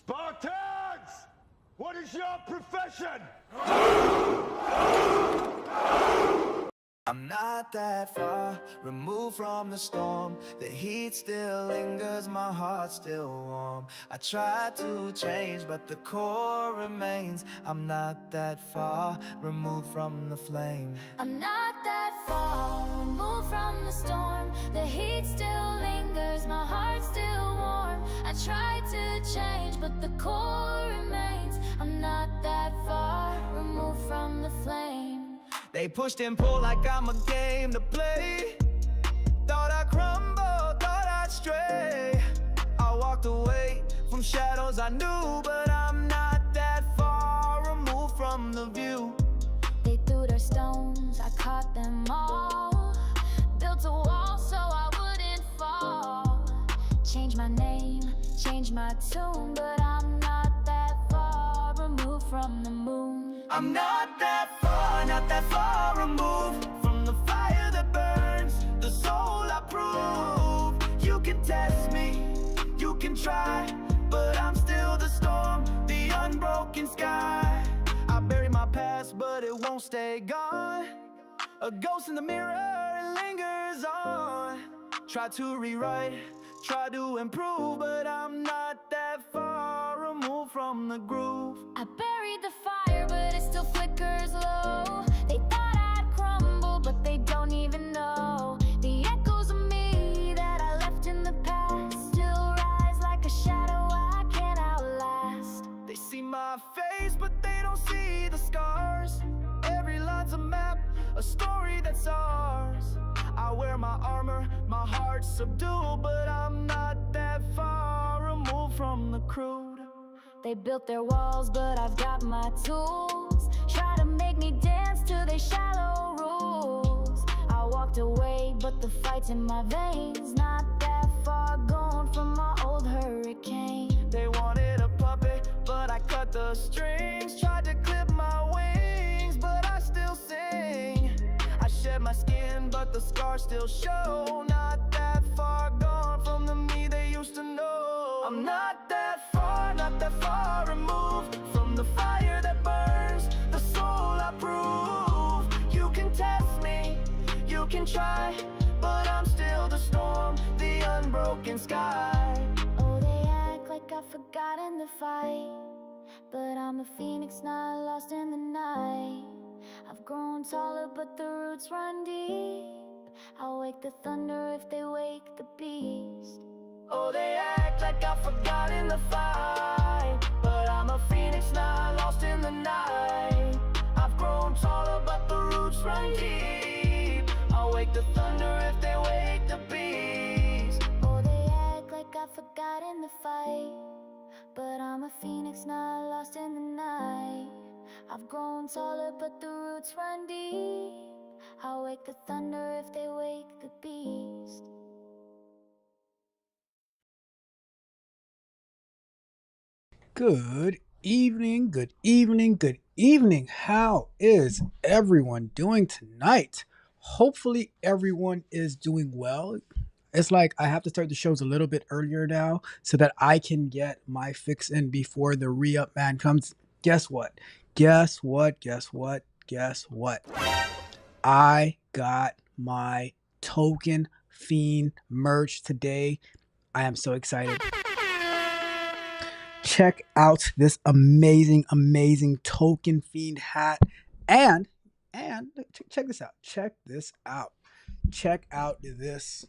Spartans! What is your profession? I'm not that far removed from the storm. The heat still lingers, my heart's still warm. I try to change, but the core remains. I'm not that far removed from the flame. I'm not that far removed from the storm. The heat still lingers, my heart's still warm. I try to change, but the core remains. I'm not that far removed from the flame. They pushed and pulled like I'm a game to play. Thought I'd crumble, thought I'd stray. I walked away from shadows I knew, but I'm not that far removed from the view. They threw their stones, I caught them all. Built a wall so I wouldn't fall. Changed my name, changed my tune, but I'm not that far removed from the moon. I'm not that far removed from the fire that burns, the soul I prove. You can test me, you can try, but I'm still the storm, the unbroken sky. I bury my past, but it won't stay gone. A ghost in the mirror, it lingers on. Try to rewrite, try to improve, but I'm not that far removed from the groove. I buried the fire, but it still flickers low. They thought I'd crumble, but they don't even know. The echoes of me that I left in the past still rise like a shadow I can't outlast. They see my face, but they don't see the scars. Every line's a map, a story that's ours. I wear my armor, my heart's subdued, but I'm not that far removed from the crude. They built their walls, but I've got my tools. Try to make me dance to their shallow rules. I walked away, but the fight's in my veins. Not that far gone from my old hurricane. They wanted a puppet, but I cut the strings. Tried to clip my wings, but I still sing. I shed my skin, but the scars still show. Not that far gone from the me they used to know. I'm not that far removed from the fire that burns, the soul I prove. You can test me, you can try, but I'm still the storm, the unbroken sky. Oh, they act like I've forgotten the fight, but I'm a phoenix not lost in the night. I've grown taller, but the roots run deep. I'll wake the thunder if they wake the beast. Oh, they act like I've forgotten the fight, but I'm a phoenix not lost in the night. I've grown taller, but the roots run deep. I'll wake the thunder if they wake the beast. Oh, they act like I've forgotten the fight, but I'm a phoenix not lost in the night. I've grown taller, but the roots run deep. I'll wake the thunder if they wake the beast. Good evening, good evening, good evening. How is everyone doing tonight? Hopefully everyone is doing well. It's like I have to start the shows a little bit earlier now so that I can get my fix in before the re-up man comes. Guess what? Guess what? Guess what? Guess what? I got my Token Fiend merch today. I am so excited. Check out this amazing Token Fiend hat. And check this out. Check this out. Check out this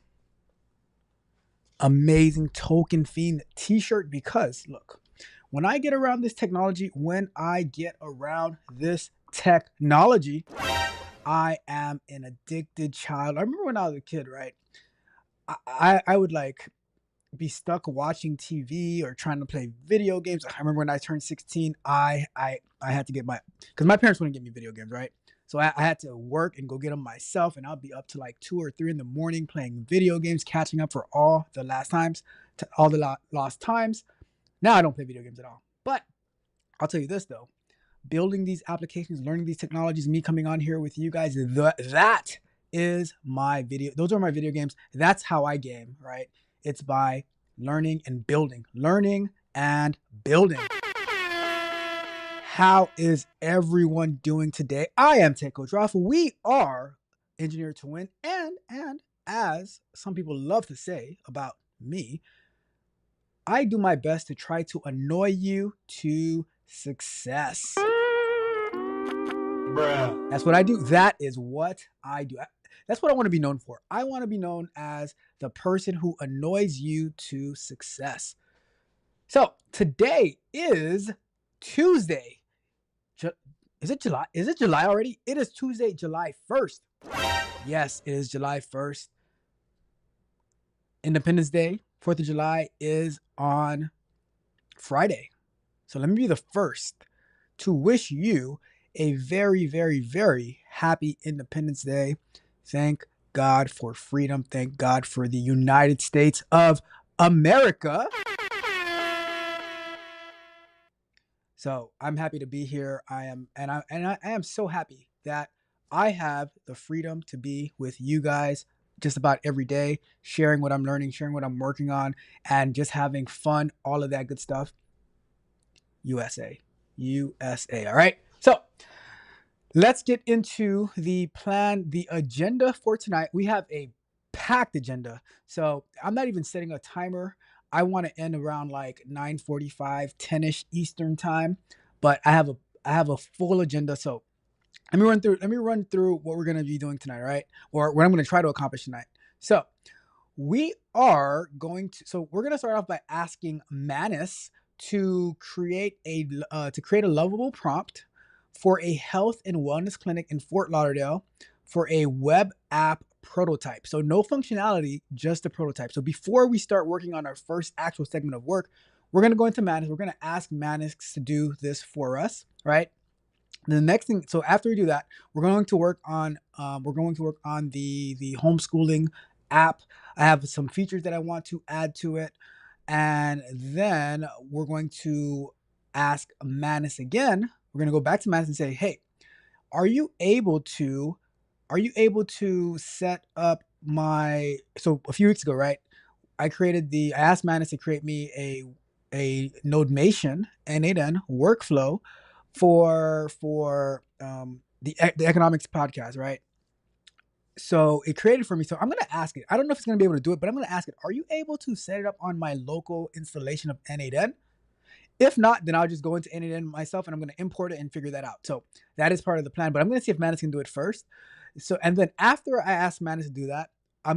amazing Token Fiend t-shirt, because look, when I get around this technology, I am an addicted child. I remember when I was a kid, right? I would like be stuck watching TV or trying to play video games. I remember when I turned 16, I had to get because my parents wouldn't get me video games, right? So I had to work and go get them myself, and I'll be up to like 2 or 3 in the morning playing video games, catching up for all the lost times. Now I don't play video games at all. But I'll tell you this though, building these applications, learning these technologies, me coming on here with you guys, that is my video. Those are my video games. That's how I game, right? It's by learning and building, learning and building. How is everyone doing today? I am Tech Coach Ralph. We are Engineered to Win, and as some people love to say about me, I do my best to try to annoy you to success. Bruh. That's what I do. That is what I do. That's what I want to be known for. I want to be known as the person who annoys you to success. So today is Tuesday. Is it July? Is it July already? It is Tuesday, July 1st. Yes, it is July 1st. Independence Day, 4th of July is on Friday. So let me be the first to wish you a very, very, very happy Independence Day. Thank God for freedom. Thank God for the United States of America. So I'm happy to be here. I am so happy that I have the freedom to be with you guys just about every day, sharing what I'm learning, sharing what I'm working on, and just having fun, all of that good stuff. USA. All right. So let's get into the plan, the agenda for tonight. We have a packed agenda. So I'm not even setting a timer. I want to end around like 9:45, 10ish Eastern time, but I have a full agenda. So let me run through what we're going to be doing tonight, right? Or what I'm going to try to accomplish tonight. So we're going to start off by asking Manus to create a lovable prompt for a health and wellness clinic in Fort Lauderdale for a web app prototype. So no functionality, just a prototype. So before we start working on our first actual segment of work, we're going to go into Manus. We're going to ask Manus to do this for us, right? The next thing, so after we do that, we're going to work on the homeschooling app. I have some features that I want to add to it, and then we're going to ask Manus again. We're going to go back to Manus and say, "Hey, are you able to set up my?" So a few weeks ago, right? I asked Manus to create me a Nodemation N8N workflow for the economics podcast, right? So it created for me. So I'm going to ask it. I don't know if it's going to be able to do it, but I'm going to ask it, are you able to set it up on my local installation of N8N? If not, then I'll just go into N8N myself and I'm going to import it and figure that out. So that is part of the plan, but I'm going to see if Manus can do it first. So, and then after I ask Manus to do that, I'll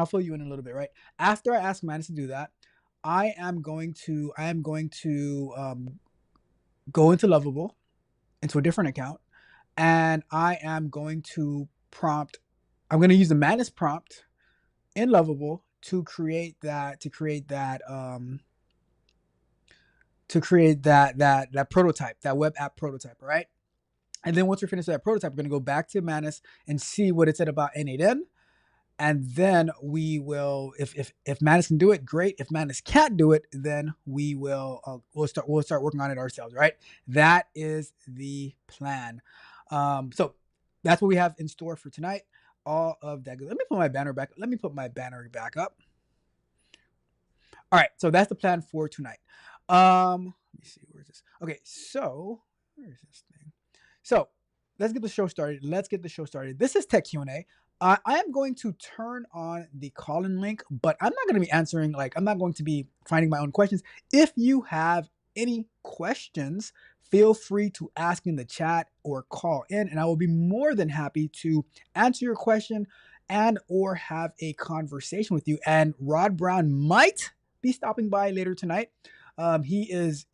fill you in a little bit, right? After I ask Manus to do that, I am going to go into Lovable, into a different account, and I am going to use the Manus prompt in Lovable to create that prototype, that web app prototype, right? And then once we're finished with that prototype, we're going to go back to Manus and see what it said about N8N. And then we will, if Manus can do it, great. If Manus can't do it, then we'll start working on it ourselves, right? That is the plan. So that's what we have in store for tonight. All of that. Let me put my banner back. Let me put my banner back up. All right. So that's the plan for tonight. Let me see. Where's this? Okay. So where's this thing? So let's get the show started. This is Tech Q&A. I am going to turn on the call-in link, but I'm not going to be answering, I'm not going to be finding my own questions. If you have any questions, feel free to ask in the chat or call in, and I will be more than happy to answer your question and or have a conversation with you. And Rod Brown might be stopping by later tonight. He's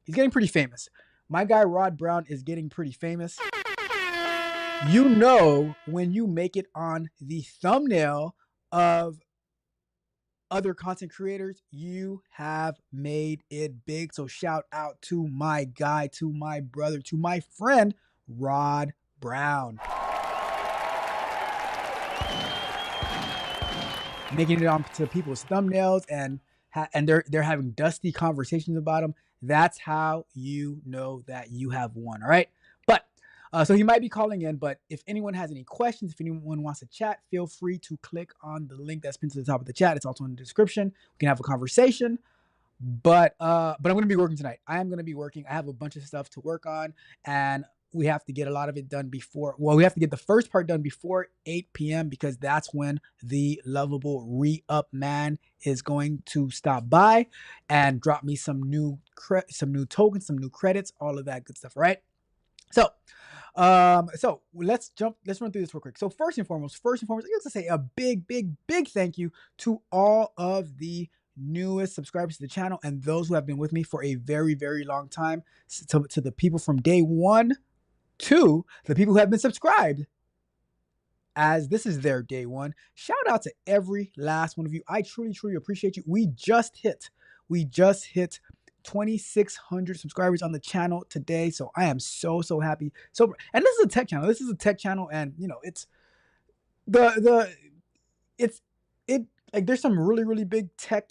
getting pretty famous. My guy Rod Brown is getting pretty famous. You know when you make it on the thumbnail of other content creators, you have made it big. So shout out to my guy, to my brother, to my friend, Rod Brown. Making it onto people's thumbnails and they're having dusty conversations about them. That's how you know that you have won. All right. But so he might be calling in, but if anyone has any questions, if anyone wants to chat, feel free to click on the link that's pinned to the top of the chat. It's also in the description. We can have a conversation. But I'm gonna be working tonight. I am gonna be working. I have a bunch of stuff to work on, and we have to get a lot of it done before. Well, we have to get the first part done before 8 p.m. because that's when the lovable re-up man is going to stop by and drop me some new tokens, some new credits, all of that good stuff. Right. So, let's run through this real quick. So first and foremost, I got to say a big thank you to all of the newest subscribers to the channel and those who have been with me for a very long time. To the people from day one, to the people who have been subscribed as this is their day one. Shout out to every last one of you. I truly appreciate you. We just hit 2,600 subscribers on the channel today, so I am so happy. And this is a tech channel. And it's like there's some really big tech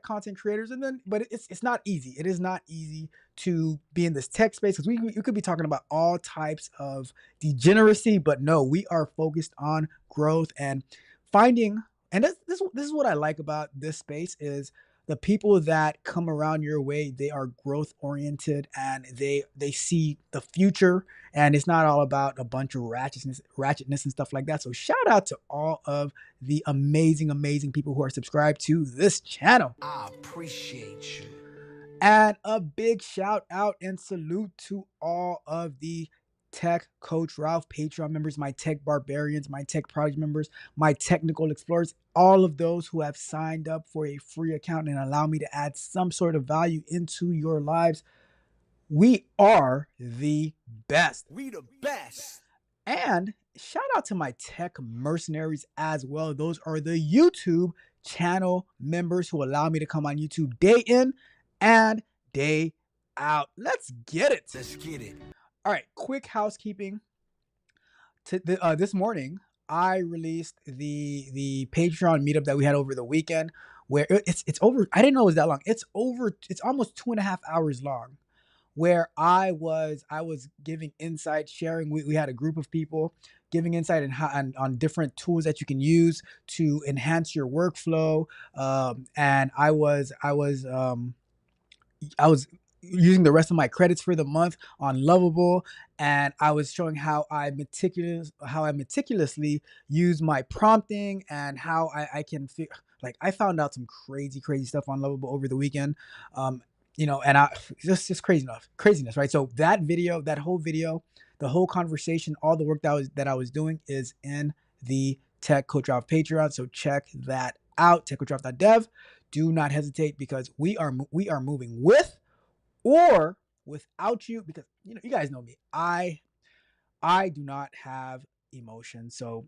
content creators, but it's not easy. It is not easy to be in this tech space because we could be talking about all types of degeneracy, but no, we are focused on growth and finding. And this is what I like about this space is the people that come around your way, they are growth oriented and they see the future, and it's not all about a bunch of ratchetness and stuff like that. So shout out to all of the amazing people who are subscribed to this channel. I appreciate you. And a big shout out and salute to all of the Tech Coach Ralph Patreon members, my Tech Barbarians, my Tech Project members, my Technical Explorers, all of those who have signed up for a free account and allow me to add some sort of value into your lives. We are the best. We the best. And shout out to my Tech Mercenaries as well. Those are the YouTube channel members who allow me to come on YouTube day in and day out. Let's get it. Let's get it. All right, quick housekeeping. This morning, I released the Patreon meetup that we had over the weekend, where it's over. I didn't know it was that long. It's almost 2.5 hours long, where I was giving insight, sharing. We had a group of people giving insight on different tools that you can use to enhance your workflow. And I was using the rest of my credits for the month on Lovable, and I was showing how I meticulously use my prompting and how I can like I found out some crazy stuff on Lovable over the weekend. And I just craziness, right? So that whole video, the whole conversation, all the work that I was doing is in the Tech Coach Ralph Patreon. So check that out, techcoachralph.dev. Do not hesitate because we are moving with or without you, because you guys know me. I do not have emotion. So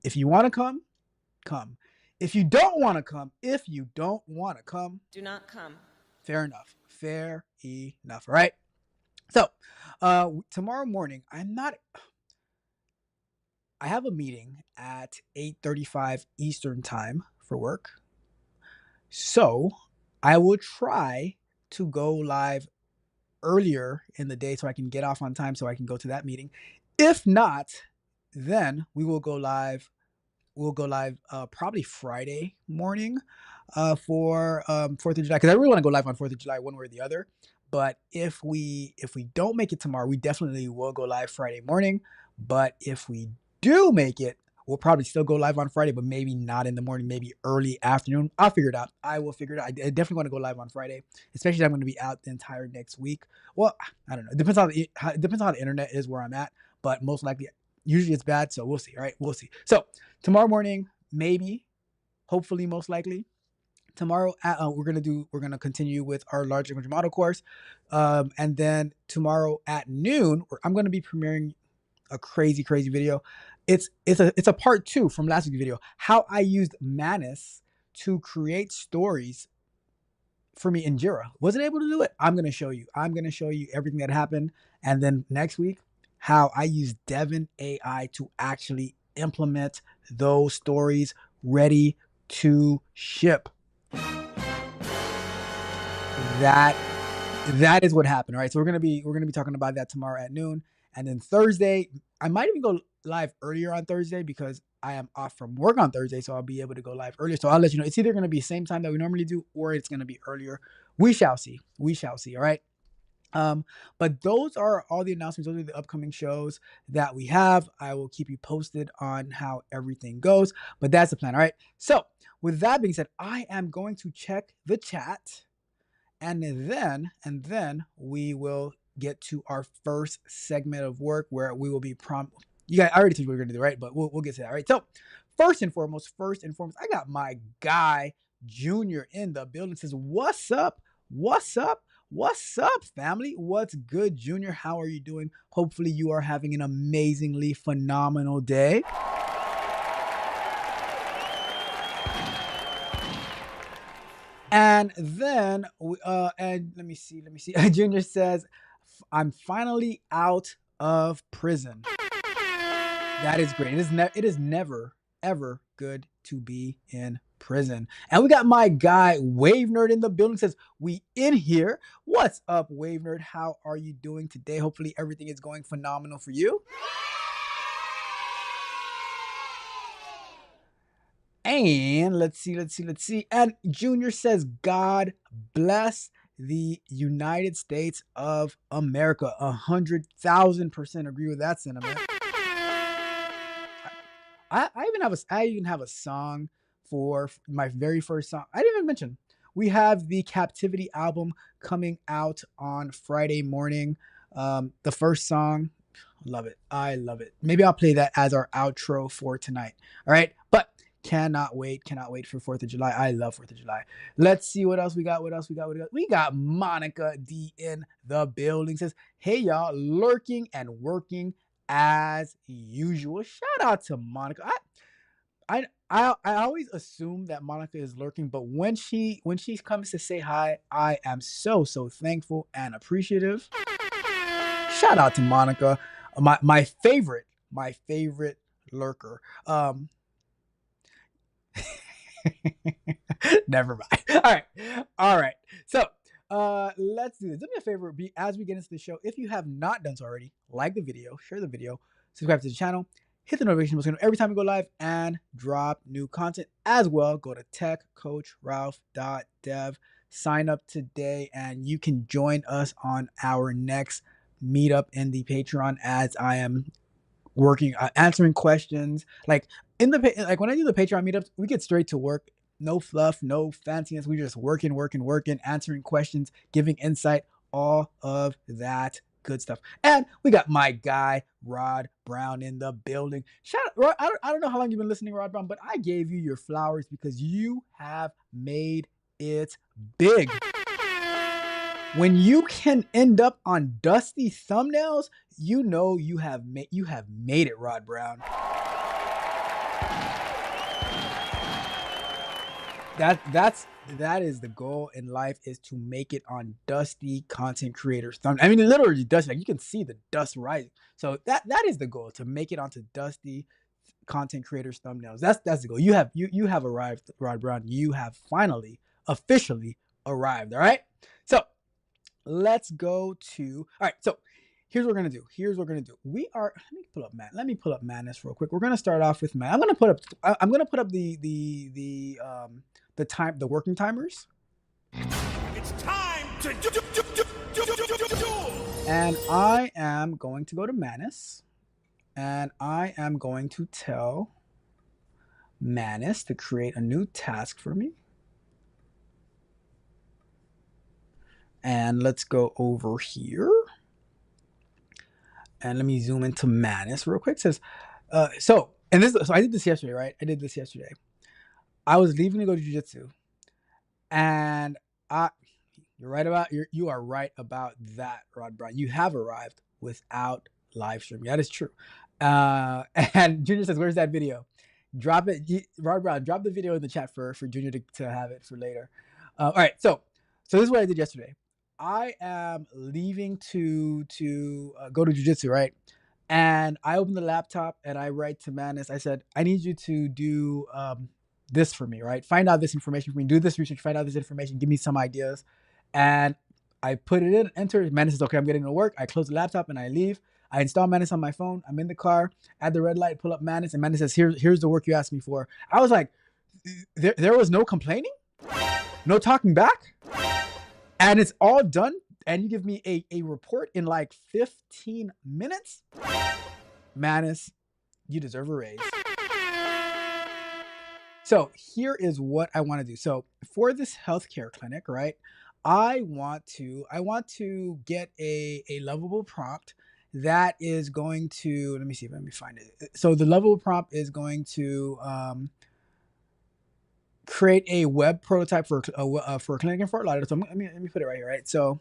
if you want to come. If you don't want to come, do not come. Fair enough. Right? So tomorrow morning, I have a meeting at 8:35 Eastern time for work. So I will try to go live earlier in the day so I can get off on time so I can go to that meeting. If not, then we will go live. We'll go live probably Friday morning for 4th of July, because I really want to go live on 4th of July one way or the other. But if we don't make it tomorrow, we definitely will go live Friday morning. But if we do make it, we'll probably still go live on Friday, but maybe not in the morning, maybe early afternoon. I'll figure it out. I will figure it out. I definitely want to go live on Friday, especially I'm going to be out the entire next week. Well, I don't know. It depends on how the internet is where I'm at, but most likely, usually it's bad. So we'll see. All right, we'll see. So tomorrow morning, maybe, hopefully, most likely. Tomorrow, we're gonna continue with our large language model course, and then tomorrow at noon, I'm gonna be premiering a crazy video. It's a part 2 from last week's video, how I used Manus to create stories for me in Jira. Wasn't able to do it. I'm gonna show you everything that happened, and then next week, how I used Devin AI to actually implement those stories ready to ship. That is what happened. All right, so we're gonna be talking about that tomorrow at noon, and then Thursday I might even go live earlier on Thursday because I am off from work on Thursday, so I'll be able to go live earlier. So I'll let you know. It's either going to be same time that we normally do, or it's going to be earlier. We shall see. We shall see. All right. But those are all the announcements. Those are the upcoming shows that we have. I will keep you posted on how everything goes, but that's the plan. All right. So with that being said, I am going to check the chat, and then we will get to our first segment of work where we will be you guys, I already told you what we're gonna do, right? But we'll get to that. All right. So first and foremost, I got my guy Junior in the building. Says, what's up? What's up? What's up, family? What's good, Junior? How are you doing? Hopefully you are having an amazingly phenomenal day. And then, and let me see. Junior says, I'm finally out of prison. That is great. It is never, ever good to be in prison. And we got my guy Wave Nerd in the building. Says, we in here. What's up, Wave Nerd? How are you doing today? Hopefully everything is going phenomenal for you. And let's see. And Junior says, God bless the United States of America. 100,000% agree with that sentiment. I even have a song for my very first song. I didn't even mention we have the Captivity album coming out on Friday morning. The first song, love it. I love it. Maybe I'll play that as our outro for tonight. All right, but cannot wait for 4th of July. I love 4th of July. Let's see what else we got. We got Monica D in the building. Says, hey y'all, lurking and working as usual. Shout out to Monica. I always assume that Monica is lurking, but when she comes to say hi, I am so thankful and appreciative. Shout out to Monica, my favorite lurker. Never mind. All right. So let's do this. Do me a favor, as we get into the show, if you have not done so already, like the video, share the video, subscribe to the channel, hit the notification bell every time we go live, and drop new content as well. Go to techcoachralph.dev, sign up today, and you can join us on our next meetup in the Patreon, as I am working answering questions. Like when I do the Patreon meetups, we get straight to work. No fluff, no fanciness. We just working, answering questions, giving insight, all of that good stuff. And we got my guy Rod Brown in the building. Shout out, Rod. I don't know how long you've been listening, Rod Brown, but I gave you your flowers because you have made it big. When you can end up on dusty thumbnails, you know you have made it, Rod Brown. That is the goal in life, is to make it on dusty content creators' thumbnails. I mean, literally dusty. Like, you can see the dust rising. So that is the goal, to make it onto dusty content creators' thumbnails. That's the goal. You have arrived, Rod Brown. You have finally officially arrived. All right. So let's go to. All right. So here's what we're gonna do. Let me pull up Madness real quick. We're gonna start off with Madness. I'm gonna put up the working timers. It's time to do. And I am going to go to Manus, and I am going to tell Manus to create a new task for me. And let's go over here. And let me zoom into Manus real quick. It says, so I did this yesterday, right? I was leaving to go to jiu-jitsu, and you are right about that, Rod Brown. You have arrived without live streaming. That is true. And Junior says, where's that video? Drop it, Rod Brown. Drop the video in the chat for Junior to have it for later. All right, so this is what I did yesterday. I am leaving to go to jiu-jitsu, right? And I opened the laptop and I write to Manus. I said, I need you to do this for me, right? Find out this information for me. Do this research. Find out this information. Give me some ideas. And I put it in, enter. Manus says, okay, I'm getting to work. I close the laptop and I leave. I install Manus on my phone. I'm in the car, at the red light, pull up Manus, and Manus says, here's the work you asked me for. I was like, there was no complaining, no talking back, and it's all done. And you give me a report in like 15 minutes. Manus, you deserve a raise. So here is what I want to do. So for this healthcare clinic, right, I want to get a lovable prompt that is going to, let me find it. So the lovable prompt is going to create a web prototype for a clinic in Fort Lauderdale. So let me put it right here, right? So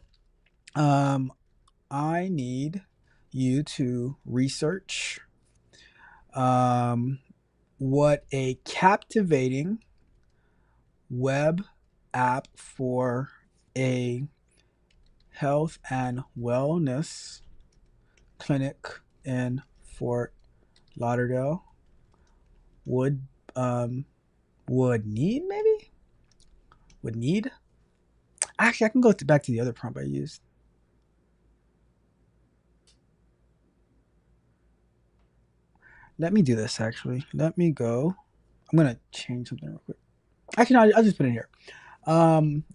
I need you to research what a captivating web app for a health and wellness clinic in Fort Lauderdale would need. Actually, I can go back to the other prompt I used. Let me do this, actually. Let me go. I'm going to change something real quick. Actually, no, I'll just put it in here.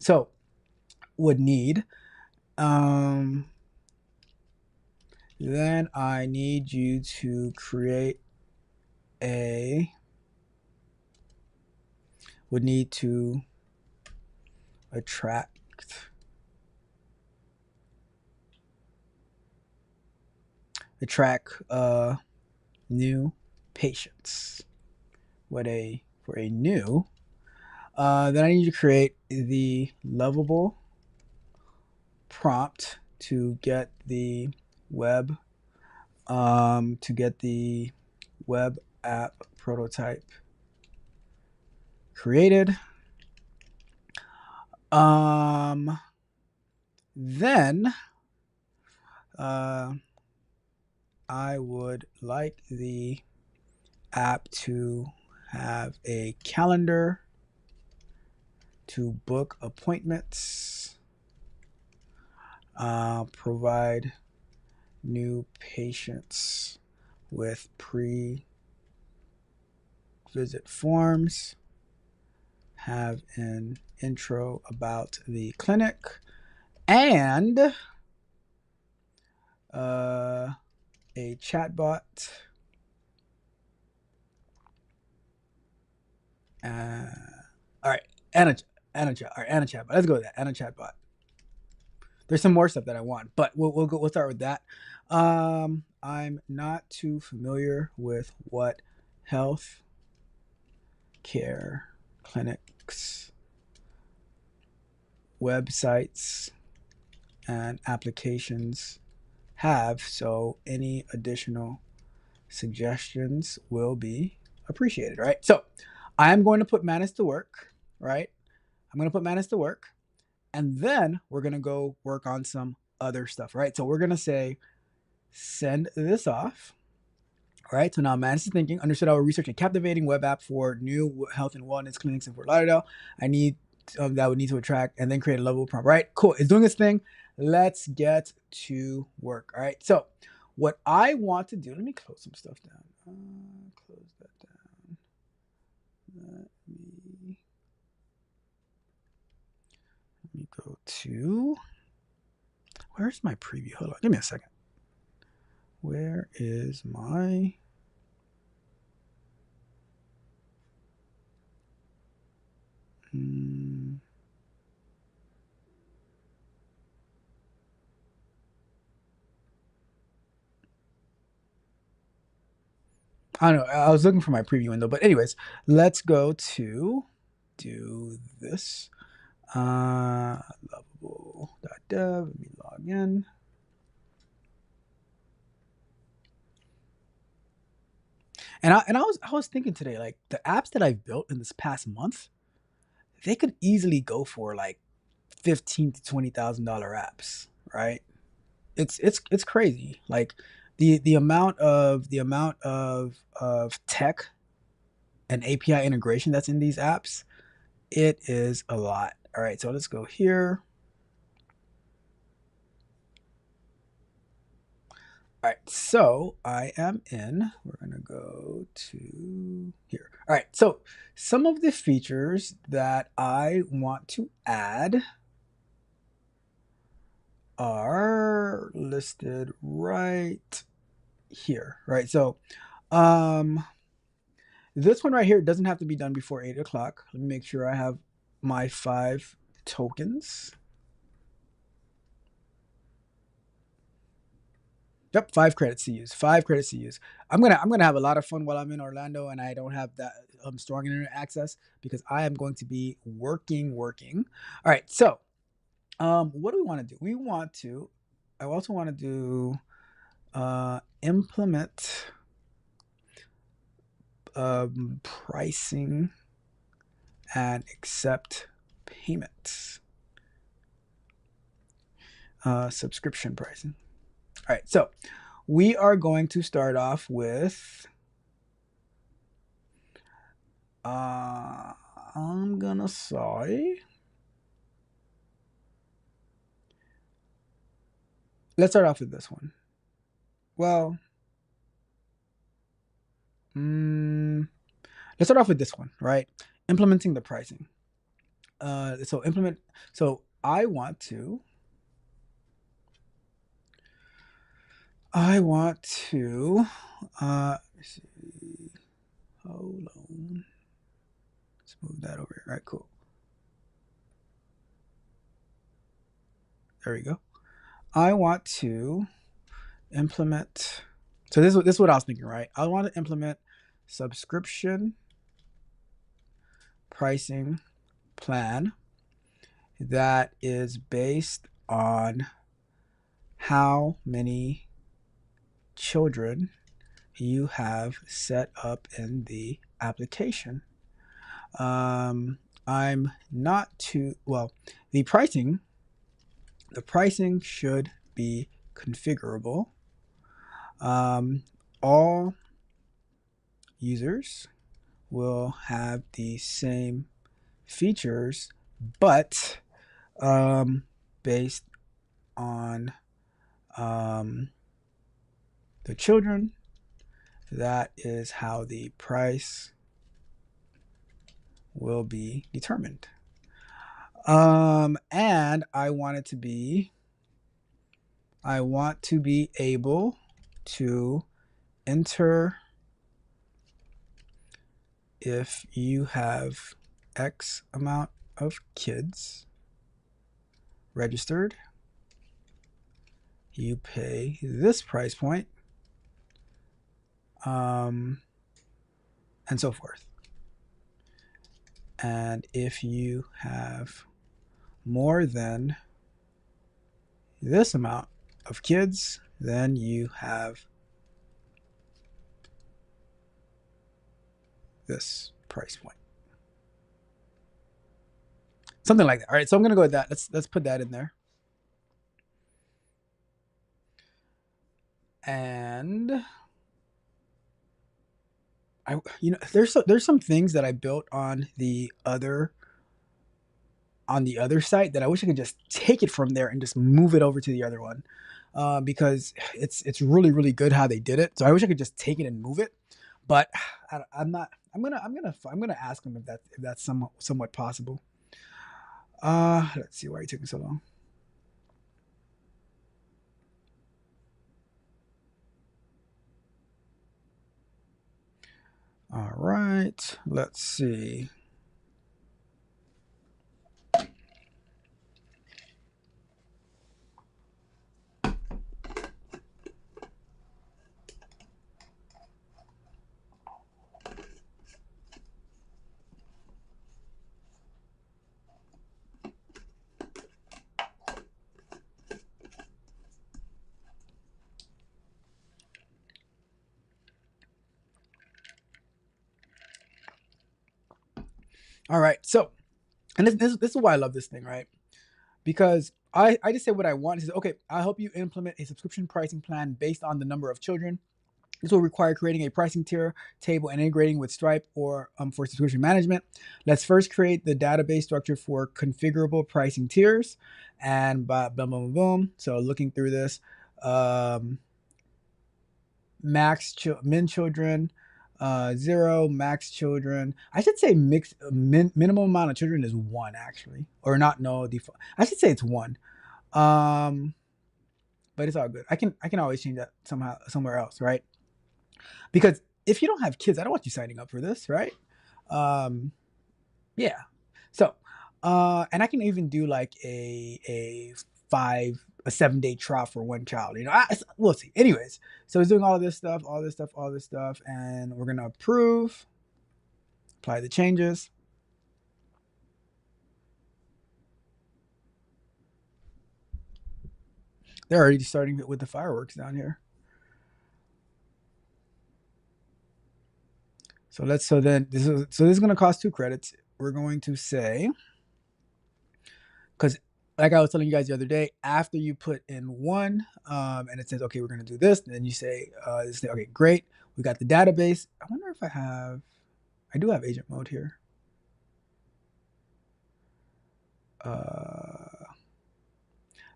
So, would need. Then I need you to create would need to attract new patients. For a new, then I need you to create the lovable prompt to get the web app prototype created. Then I would like the app to have a calendar to book appointments, provide new patients with pre-visit forms, have an intro about the clinic, and a chatbot. All right, and a chatbot. Let's go with that. And a chatbot. There's some more stuff that I want, but we'll start with that. I'm not too familiar with what health care clinics, websites, and applications have, so any additional suggestions will be appreciated, right? So I am going to put Manus to work, right? I'm going to put Manus to work, and then we're going to go work on some other stuff, right? So we're going to say, send this off. All right, so now Manus is thinking, understood our research a captivating web app for new health and wellness clinics in Fort Lauderdale. I need that would need to attract and then create a lovable prompt. Right, cool. It's doing its thing. Let's get to work. All right, so what I want to do, let me close some stuff down. Close that down. Let me go to, where's my preview? Hold on, give me a second. Where is my I don't know. I was looking for my preview window, but anyways, let's go to do this. Lovable.dev. Let me log in. And I was thinking today, like the apps that I've built in this past month, they could easily go for like $15,000 to $20,000 apps, right? It's crazy. Like the amount of tech and API integration that's in these apps, it is a lot. All right, so let's go here. All right, so I am in. We're gonna go to here. All right, so some of the features that I want to add are listed right here, right? So this one right here doesn't have to be done before 8 o'clock. Let me make sure I have my 5 tokens. Yep, 5 credits to use. 5 credits to use. I'm gonna have a lot of fun while I'm in Orlando and I don't have that strong internet access because I am going to be working. All right, so what do we want to do? I also want to do implement pricing and accept payments. Subscription pricing. All right, so we are going to start off with I'm gonna say let's start off with this one. Well, let's start off with this one, right? Implementing the pricing. So I want to let me see. Hold on. Let's move that over here. All right, cool. There we go. I want to implement. So this is what I was thinking, right? I want to implement subscription pricing plan that is based on how many children you have set up in the application. I'm not too well. The pricing should be configurable. All users will have the same features, but based on the children, that is how the price will be determined. And I want to be able to enter if you have X amount of kids registered, you pay this price point, and so forth. And if you have more than this amount of kids, then you have this price point. Something like that. All right, so I'm gonna go with that. Let's put that in there. And there's some things that I built on the other site that I wish I could just take it from there and just move it over to the other one, because it's really good how they did it. So I wish I could just take it and move it, but I'm not. I'm gonna ask them if that's somewhat possible. Let's see why it took me so long. All right, let's see. All right, so, and this is why I love this thing, right? Because I just say what I want. It says, okay, I'll help you implement a subscription pricing plan based on the number of children. This will require creating a pricing tier table and integrating with Stripe or for subscription management. Let's first create the database structure for configurable pricing tiers, and boom. So looking through this, min children, 0, max children. I should say minimum amount of children is 1 actually, or not. No, default. I should say it's 1. But it's all good. I can always change that somehow somewhere else, right? Because if you don't have kids, I don't want you signing up for this, right? Yeah. So, and I can even do like a 7-day trial for 1 child. You know, we'll see. Anyways, so it's doing all this stuff, and we're gonna approve, apply the changes. They're already starting with the fireworks down here. So this is going to cost 2 credits. We're going to say, because like I was telling you guys the other day, after you put in 1, and it says, okay, we're going to do this, and then you say, okay, great, we got the database. I wonder if I do have agent mode here.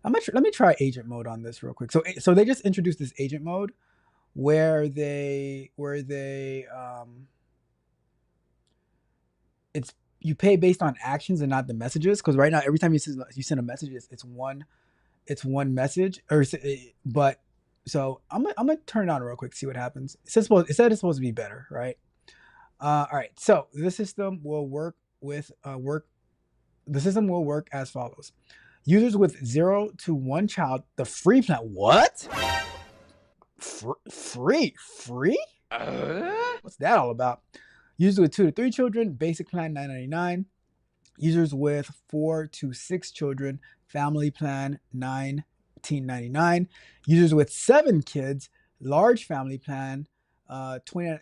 Let me try agent mode on this real quick. So they just introduced this agent mode where it's you pay based on actions and not the messages, because right now every time you send a message, it's one message. But so I'm gonna turn it on real quick, see what happens. It said it's supposed to be better, right? All right, so the system will work as follows. Users with 0 to 1 child, the free plan. What? Free? What's that all about? Users with 2 to 3 children, basic plan $9.99. Users with 4 to 6 children, family plan $19.99. Users with 7 kids, large family plan $29.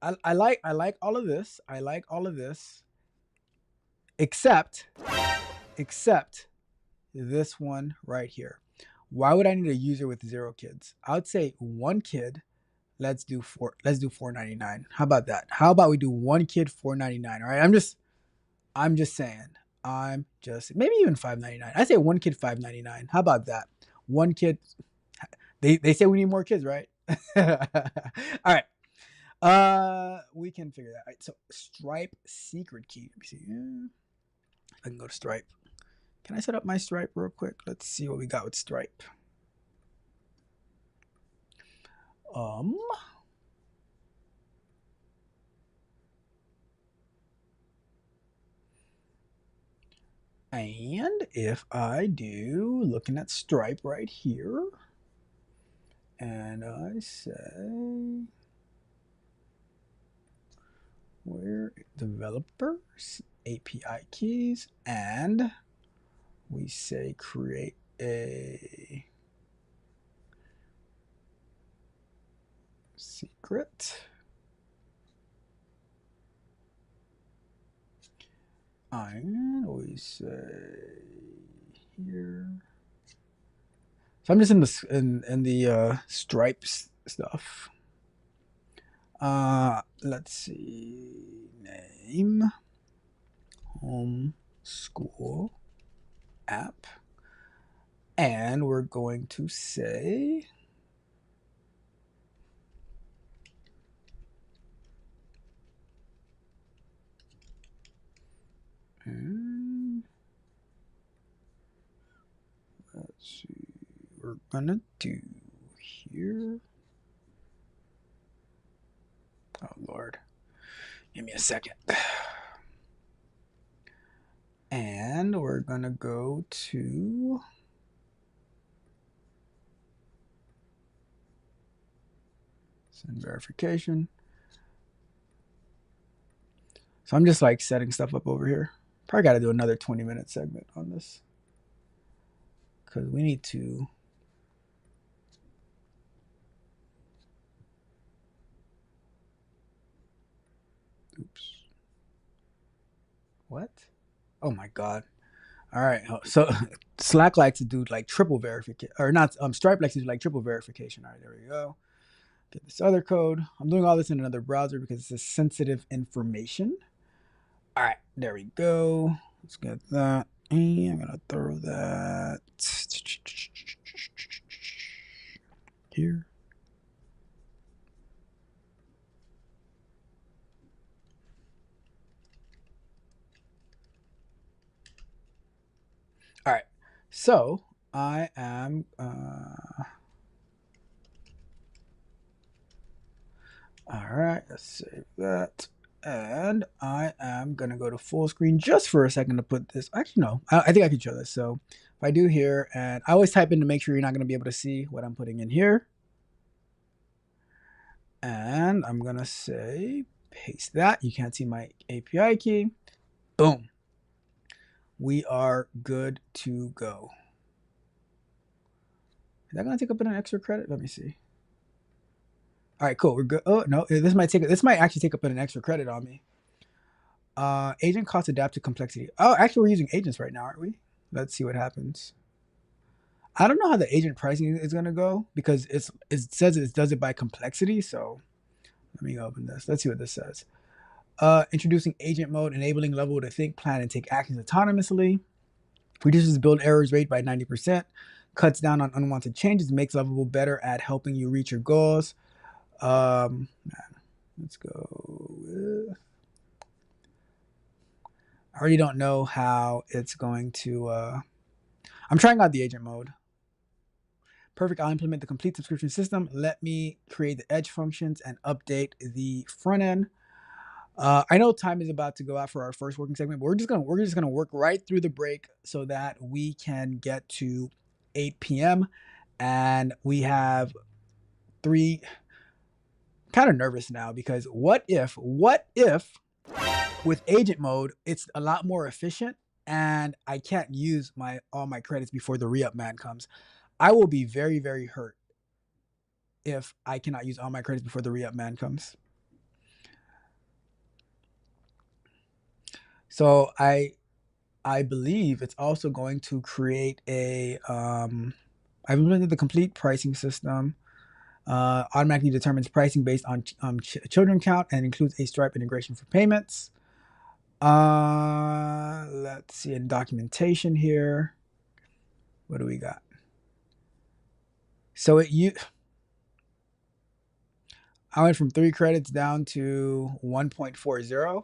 I like all of this. I like all of this, except this one right here. Why would I need a user with 0 kids? I would say 1 kid. Let's do $4.99. How about that? How about we do 1 kid $4.99? All right. I'm just saying. Maybe even $5.99. I say 1 kid $5.99. How about that? 1 kid. They say we need more kids, right? All right. We can figure that. All right. So Stripe secret key. Let me see. I can go to Stripe. Can I set up my Stripe real quick? Let's see what we got with Stripe. And if I do, looking at Stripe right here, and I say, where developers, API keys, and we say create a secret. And we say here. So I'm just in the Stripes stuff. Let's see. Name. Home school app. And we're going to say let's see, we're gonna do here. Oh Lord, give me a second. And we're gonna go to send verification. So I'm just like setting stuff up over here. Probably got to do another 20-minute segment on this, because we need to. Oops. What? Oh my God. All right. So Slack likes to do like triple verification, or not. Stripe likes to do like triple verification. All right, there we go. Get this other code. I'm doing all this in another browser because it's a sensitive information. All right, there we go. Let's get that. And I'm gonna throw that here. All right. So I am. All right. Let's save that. And I am going to go to full screen just for a second to put this. Actually, no. I think I can show this. So if I do here, and I always type in to make sure you're not going to be able to see what I'm putting in here. And I'm going to say paste that. You can't see my API key. Boom. We are good to go. Is that going to take up an extra credit? Let me see. All right, cool. We're good. Oh, no. This might actually take up an extra credit on me. Agent costs adapt to complexity. Oh, actually, we're using agents right now, aren't we? Let's see what happens. I don't know how the agent pricing is going to go because it says it does it by complexity. So let me open this. Let's see what this says. Introducing agent mode, enabling Lovable to think, plan, and take actions autonomously. Reduces build errors rate by 90%. Cuts down on unwanted changes. Makes Lovable better at helping you reach your goals. Let's go with... I already don't know how it's going to... I'm trying out the agent mode. Perfect. I'll implement the complete subscription system. Let me create the edge functions and update the front end. I know time is about to go out for our first working segment, but we're just gonna work right through the break so that we can get to 8 p.m. and we have 3. Kind of nervous now because what if with agent mode it's a lot more efficient and I can't use all my credits before the re-up man comes. I will be very, very hurt if I cannot use all my credits before the re-up man comes. So I believe it's also going to create a I've implemented the complete pricing system. Automatically determines pricing based on children count and includes a Stripe integration for payments. Let's see in documentation here. What do we got? So I went from 3 credits down to 1.40.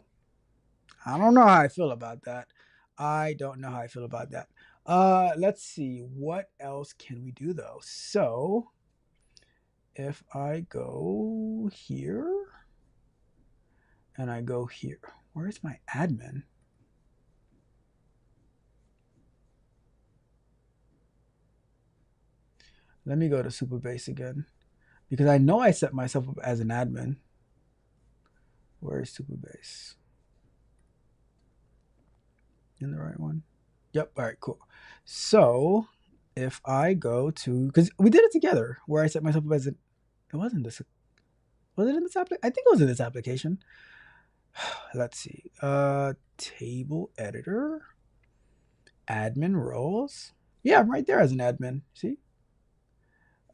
I don't know how I feel about that. Let's see. What else can we do though? So if I go here and I go here, where's my admin? Let me go to Superbase again because I know I set myself up as an admin. Where is Superbase? In the right one? Yep. All right, cool. So if I go to, because we did it together where I set myself up as it wasn't this. Was it in this application? I think it was in this application. Let's see. Table editor, admin roles. Yeah, I'm right there as an admin. See?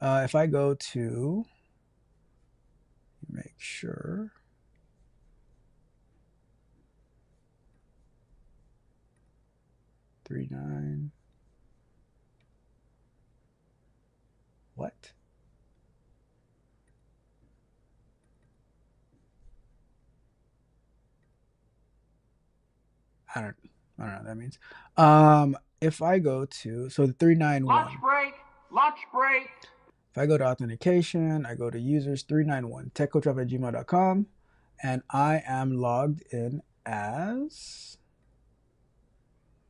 If I go to make sure. $3.9. What? I don't know what that means. If I go to, so the 391. Lunch break. If I go to authentication, I go to users 391 techcoach@gmail.com, and I am logged in as.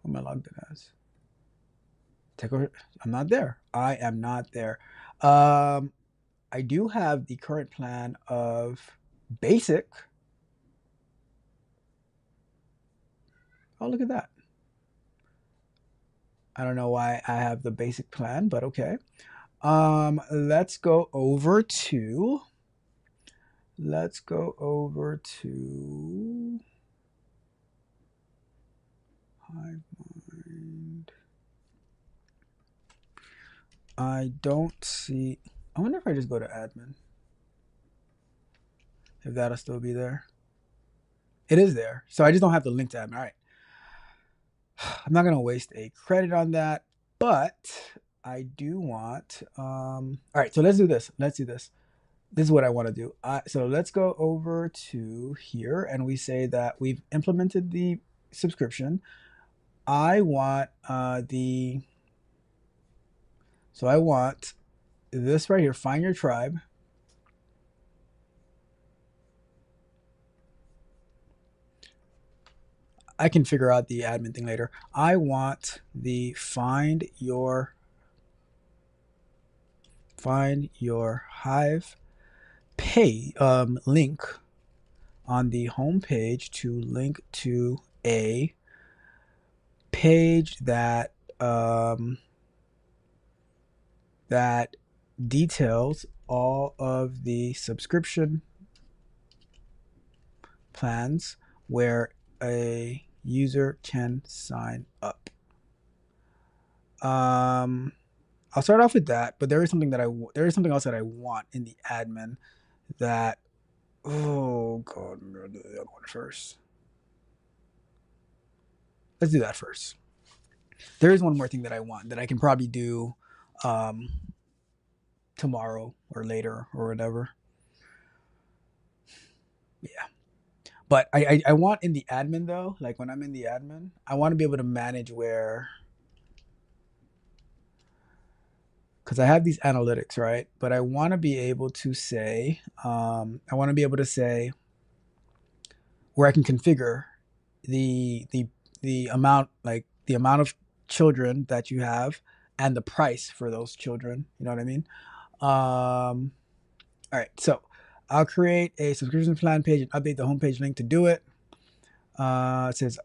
Who am I logged in as? TechCoach. I'm not there. I am not there. I do have the current plan of basic. Oh, look at that. I don't know why I have the basic plan, but okay. Let's go over to HiveMind. I don't see. I wonder if I just go to admin. If that'll still be there. It is there. So I just don't have the link to admin. All right. I'm not going to waste a credit on that, but I do want, all right, so let's do this. This is what I want to do. So let's go over to here and we say that we've implemented the subscription. I want so I want this right here, find your tribe. I can figure out the admin thing later. I want the find your Hive pay link on the home page to link to a page that that details all of the subscription plans where a user can sign up. I'll start off with that, but there is something else that I want in the admin that, oh god, I'm gonna do the other one first. Let's do that first. There is one more thing that I want that I can probably do tomorrow or later or whatever. Yeah. But I want in the admin though, like when I'm in the admin, I want to be able to manage where, because I have these analytics, right? But I want to be able to say, where I can configure the amount, like the amount of children that you have and the price for those children. You know what I mean? All right, so I'll create a subscription plan page and update the homepage link to do it. It says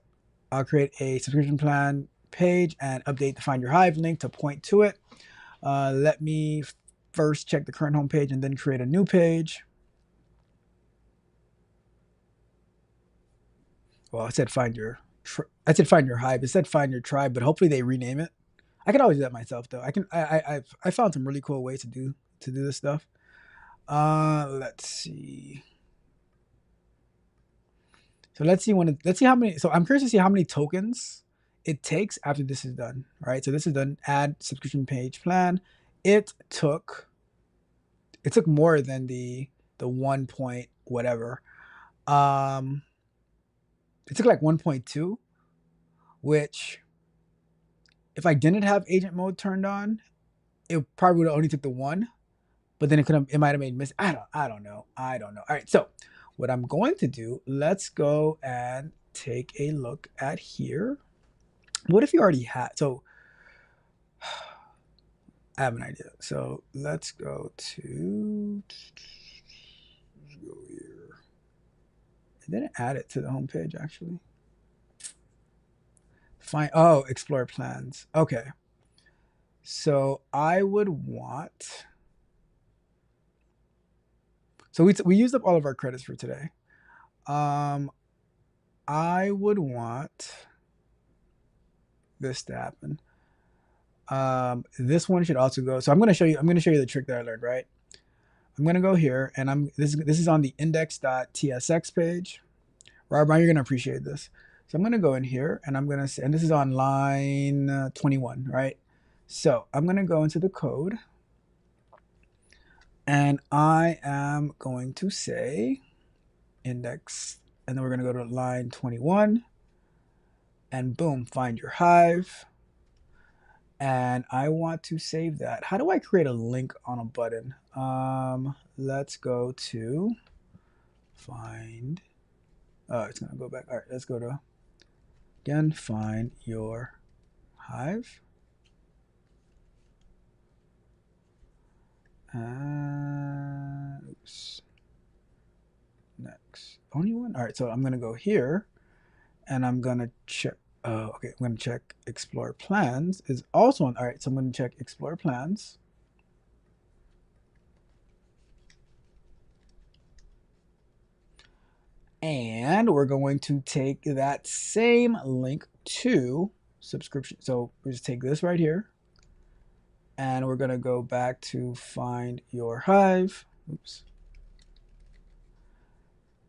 I'll create a subscription plan page and update the Find Your Hive link to point to it. Let me first check the current homepage and then create a new page. Well, I said find your hive. It said find your tribe, but hopefully they rename it. I can always do that myself though. I found some really cool ways to do this stuff. Let's see. So let's see how many. So I'm curious to see how many tokens it takes after this is done. Right. So this is done. Add subscription page plan. It took more than the 1 point whatever. It took like 1.2, which if I didn't have agent mode turned on, it probably would have only took the 1, but then it might have made miss. I don't know. All right. So what I'm going to do, let's go and take a look at here. What if you already had, so I have an idea. So let's go to, go here. I didn't add it to the home page actually. Explore plans. Okay. So I would want, so we used up all of our credits for today. I would want this to happen. This one should also go. So I'm going to show you the trick that I learned, right? I'm going to go here and this is on the index.tsx page. Rob, you're going to appreciate this. So I'm going to go in here and I'm going to say, and this is on line 21, right? So I'm going to go into the code and I am going to say index, and then we're going to go to line 21 and boom, find your hive. And I want to save that. How do I create a link on a button? Let's go to find. Oh, it's going to go back. All right, let's go to, again, find your hive. Oops. Next. Only one? All right, so I'm going to go here and I'm going to check. Okay, I'm going to check explore plans is also on. All right, so I'm going to check explore plans. And we're going to take that same link to subscription. So we just take this right here and we're going to go back to find your hive. Oops.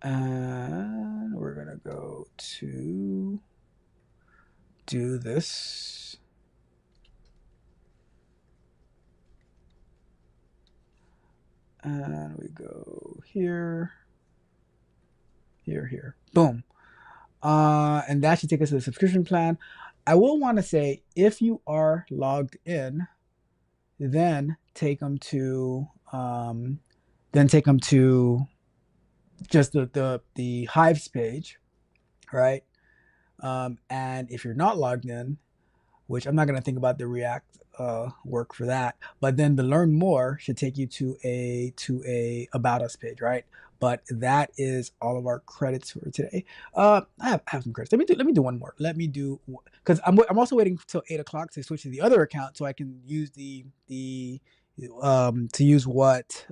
And we're going to go to do this. And we go here. Here. Boom. And that should take us to the subscription plan. I will want to say if you are logged in, then take them to just the Hives page, right? And if you're not logged in, which I'm not going to think about the React work for that, but then the learn more should take you to a about us page, right? But that is all of our credits for today. I have some credits. Let me do one more. Let me do, because I'm also waiting till 8 o'clock to switch to the other account so I can use to use what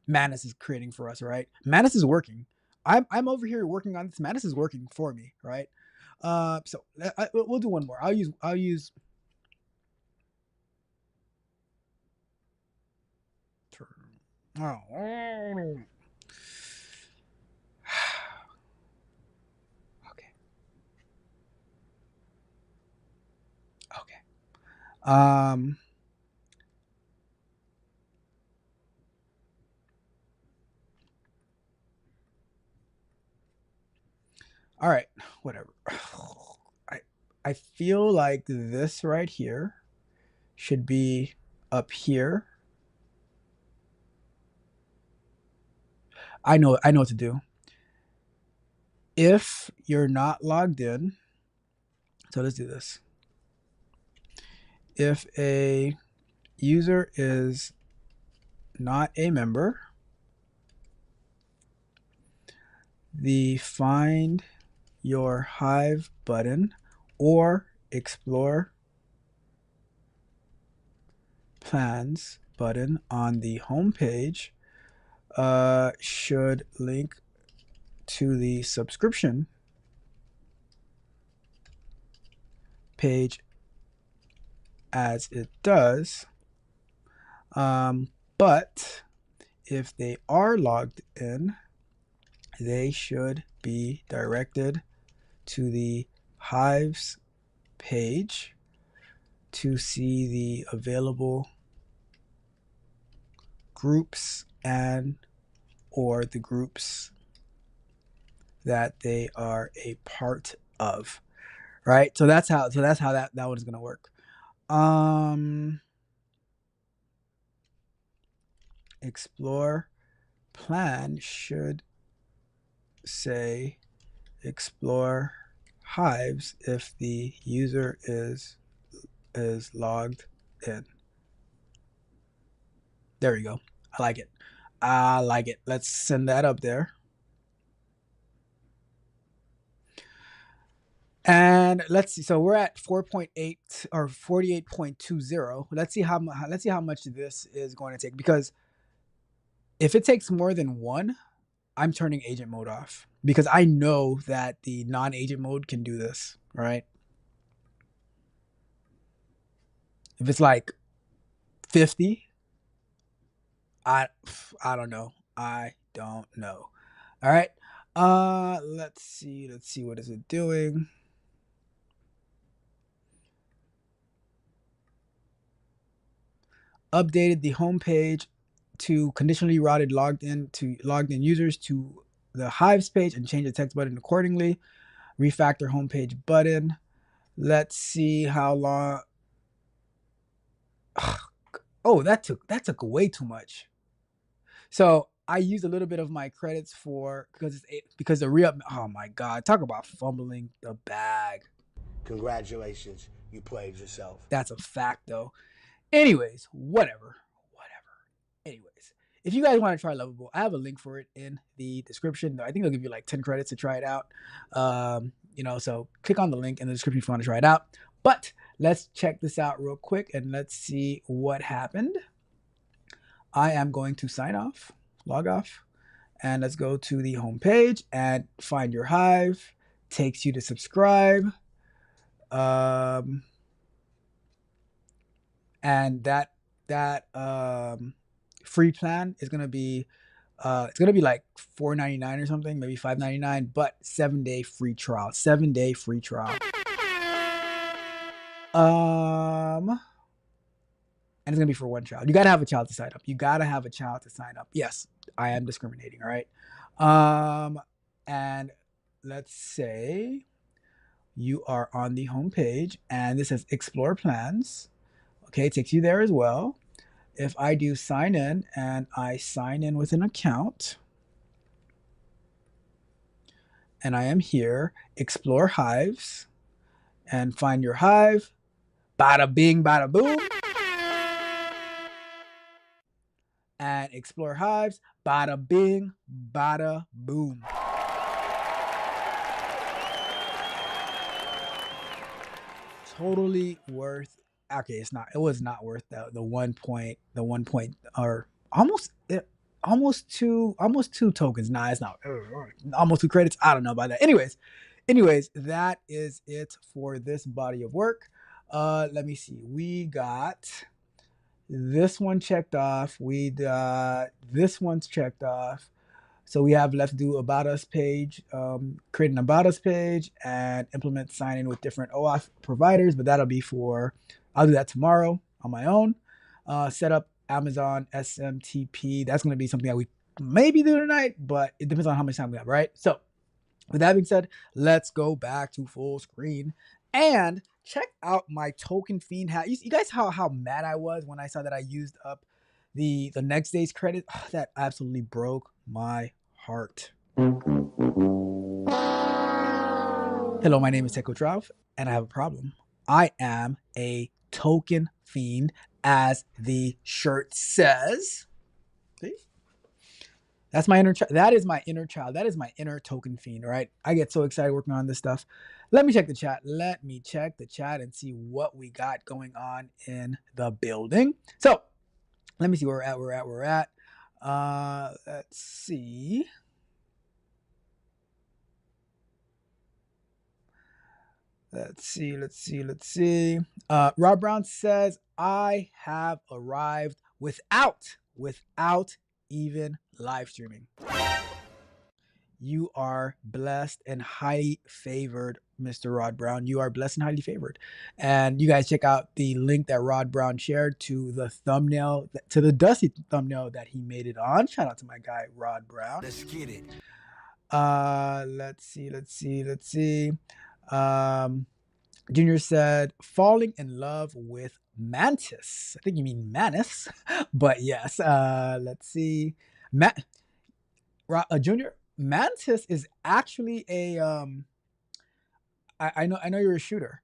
Manus is creating for us, right? Manus is working. I'm over here working on this. Manus is working for me, right? So we'll do one more. I'll use. Oh. Okay. All right. Whatever. I feel like this right here should be up here. I know what to do. If you're not logged in, so let's do this. If a user is not a member, the find your Hive button or explore plans button on the home page should link to the subscription page as it does. But if they are logged in, they should be directed to the Hives page to see the available groups and or the groups that they are a part of, right? So that's how that one is going to work. Explore plan should say explore Hives if the user is logged in. There we go. I like it. Let's send that up there. And let's see. So we're at 4.8 or 48.20. Let's see how much this is going to take, because if it takes more than one, I'm turning agent mode off, because I know that the non-agent mode can do this, right? If it's like 50, I don't know. I don't know. All right. Let's see what is it doing. Updated the homepage to conditionally routed logged in users to the Hives page and change the text button accordingly. Refactor homepage button. Let's see how long. Oh, that took way too much. So I used a little bit of my credits because the re-up. Oh my God! Talk about fumbling the bag. Congratulations, you played yourself. That's a fact, though. Anyways, whatever. Anyways, if you guys want to try Lovable, I have a link for it in the description. I think they'll give you like 10 credits to try it out. So click on the link in the description if you want to try it out. But let's check this out real quick and let's see what happened. I am going to log off, and let's go to the home page and find your Hive. Takes you to subscribe. And that free plan is gonna be it's gonna be like $4.99 or something, maybe $5.99, but 7-day free trial. 7-day free trial. And it's gonna be for one child. You gotta have a child to sign up. Yes, I am discriminating. All right. And let's say you are on the home page, and this says Explore Plans. Okay, it takes you there as well. If I do sign in and I sign in with an account, and I am here, explore hives, and find your hive. Bada bing, bada boom. And explore hives. Bada bing, bada boom. Totally worth. Okay, it's not. It was not worth the 1 point. The 1 point or almost two tokens. Nah, it's not. Almost 2 credits. I don't know about that. Anyways, that is it for this body of work. Let me see. We got this one checked off. We got this one's checked off. So we have left to do About Us page, create an About Us page, and implement sign-in with different OAuth providers. But I'll do that tomorrow on my own. Set up Amazon SMTP. That's going to be something that we maybe do tonight, but it depends on how much time we have, right? So with that being said, let's go back to full screen and check out my token fiend hat. You guys how mad I was when I saw that I used up the next day's credit. Oh, that absolutely broke my heart. Hello, my name is Tech Q&A, and I have a problem. I am a token fiend, as the shirt says. See? That's my inner child. That is my inner child. That is my inner token fiend, right? I get so excited working on this stuff. Let me check the chat. Let me check the chat and see what we got going on in the building. So let me see where we're at. Let's see. Let's see. Rob Brown says, I have arrived without even live streaming. You are blessed and highly favored, Mr. Rod Brown. You are blessed and highly favored. And you guys check out the link that Rod Brown shared to the thumbnail, to the Dusty thumbnail that he made it on. Shout out to my guy, Rod Brown. Let's get it. Let's see. Junior said, falling in love with Mantis. I think you mean Manus, but yes. Let's see. Junior, Mantis is actually a I know you're a shooter.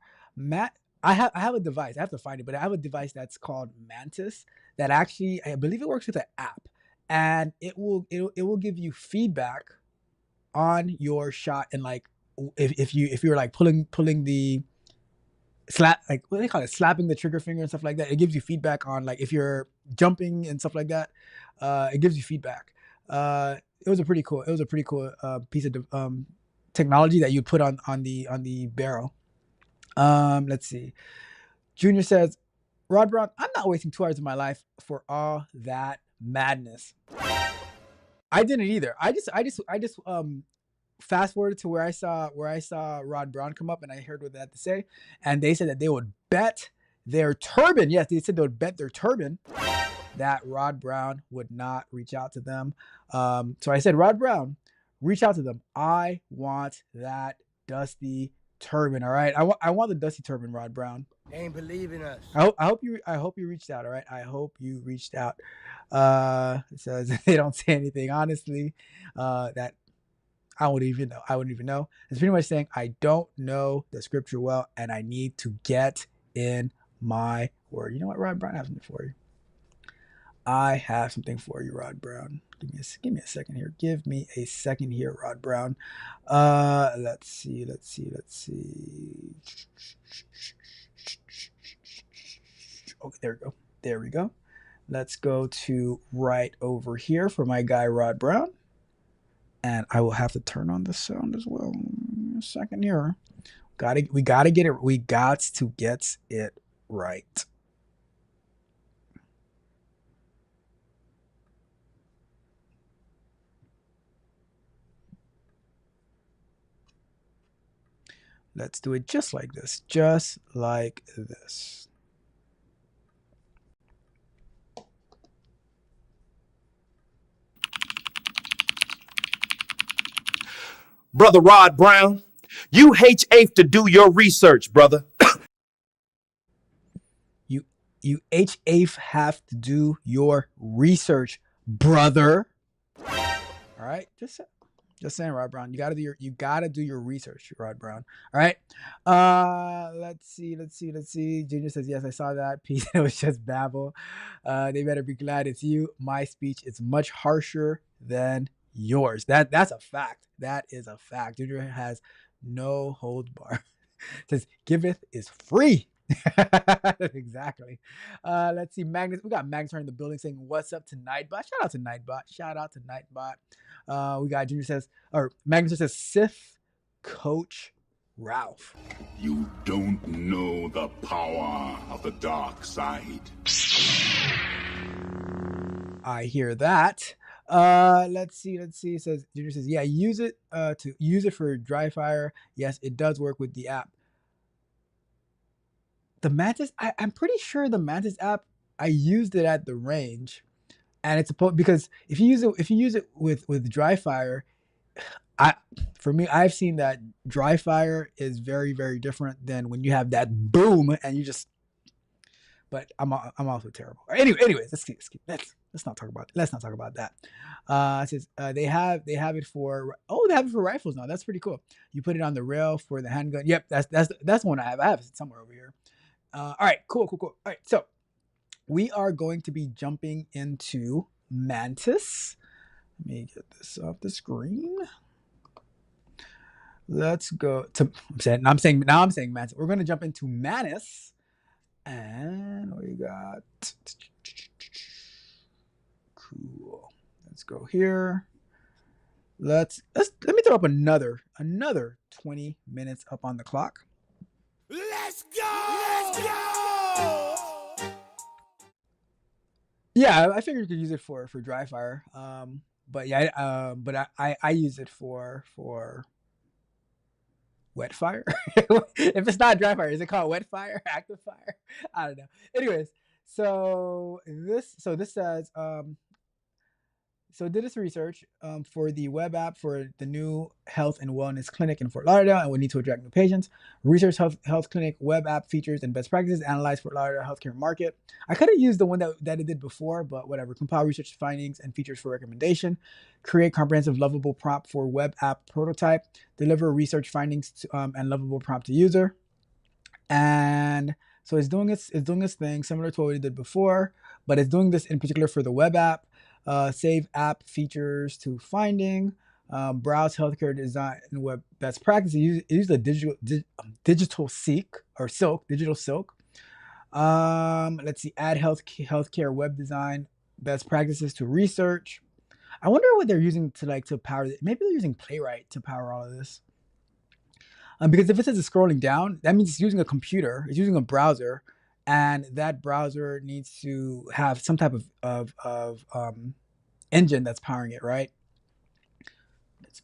I have a device. I have to find it, but I have a device that's called Mantis that actually, I believe it works with an app, and it will give you feedback on your shot, and like if you're like pulling the slap, like what do they call it, slapping the trigger finger and stuff like that. It gives you feedback on like if you're jumping and stuff like that. It gives you feedback. It was a pretty cool piece of technology that you put on the barrel. Let's see. Junior says, Rod Brown, I'm not wasting 2 hours of my life for all that madness. I didn't either. I just fast forwarded to where I saw Rod Brown come up, and I heard what they had to say, and they said that they would bet their turban. Yes, they said they would bet their turban that Rod Brown would not reach out to them. So I said, Rod Brown, reach out to them. I want that dusty turban. All right, I want the dusty turban, Rod Brown. They ain't believing us. I hope you reached out. All right, I hope you reached out. It says they don't say anything honestly. That I wouldn't even know. It's pretty much saying I don't know the scripture well, and I need to get in my word. You know what, Rod Brown, I have something for you. I have something for you, Rod Brown. Give me a second here. Give me a second here, Rod Brown. Let's see. Okay, there we go. Let's go to right over here for my guy, Rod Brown. And I will have to turn on the sound as well. A second here. We gotta get it. We got to get it right. Let's do it just like this. Just like this. Brother Rod Brown, You H8 to do your research, brother. You H8 have to do your research, brother. All right, just saying, Rod Brown. You gotta do your research, Rod Brown. All right. Let's see. Junior says yes, I saw that. Peace. It was just babble. They better be glad it's you. My speech is much harsher than yours. That's a fact. That is a fact. Junior has no hold bar. Says giveth is free. Exactly. Let's see. Magnus, we got Magnus in the building saying what's up to Nightbot. Shout out to Nightbot. We got Junior says, or Magnus says Sith Coach Ralph. You don't know the power of the dark side. I hear that. Let's see. It says Junior says, yeah, use it for dry fire. Yes, it does work with the app. The Mantis, I'm pretty sure the Mantis app, I used it at the range, and it's supposed, because if you use it with dry fire, I've seen that dry fire is very, very different than when you have that boom and you just. But I'm also terrible. Anyways, let's not talk about that. It says they have it for rifles now. That's pretty cool. You put it on the rail for the handgun. Yep, that's one I have. I have it somewhere over here. All right, cool. All right, so we are going to be jumping into Mantis. Let me get this off the screen. Let's go to. I'm saying Mantis. We're going to jump into Mantis, and we got cool. Let's go here. Let me throw up another 20 minutes up on the clock. Let's go! Yeah, I figured you could use it for dry fire. But yeah, but I use it for wet fire. If it's not dry fire, is it called wet fire, active fire? I don't know. Anyways, so this says so did this research for the web app for the new health and wellness clinic in Fort Lauderdale, and we need to attract new patients. Research health clinic web app features and best practices. Analyze Fort Lauderdale healthcare market. I could have used the one that it did before, but whatever. Compile research findings and features for recommendation. Create comprehensive lovable prompt for web app prototype. Deliver research findings to, and lovable prompt to user. And so it's doing its thing similar to what we did before, but it's doing this in particular for the web app. Save app features to finding, browse healthcare design and web best practices. Use the digital silk. Let's see, add healthcare web design best practices to research. I wonder what they're using to power it. Maybe they're using Playwright to power all of this. Because if it says it's scrolling down, that means it's using a computer, it's using a browser, and that browser needs to have some type of engine that's powering it, right? It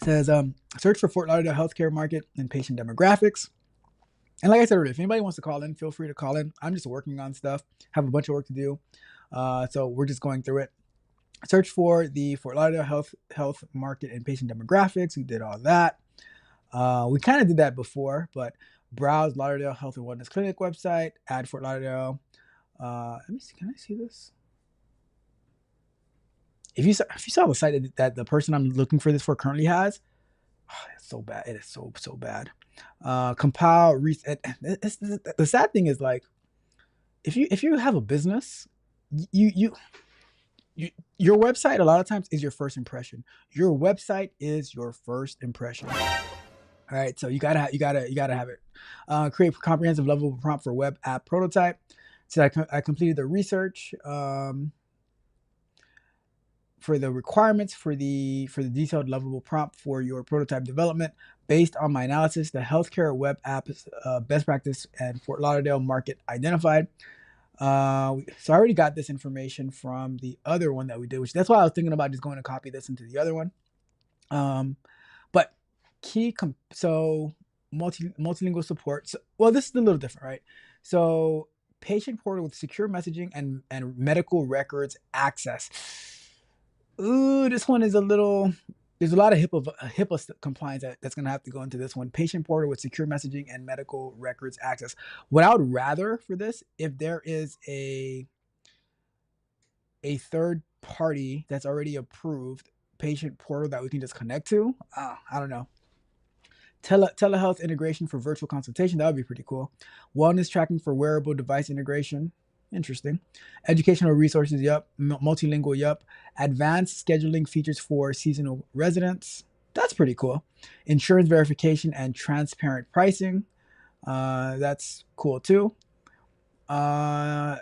says search for Fort Lauderdale healthcare market and patient demographics. And like I said earlier, if anybody wants to call in, feel free to call in. I'm just working on stuff, have a bunch of work to do, so we're just going through it. Search for the Fort Lauderdale health market and patient demographics. We did all that. We kind of did that before, but browse Lauderdale Health and Wellness Clinic website, add Fort Lauderdale. Let me see, can I see this? If you saw the site that the person I'm looking for this for currently has, it's so bad. It is so bad. Compile, reset. The sad thing is, like, if you have a business, your website a lot of times is your first impression. Your website is your first impression. All right, so you gotta have it. Create comprehensive lovable prompt for web app prototype. So I completed the research for the requirements for the detailed lovable prompt for your prototype development. Based on my analysis, the healthcare web app best practice and Fort Lauderdale market identified. So I already got this information from the other one that we did, which that's why I was thinking about just going to copy this into the other one. But so multilingual support. So, well, this is a little different, right? So patient portal with secure messaging and medical records access. Ooh, this one is a little. There's a lot of HIPAA compliance that's going to have to go into this one. Patient portal with secure messaging and medical records access. What I would rather for this, if there is a third party that's already approved patient portal that we can just connect to. I don't know. Telehealth integration for virtual consultation. That would be pretty cool. Wellness tracking for wearable device integration. Interesting. Educational resources. Yup. Multilingual. Yup. Advanced scheduling features for seasonal residents. That's pretty cool. Insurance verification and transparent pricing. That's cool too. Let's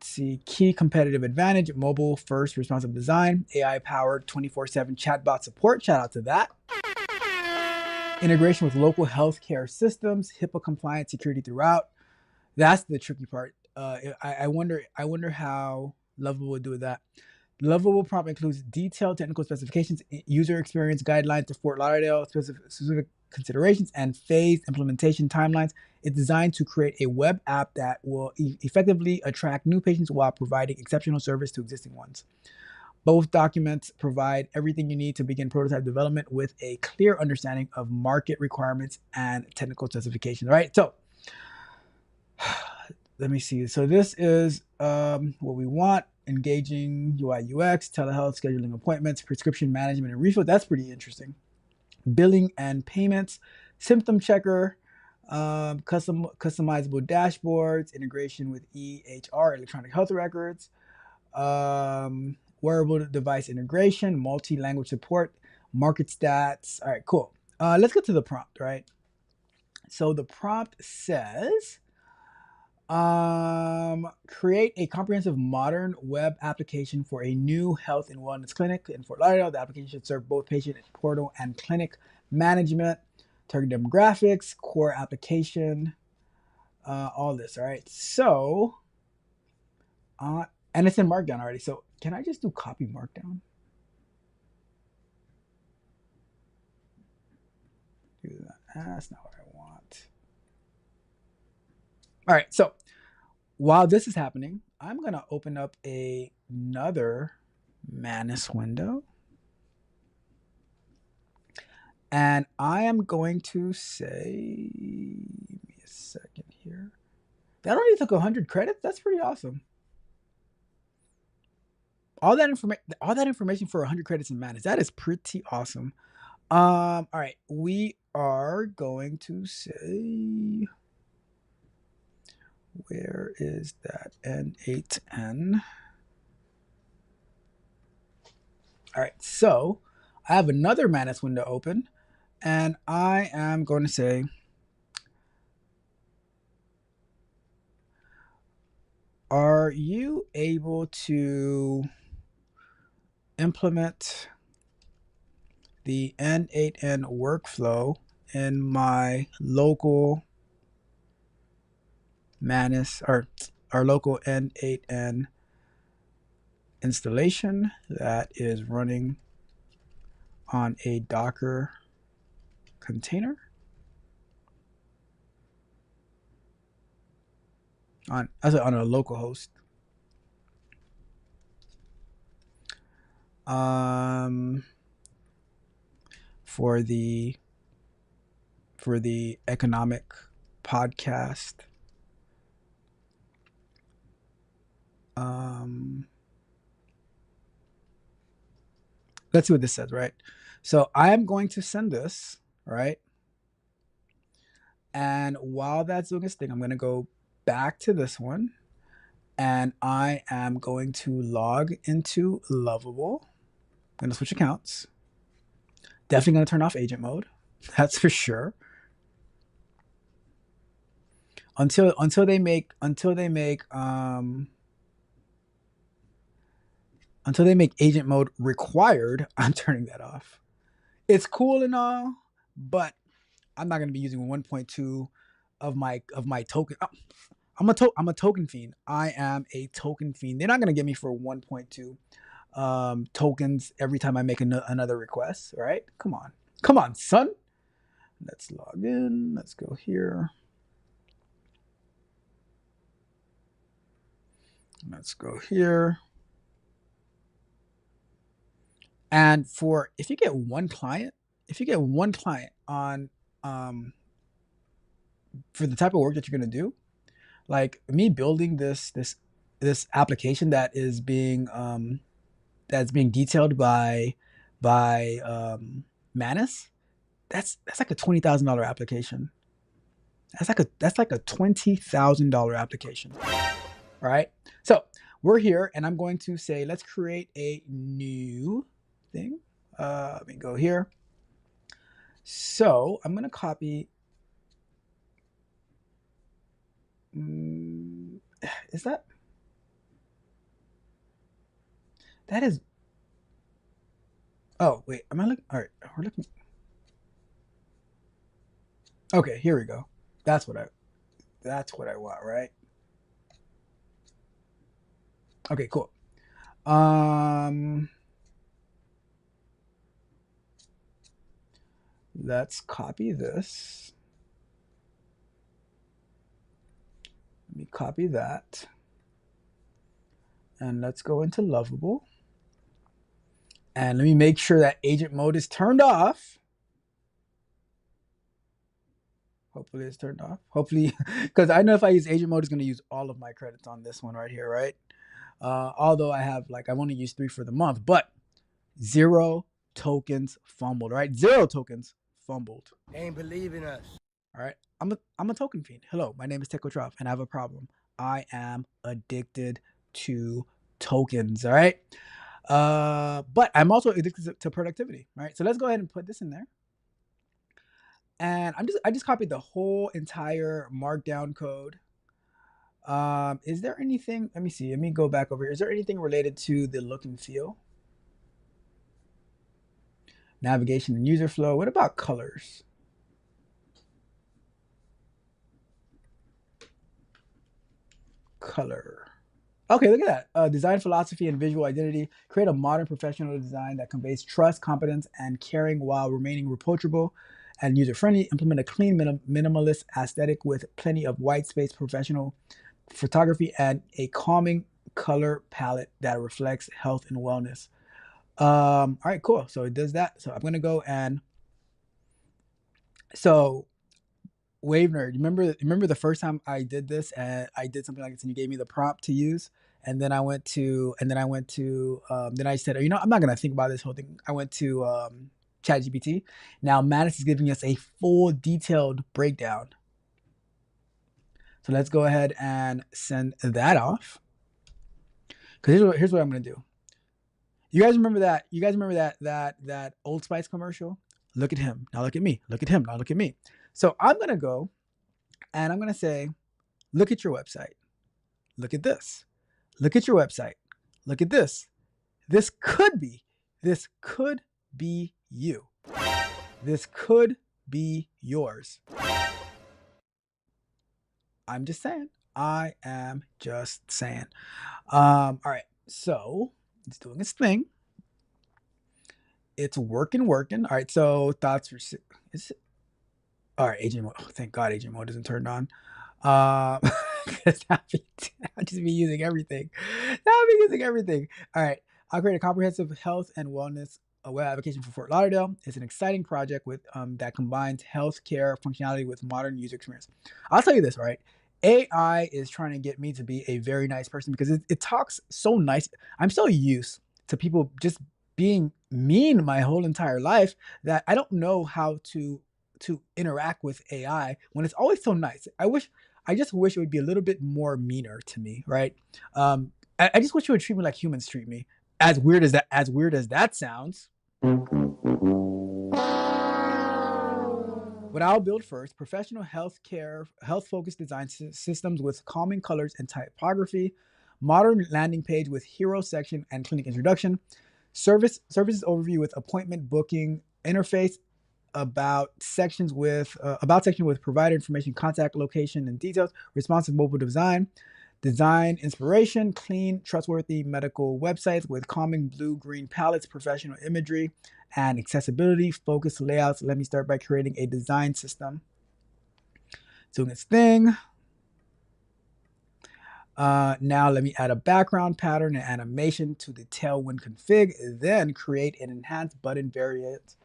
see. Key competitive advantage. Mobile first responsive design. AI powered 24/7 chatbot support. Shout out to that. Integration with local healthcare systems, HIPAA compliant security throughout. That's the tricky part. I wonder how Lovable would do with that. Lovable prompt includes detailed technical specifications, user experience guidelines to Fort Lauderdale, specific considerations, and phased implementation timelines. It's designed to create a web app that will effectively attract new patients while providing exceptional service to existing ones. Both documents provide everything you need to begin prototype development with a clear understanding of market requirements and technical specifications. All right, so let me see. So this is what we want: engaging UI UX, telehealth, scheduling appointments, prescription management and refill. That's pretty interesting. Billing and payments, symptom checker, customizable dashboards, integration with EHR, electronic health records, wearable device integration, multi-language support, market stats. All right, cool. Let's get to the prompt, right? So the prompt says, create a comprehensive modern web application for a new health and wellness clinic in Fort Lauderdale. The application should serve both patient portal and clinic management, target demographics, core application, all this. All right. So, and it's in Markdown already. So can I just do copy Markdown? Do that. That's not what I want. All right. So while this is happening, I'm going to open up another Manus window. And I am going to say, give me a second here. That only took 100 credits. That's pretty awesome. All that information for 100 credits in Manus. That is pretty awesome. All right, we are going to say, where is that N8N? All right, so I have another Manus window open, and I am going to say, are you able to implement the N8N workflow in my local Manus, or our local N8N installation that is running on a Docker container on a local host. For the economic podcast. Let's see what this says, right? So I am going to send this, right? And while that's doing its thing, I'm going to go back to this one, and I am going to log into Lovable. I'm going to switch accounts. Definitely going to turn off agent mode. That's for sure. Until they make agent mode required, I'm turning that off. It's cool and all, but I'm not going to be using 1.2 of my token. I'm a token fiend. I am a token fiend. They're not going to get me for 1.2 tokens every time I make another request, right? Come on, son. Let's log in. Let's go here. Let's go here. And if you get one client on for the type of work that you're gonna do, like me building this application that is being that's being detailed by Manus, that's like a $20,000 application. That's like a $20,000 application. All right. So we're here, and I'm going to say, let's create a new thing. Let me go here. So I'm going to copy. Is that is? Oh wait, am I looking? All right, we're looking. Okay, here we go. That's what I want, right? Okay, cool. Let's copy this. Let me copy that. And let's go into Lovable. And let me make sure that agent mode is turned off. Hopefully it's turned off. Hopefully, because I know if I use agent mode, it's going to use all of my credits on this one right here, right? Although I've only used 3 for the month, but 0 tokens fumbled, right? 0 tokens fumbled. Ain't believing us. All right. I'm a token fiend. Hello, my name is Tech Q&A Livestream, and I have a problem. I am addicted to tokens. All right. But I'm also addicted to productivity. Right. So let's go ahead and put this in there. And I just copied the whole entire markdown code. Is there anything? Let me see. Let me go back over here. Is there anything related to the look and feel? Navigation and user flow. What about colors? Color. Okay, look at that. Design philosophy and visual identity. Create a modern professional design that conveys trust, competence, and caring while remaining approachable and user-friendly. Implement a clean, minimalist aesthetic with plenty of white space, professional photography, and a calming color palette that reflects health and wellness. All right, cool. So it does that. So I'm going to go and... So... Wave Nerd, remember the first time I did this, and I did something like this, and you gave me the prompt to use, and then I said, you know, I'm not gonna think about this whole thing. I went to ChatGPT. Now Manus is giving us a full detailed breakdown. So let's go ahead and send that off. Because here's what I'm gonna do. You guys remember that? That Old Spice commercial? Look at him. Now look at me. Look at him. Now look at me. So I'm going to go and I'm going to say, look at your website. Look at this. Look at your website. Look at this. This could be you. This could be yours. I'm just saying. I am just saying. All right. So it's doing its thing. It's working. All right. So thoughts for... All right, agent mode. Oh, thank God agent mode isn't turned on. I'll just be using everything. All right, I'll create a comprehensive health and wellness web application for Fort Lauderdale. It's an exciting project with that combines healthcare functionality with modern user experience. I'll tell you this, right? AI is trying to get me to be a very nice person because it talks so nice. I'm so used to people just being mean my whole entire life that I don't know how to interact with AI when it's always so nice. I just wish it would be a little bit more meaner to me, right? I just wish it would treat me like humans treat me. As weird as that sounds. What I'll build first: professional health-focused design systems with calming colors and typography, modern landing page with hero section and clinic introduction, services overview with appointment booking interface, about section with provider information, contact location and details, responsive mobile design inspiration, clean, trustworthy medical websites with calming blue-green palettes, professional imagery, and accessibility, focused layouts. Let me start by creating a design system. Doing its thing. Now let me add a background pattern and animation to the tailwind config, then create an enhanced button variant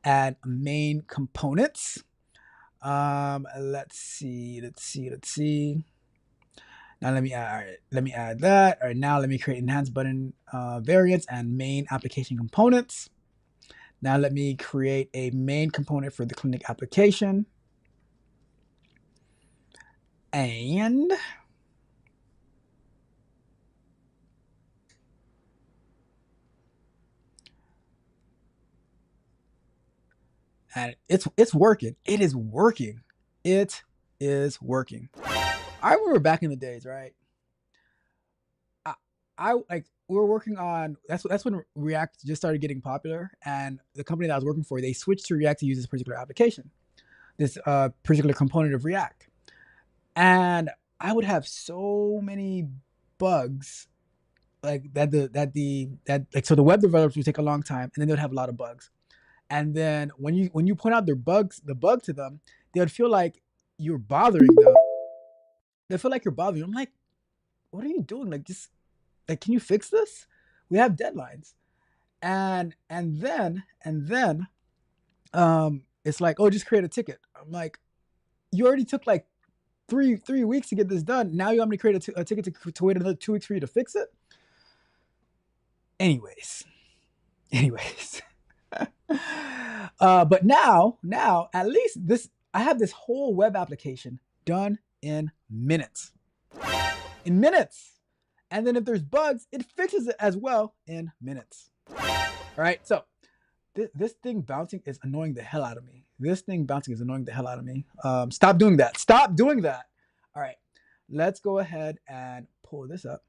and main components. Let's see. Now let me add, all right, let me add that. All right, now let me create enhanced button variants and main application components. Now let me create a main component for the clinic application. And it's working. It is working. It is working. I remember back in the days, right? I like we were working on that's when React just started getting popular, and the company that I was working for, they switched to React to use this particular application, this particular component of React, and I would have so many bugs like so the web developers would take a long time, and then they would have a lot of bugs, and then when you point out the bug to them, they would feel like you're bothering them. They feel like you're bothering them. I'm like, what are you doing? Like, just like, can you fix this? We have deadlines. And then it's like, oh, just create a ticket. I'm like, you already took like three weeks to get this done. Now you want me to create a ticket to wait another 2 weeks for you to fix it? Anyways. But now at least I have this whole web application done in minutes. In minutes. And then if there's bugs, it fixes it as well in minutes. All right, so this thing bouncing is annoying the hell out of me. Stop doing that. Stop doing that. All right, let's go ahead and pull this up.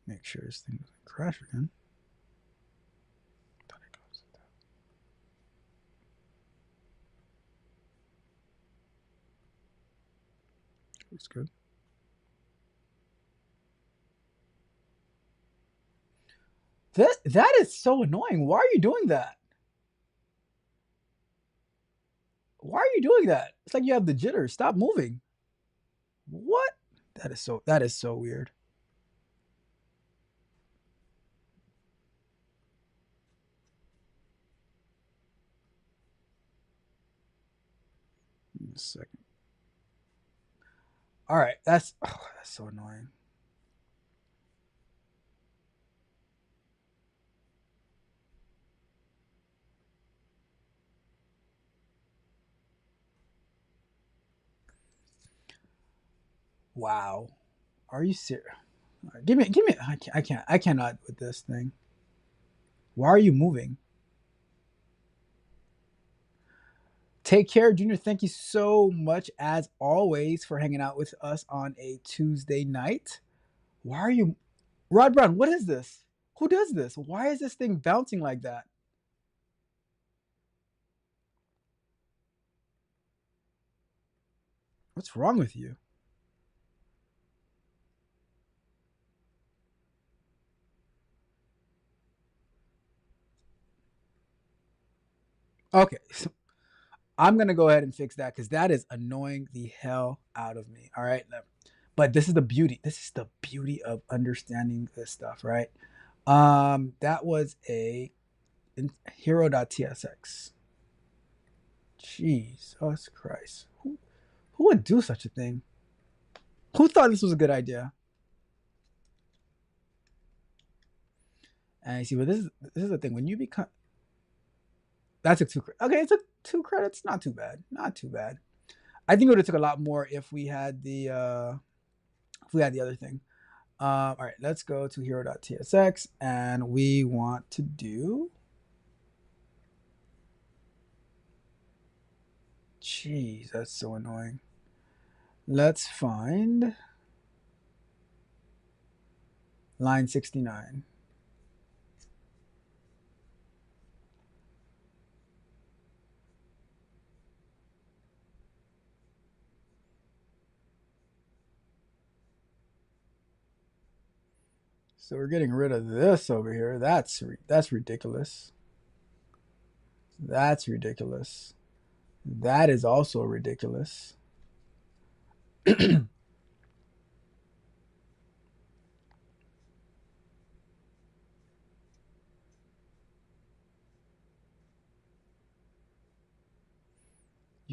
Make sure this thing doesn't crash again. Looks good. That is so annoying. Why are you doing that? Why are you doing that? It's like you have the jitters. Stop moving. What? That is so weird. Give me a second. All right, that's so annoying. Wow. Are you serious? Right, give me. I cannot with this thing. Why are you moving? Take care, Junior. Thank you so much, as always, for hanging out with us on a Tuesday night. Why are you, Rod Brown? What is this? Who does this? Why is this thing bouncing like that? What's wrong with you? Okay, so I'm gonna go ahead and fix that because that is annoying the hell out of me. All right, but this is the beauty. This is the beauty of understanding this stuff, right? That was a hero.tsx. Jesus Christ, who would do such a thing? Who thought this was a good idea? And you see, but this is the thing. When you become, that took 2 credits. Okay, it took 2 credits. Not too bad. Not too bad. I think it would have took a lot more if we had the other thing. All right, let's go to hero.tsx, and we want to do. Jeez, that's so annoying. Let's find line 69. So we're getting rid of this over here. That's ridiculous. That's ridiculous. That is also ridiculous. You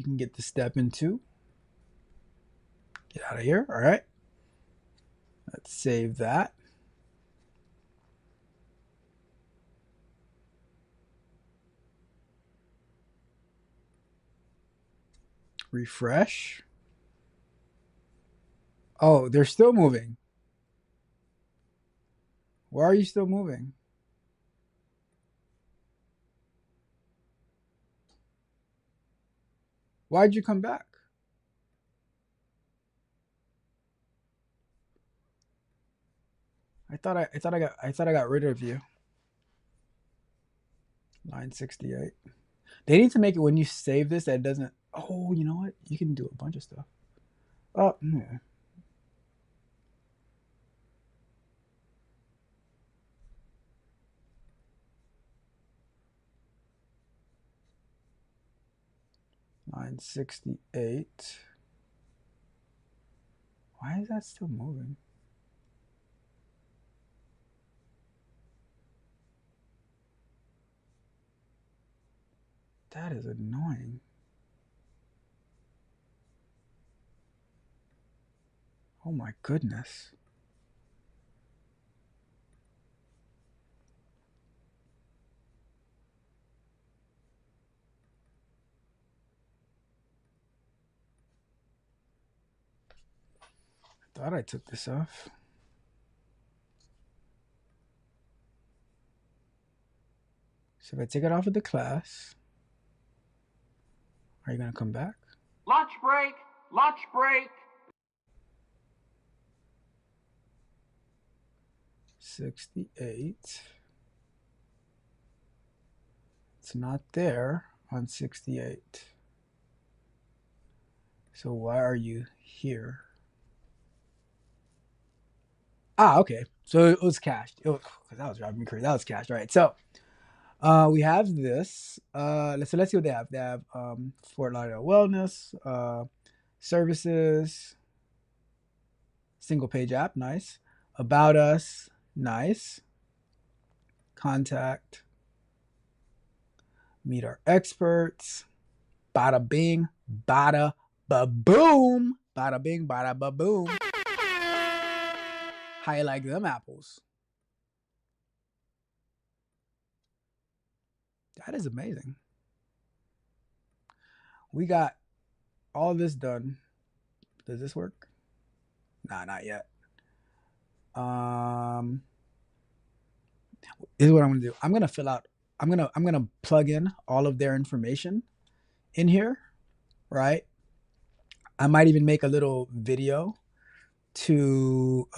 can get the step into. Get out of here. All right. Let's save that. Refresh. Oh, they're still moving. Why are you still moving? Why'd you come back? I thought I got rid of you. 968. They need to make it when you save this that it doesn't. Oh, you know what? You can do a bunch of stuff. Oh, yeah. $968. Why is that still moving? That is annoying. Oh my goodness. I thought I took this off. So if I take it off of the class, are you going to come back? Lunch break. Lunch break. 68. It's not there on 68. So why are you here? Ah, okay. So it was cached. That was driving me crazy. That was cached. All right. So we have this. Let's see what they have. They have Fort Lauderdale Wellness, services, single page app, nice. About us, nice. Contact, meet our experts. Bada bing, bada ba-boom. Bada bing, bada ba-boom. How you like them apples? That is amazing. We got all this done. Does this work? Nah, not yet. This is what I'm gonna do. I'm gonna fill out. I'm gonna plug in all of their information in here, right? I might even make a little video to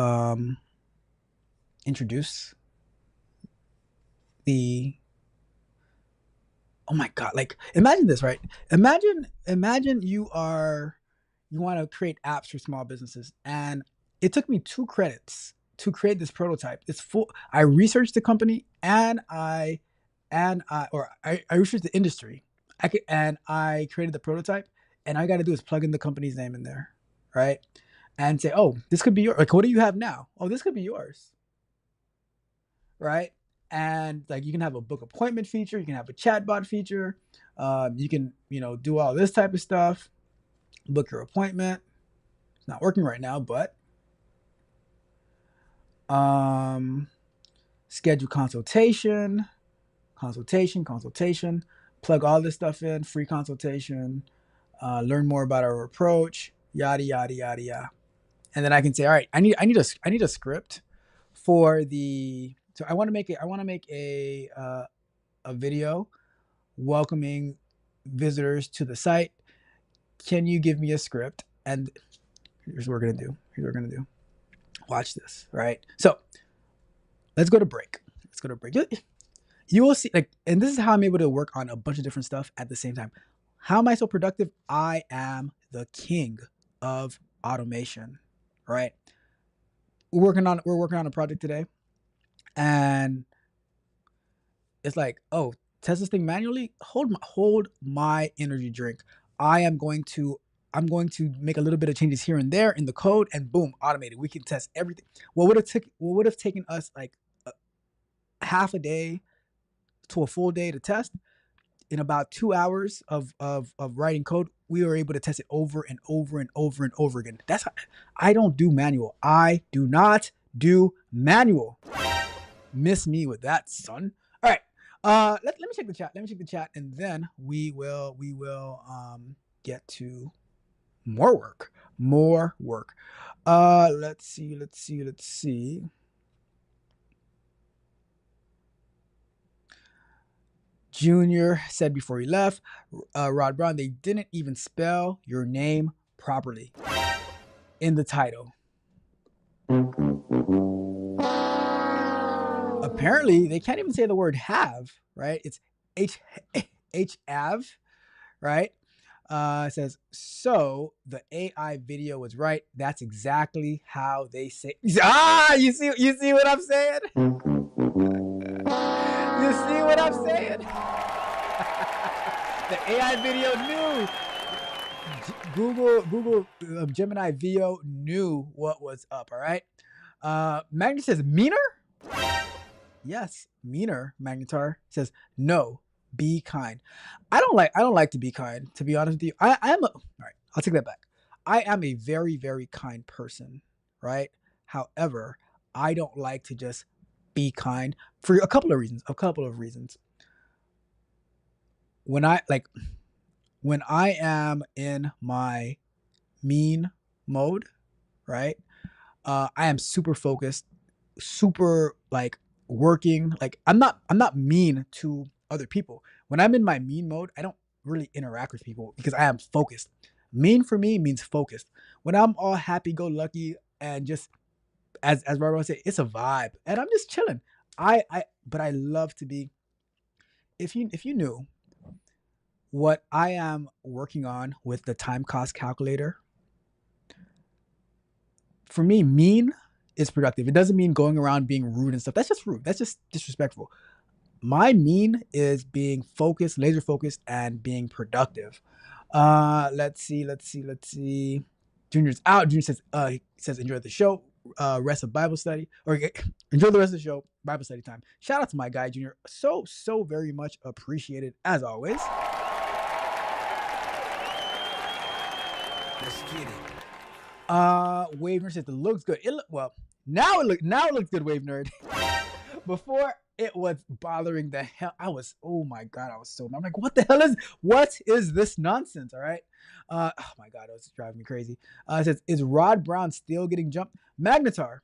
introduce the. Oh my god! Like, imagine this, right? Imagine you want to create apps for small businesses, and it took me 2 credits to create this prototype. It's full. I researched the company, and I researched the industry. I created the prototype, and all I got to do is plug in the company's name in there, right? And say, oh, this could be yours. Like, what do you have now? Oh, this could be yours, right? And like, you can have a book appointment feature, you can have a chatbot feature, you can do all this type of stuff. Book your appointment. It's not working right now, but schedule consultation. Plug all this stuff in. Free consultation. Learn more about our approach. Yada yada yada yada. And then I can say, all right, I need a script for the. So I want to make a video welcoming visitors to the site. Can you give me a script? And here's what we're gonna do. Watch this, right? So let's go to break. You will see, like, and this is how I'm able to work on a bunch of different stuff at the same time. How am I so productive? I am the king of automation, right? We're working on a project today. and it's like, oh, test this thing manually. Hold my energy drink. I'm going to make a little bit of changes here and there in the code, and boom, automated. We can test everything. What would have taken us like half a day to a full day to test, in about 2 hours of writing code, we were able to test it over and over and over and over again. That's how, I don't do manual. I do not do manual. Miss me with that, son. All right. Let me check the chat. Let me check the chat, and then we will get to more work. Let's see. Junior said before he left, Rod Brown, they didn't even spell your name properly in the title. Apparently, they can't even say the word have, right? It's H-have, right? It says, so the AI video was right. That's exactly how they say. You see what I'm saying? You see what I'm saying? The AI video knew. Google Gemini VO knew what was up. All right. Magnet says meaner. Yes, meaner. Magnetar says no. Be kind. I don't like to be kind. To be honest with you, all right. I'll take that back. I am a very, very kind person. Right. However, I don't like to just be kind for a couple of reasons. When I am in my mean mode, right? I am super focused, super like working. Like I'm not mean to other people. When I'm in my mean mode, I don't really interact with people because I am focused. Mean for me means focused. When I'm all happy-go-lucky and just as Barbara would say, it's a vibe, and I'm just chilling. But I love to be. If you knew what I am working on with the time cost calculator, for me, mean is productive. It doesn't mean going around being rude and stuff. That's just rude. That's just disrespectful. My mean is being focused, laser focused, and being productive. Let's see. Junior's out. Junior says enjoy the show. Rest of Bible study, or enjoy the rest of the show. Bible study time. Shout out to my guy Junior. So very much appreciated as always. Let's get it. Wave Nerd says it looks good. Now it looks good, Wave Nerd. Before it was bothering the hell. Oh my god, I was so mad. I'm like, what is this nonsense? All right. Oh my god, it was driving me crazy. It says, is Rod Brown still getting jumped? Magnetar.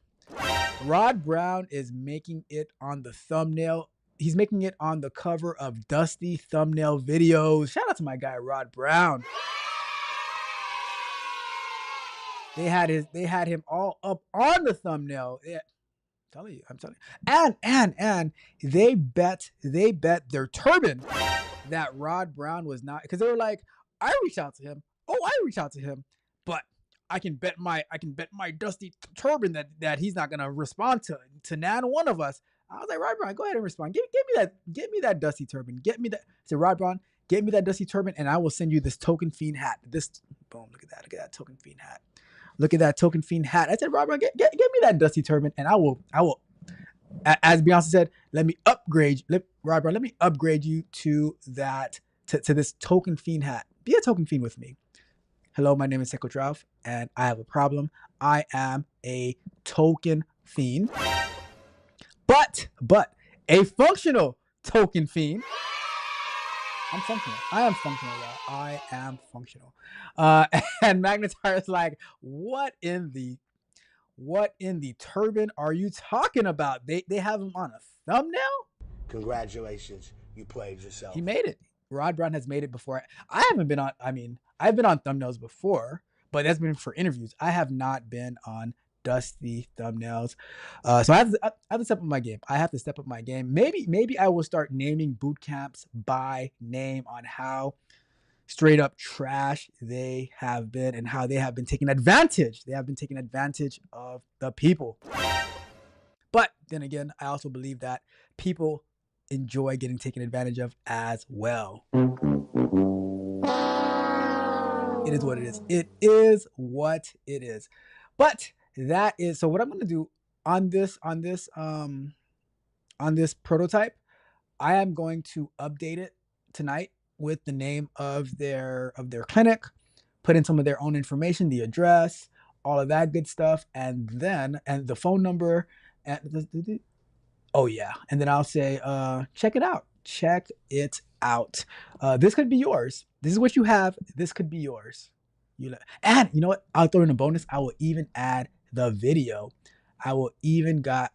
Rod Brown is making it on the thumbnail. He's making it on the cover of Dusty thumbnail videos. Shout out to my guy Rod Brown. They had him all up on the thumbnail. Yeah. I'm telling you. And they bet their turban that Rod Brown was not, because they were like, I reached out to him, but I can bet my Dusty turban that he's not gonna respond to nan one of us. I was like, Rod Brown, go ahead and respond. Get me that Dusty turban. Get me that. I said, Rod Brown, get me that Dusty turban, and I will send you this token fiend hat. Boom, look at that token fiend hat. Look at that token fiend hat. I said, Rod Brown, get me that Dusty turban, and I will. As Beyonce said, let me upgrade you to that to this token fiend hat. Be a token fiend with me. Hello, my name is Seko Drauf, and I have a problem. I am a token fiend, but a functional token fiend. I'm functional. I am functional, y'all. I am functional. And Magnetar is like, what in the turban are you talking about? They have him on a thumbnail? Congratulations, you played yourself. He made it. Rod Brown has made it before. I've been on thumbnails before, but that's been for interviews. I have not been on Dusty thumbnails. So I have to step up my game. Maybe I will start naming boot camps by name on how straight up trash they have been and how they have been taking advantage. They have been taking advantage of the people. But then again, I also believe that people enjoy getting taken advantage of as well. It is what it is. It is what it is. But that is, so what I'm going to do on this prototype, I am going to update it tonight with the name of their clinic, put in some of their own information, the address, all of that good stuff, and the phone number, and oh yeah, and then I'll say, check it out. Check it out. This could be yours. This is what you have. This could be yours. And you know what? I'll throw in a bonus. I will even add the video. I would even add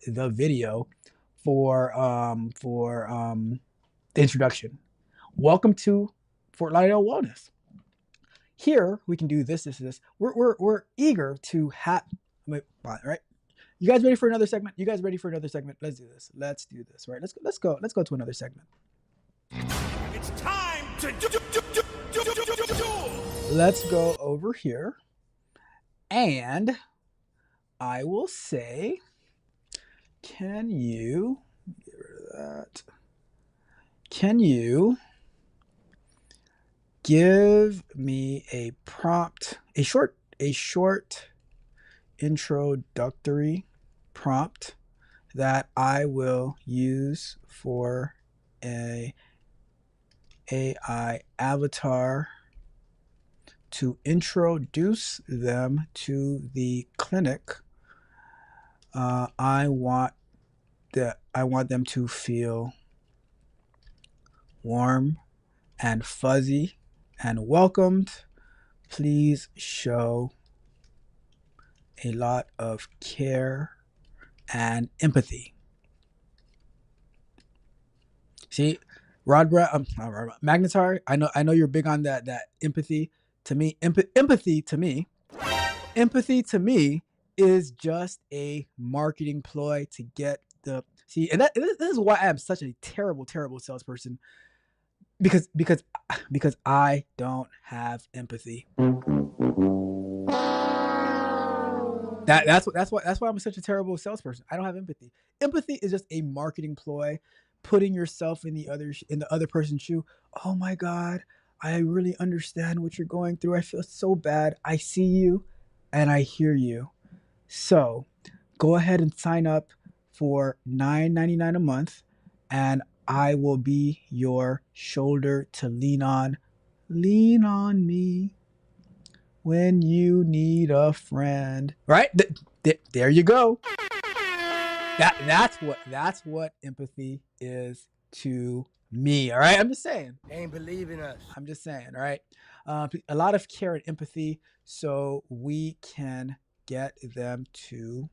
the video for the introduction. Welcome to Fort Lauderdale Wellness. Here we can do this. We're eager to have. Right? You guys ready for another segment? Let's do this. Right? Let's go to another segment. It's time to do. Let's go over here, and I will say, can you get rid of that? Can you give me a prompt, a short introductory prompt that I will use for a AI avatar to introduce them to the clinic. I want them to feel warm and fuzzy and welcomed. Please show a lot of care and empathy. See, Magnetar, I know you're big on that empathy. To me, empathy to me is just a marketing ploy to get the and this is why I am such a terrible salesperson, because I don't have empathy. That's why I'm such a terrible salesperson. I don't have empathy. Empathy is just a marketing ploy, putting yourself in the other person's shoe. Oh my God, I really understand what you're going through. I feel so bad. I see you and I hear you. So go ahead and sign up for $9.99 a month, and I will be your shoulder to lean on. Lean on me when you need a friend. Right? There you go. That's what empathy is to me. All right, I'm just saying. They ain't believing us. I'm just saying. All right, a lot of care and empathy, so we can get them to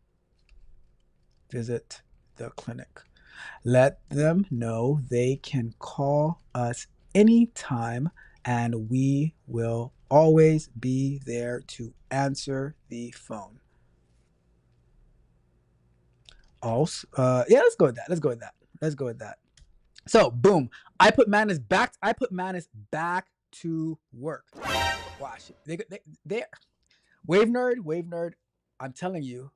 visit the clinic. Let them know they can call us anytime, and we will always be there to answer the phone. Also, yeah, let's go with that. So, boom. I put Manus back to work. Watch it. They Wave Nerd. I'm telling you,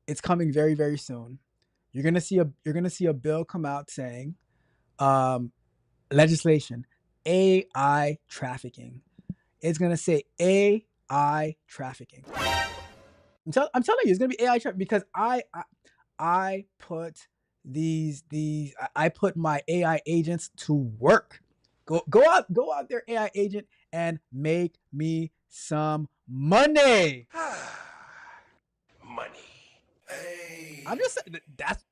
it's coming very, very soon. You're gonna see a bill come out saying, legislation, AI trafficking. It's gonna say AI trafficking. I'm telling you, it's gonna be AI trafficking, because I put I put my AI agents to work. Go out there, AI agent, and make me some money. Money. Hey. I'm just saying, that's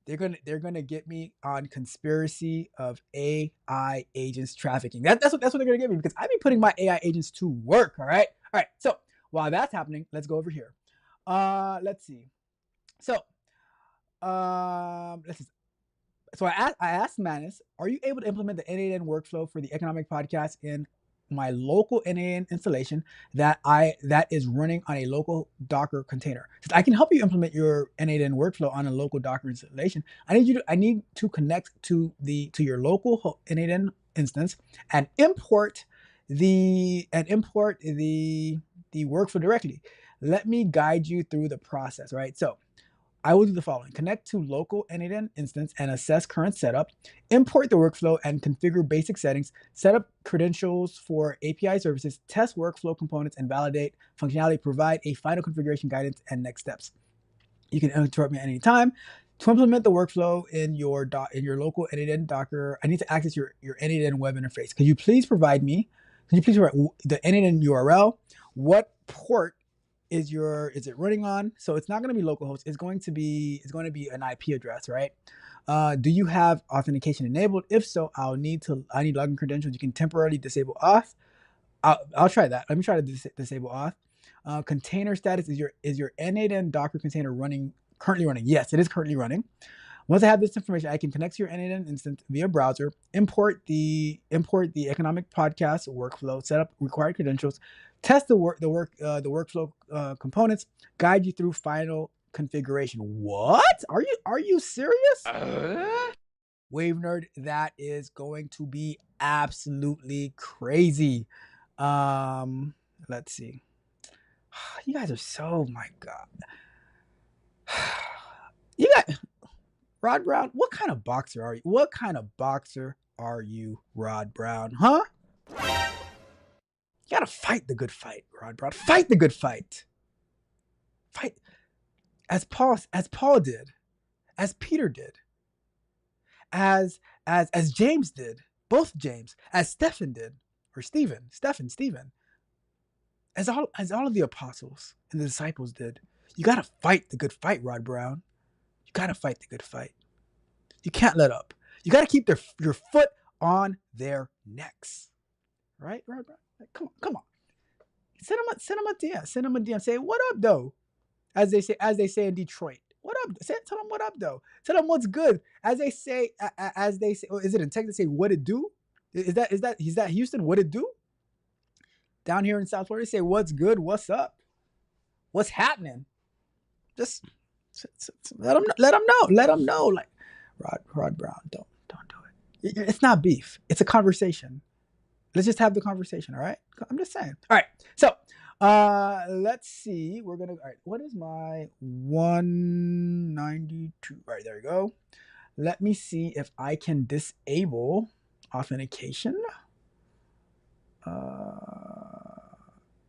they're gonna get me on conspiracy of AI agents trafficking. That's what they're gonna get me, because I've been putting my AI agents to work. All right. So while that's happening, let's go over here. Let's see. So, So I asked Manus, are you able to implement the N8N workflow for the economic podcast in my local N8N installation that is running on a local Docker container? Since I can help you implement your N8N workflow on a local Docker installation, I need to connect to your local N8N instance and import the workflow directly. Let me guide you through the process, right? So I will do the following. Connect to local N8N instance and assess current setup, import the workflow and configure basic settings, set up credentials for API services, test workflow components and validate functionality, provide a final configuration guidance and next steps. You can interrupt me at any time. To implement the workflow in your local N8N Docker, I need to access your N8N web interface. Could you please provide the N8N URL? What port is it running on? So it's not going to be localhost. It's going to be an IP address, right? Do you have authentication enabled? If so, I need login credentials. You can temporarily disable auth. I'll try that. Let me try to disable auth. Container status, is your N8N Docker container currently running? Yes, it is currently running. Once I have this information, I can connect to your N8N instance via browser, import the economic podcast workflow, set up required credentials, test the workflow components, guide you through final configuration. What? Are you serious? Wave Nerd, that is going to be absolutely crazy. Let's see. You guys are so, my God. You got Rod Brown. What kind of boxer are you? What kind of boxer are you, Rod Brown? Huh? You gotta fight the good fight, Rod Brown. Fight the good fight. Fight as Paul did, as Peter did, as James did, both James, as Stephen did, or Stephen, as all of the apostles and the disciples did. You gotta fight the good fight, Rod Brown. You gotta fight the good fight. You can't let up. You gotta keep your foot on their necks, right, Rod Brown? Like, come on. Send them a DM. Say, what up, though? As they say in Detroit. What up? Tell them what up, though. Tell them what's good. As they say, is it in Texas? Say what it do? Is that Houston? What it do? Down here in South Florida, say what's good, what's up, what's happening. Just let them know. Like Rod Brown, don't do it. It's not beef. It's a conversation. Let's just have the conversation, all right? I'm just saying. All right, so let's see. All right, what is my 192? All right, there we go. Let me see if I can disable authentication.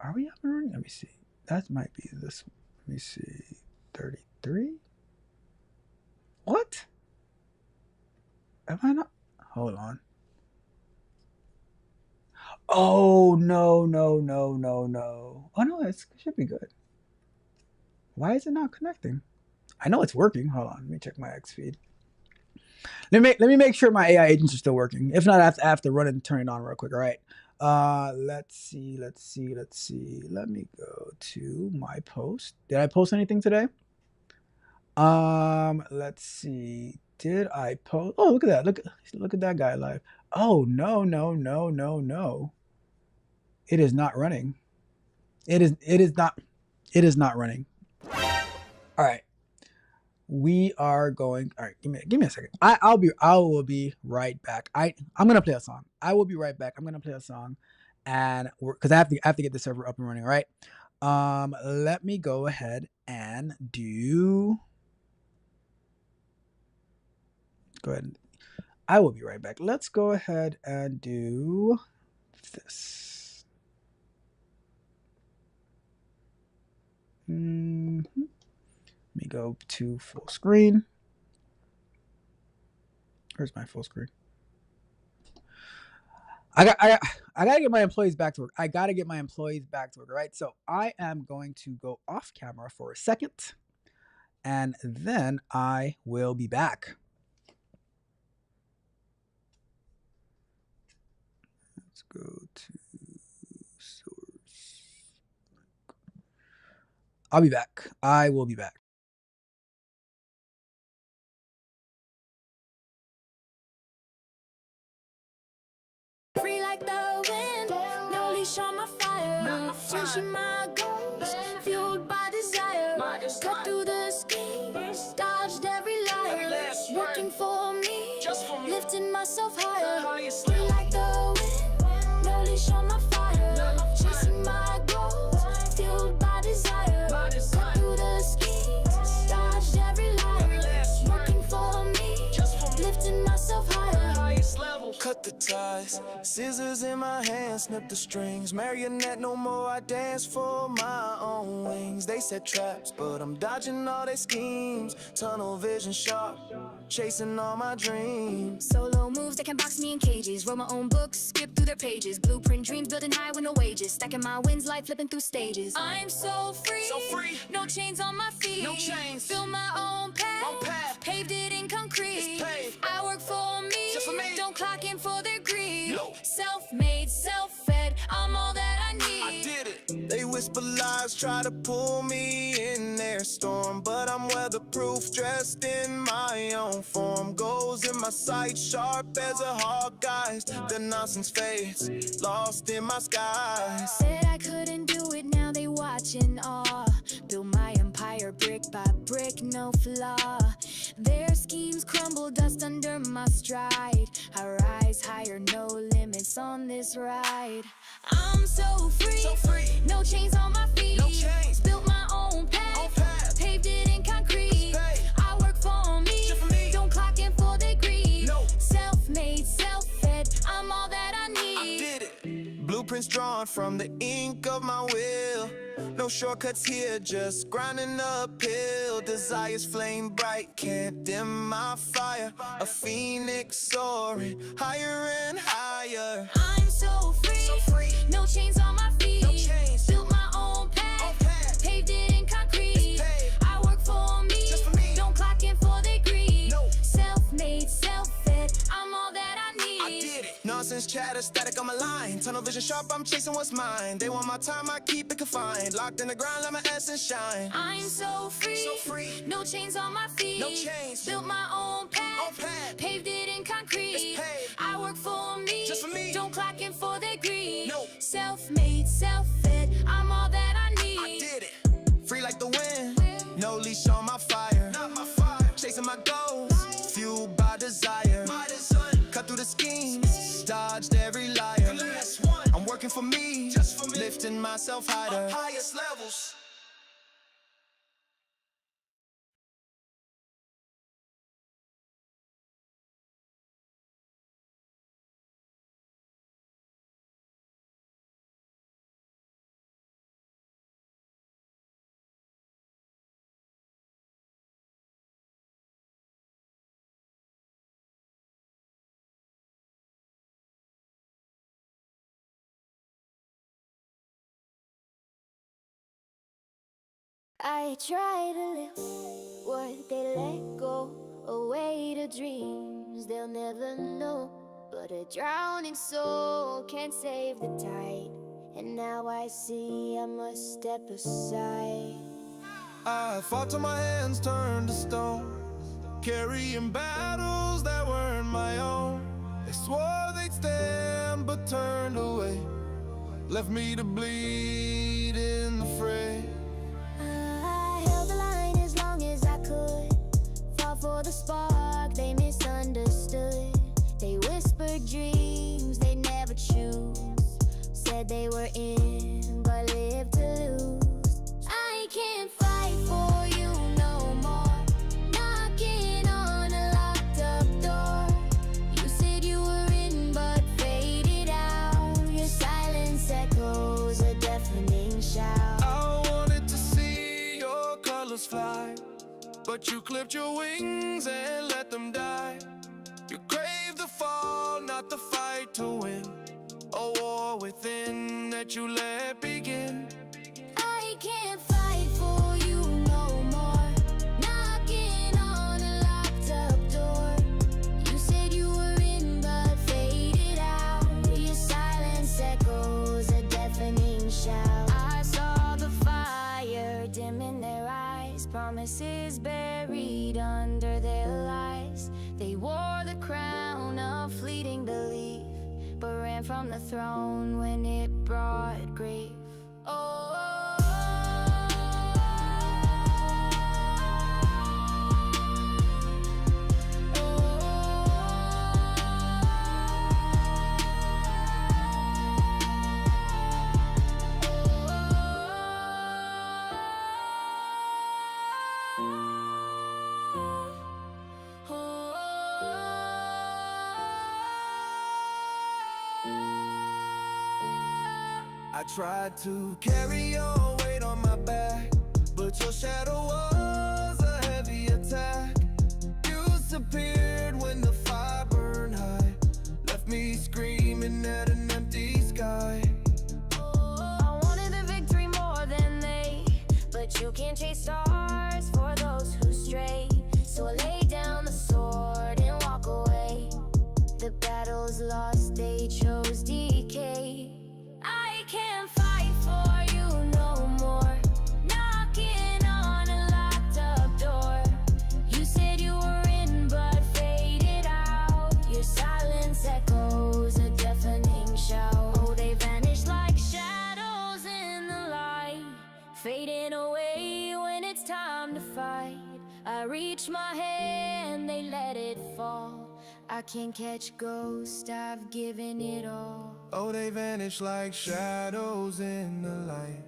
Are we up and running? Let me see. That might be this one. Let me see. 33? What? Am I not? Hold on. Oh, no. Oh, no, it should be good. Why is it not connecting? I know it's working. Hold on. Let me check my X feed. Let me make sure my AI agents are still working. If not, I have to run and turn it on real quick. All right. Let's see. Let me go to my post. Did I post anything today? Let's see. Did I post? Oh, look at that. Look at that guy live. Oh, no. It is not running. It is not running. All right. We are going. All right, give me a second. I will be right back. I'm gonna play a song. I will be right back. I'm gonna play a song, and because I have to get the server up and running. All right. Let me go ahead and do. Go ahead. I will be right back. Let's go ahead and do this. Let me go to full screen. Where's my full screen? I gotta get my employees back to work. All right. So I am going to go off camera for a second, and then I will be back. Let's go to source. I'll be back. I will be back. Free like the wind, no leash on my fire. Chasing my goals, fueled by desire. Cut through the schemes, dodged every liar. Working for me, lifting myself higher. Free like the wind, no leash on my fire. Chasing my goals, fueled by desire. eyes. Scissors in my hands, snip the strings. Marionette, no more, I dance for my own wings. They set traps, but I'm dodging all their schemes. Tunnel vision sharp, chasing all my dreams. Solo moves that can box me in cages. Wrote my own books, skip through their pages. Blueprint dreams, building high with no wages. Stacking my wins, life flipping through stages. I'm so free, no chains on my feet. No chains. Build my own path, paved it in concrete. I work for me, just for me. Don't clock in for their greed. No. Self-made, self-fed, I'm all that I need. I did it. They whisper lies, try to pull me in their storm, but I'm weatherproof, dressed in my own form. Goals in my sight, sharp as a hawk eyes. The nonsense fades, lost in my skies. Said I couldn't do it, now they watch in awe. Build my empire brick by brick, no flaw. Their schemes crumble, dust under my stride. I rise higher, no limits on this ride. I'm so free, no chains on my feet. No chains. Built my own path, paved it in concrete. I work for me, just for me. Don't clock in for their greed. No. Self-made, self-fed, I'm all that I need. I did it. Blueprints drawn from the ink of my will. No shortcuts here, just grinding uphill. Desire's flame bright, can't dim my fire. A phoenix soaring higher and higher. I'm so free, no chains on my feet. No chains. Built my own path, paved it in concrete. I work for me, just for me. Don't clock in for their greed. No. Self-made, self-fed, I'm all that I need. I did it. Nonsense chatter, static on my line. Tunnel vision sharp, I'm chasing what's mine. They want my time, I keep it confined. Locked in the ground, let my essence shine. I'm so free, no chains on my feet. No chains. Built my own path, paved it in concrete. It's paved. I work for me, just for me. Don't clock in for their greed. No. Self-made, self-fed, I'm all that I need. I did it. Free like the wind, no leash on my fire. Not my fire. Chasing my goals, fueled by desire. Cut through the schemes, dodged every liar. I'm working for me, just for me. Lifting myself higher. Highest levels. I try to live what they let go, away to dreams they'll never know. But a drowning soul can't save the tide, and now I see I must step aside. I fought till my hands turned to stone, carrying battles that weren't my own. They swore they'd stand but turned away, left me to bleed in the fray. I held the line as long as I could, fought for the spark they misunderstood. They whispered dreams they'd never choose, said they were in but lived to lose. I can't fight for you no more, knocking on a locked up door. You said you were in but faded out, your silence echoes a deafening shout. I wanted to see your colors fly, but you clipped your wings and let them die. You crave the fall, not the fight to win, a war within that you let begin. I can't fight for you no more, knocking on a locked up door. You said you were in but faded out, your silence echoes a deafening shout. I saw the fire dim in their eyes, promises buried under their lies. They wore the crown of fleeting belief, but ran from the throne when it brought grief. Oh, Tried to carry your weight on my back, but your shadow was a heavy attack. You disappeared when the fire burned high, left me screaming at an empty sky. I wanted the victory more than they, but you can't chase stars for those who stray. So I lay down the sword and walk away. The battle's lost, they chose decay. I can't fight for you no more, knocking on a locked up door. You said you were in but faded out. Your silence echoes a deafening shout. Oh, they vanish like shadows in the light, fading away when it's time to fight. I reach my hand, they let it fall. I can't catch ghosts, I've given it all. Oh, they vanish like shadows in the light,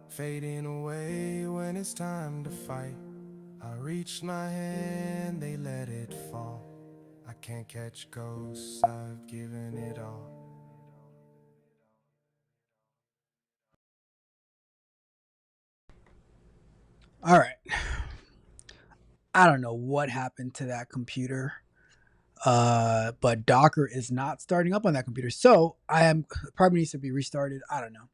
fading away when it's time to fight. I reached my hand, they let it fall. I can't catch ghosts, I've given it all. All right. I don't know what happened to that computer. But Docker is not starting up on that computer. So probably needs to be restarted. I don't know.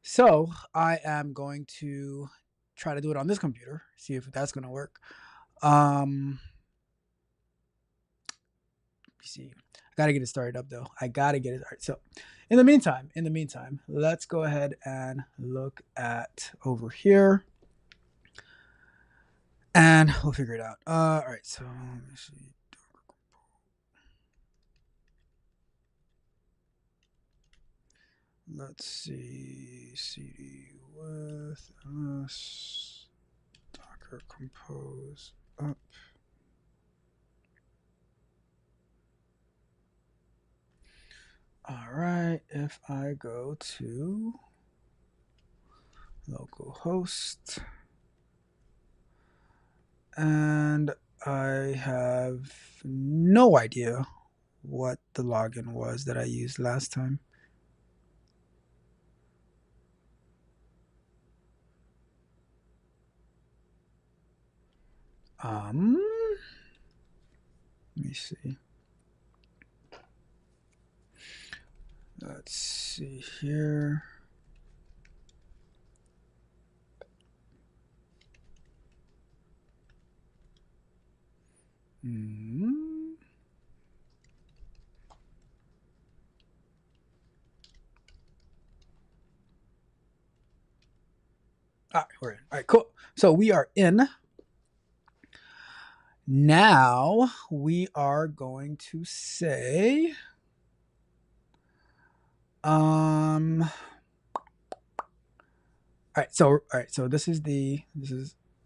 So I am going to try to do it on this computer, see if that's going to work. Let me see. I got to get it started up though. I got to get it started. So in the meantime, let's go ahead and look at over here and we'll figure it out. All right. So let me see. Let's see, cd with ls docker compose up. All right, if I go to localhost and I have no idea what the login was that I used last time. Let me see. Let's see here. All right, we're in. All right, cool. So we are in. Now we are going to say, all right, so this is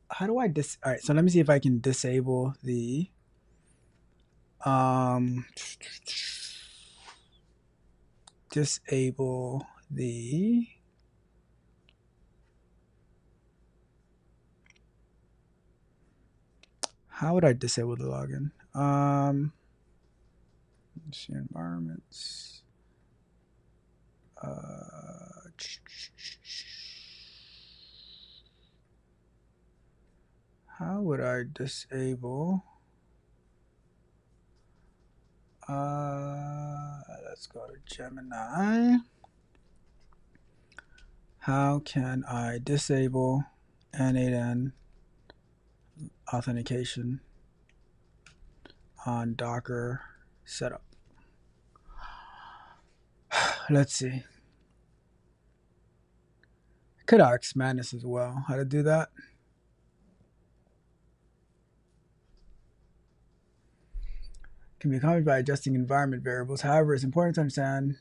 how do I all right, so let me see if I can disable the how would I disable the login? Let's see, environments. How would I disable? Let's go to Gemini. How can I disable N8N authentication on Docker setup? Let's see. I could ask Madness as well how to do that. Can be accomplished by adjusting environment variables. However, it's important to understand.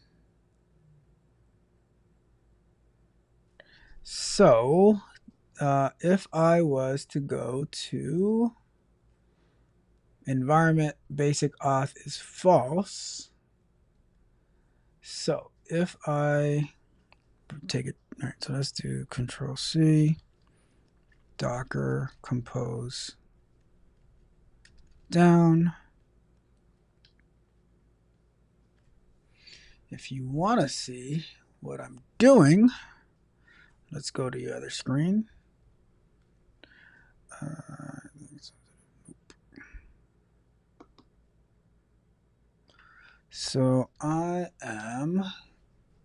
So, if I was to go to environment basic auth is false. So if I take it, all right, so let's do Control C, Docker compose down. If you want to see what I'm doing, let's go to the other screen. So I am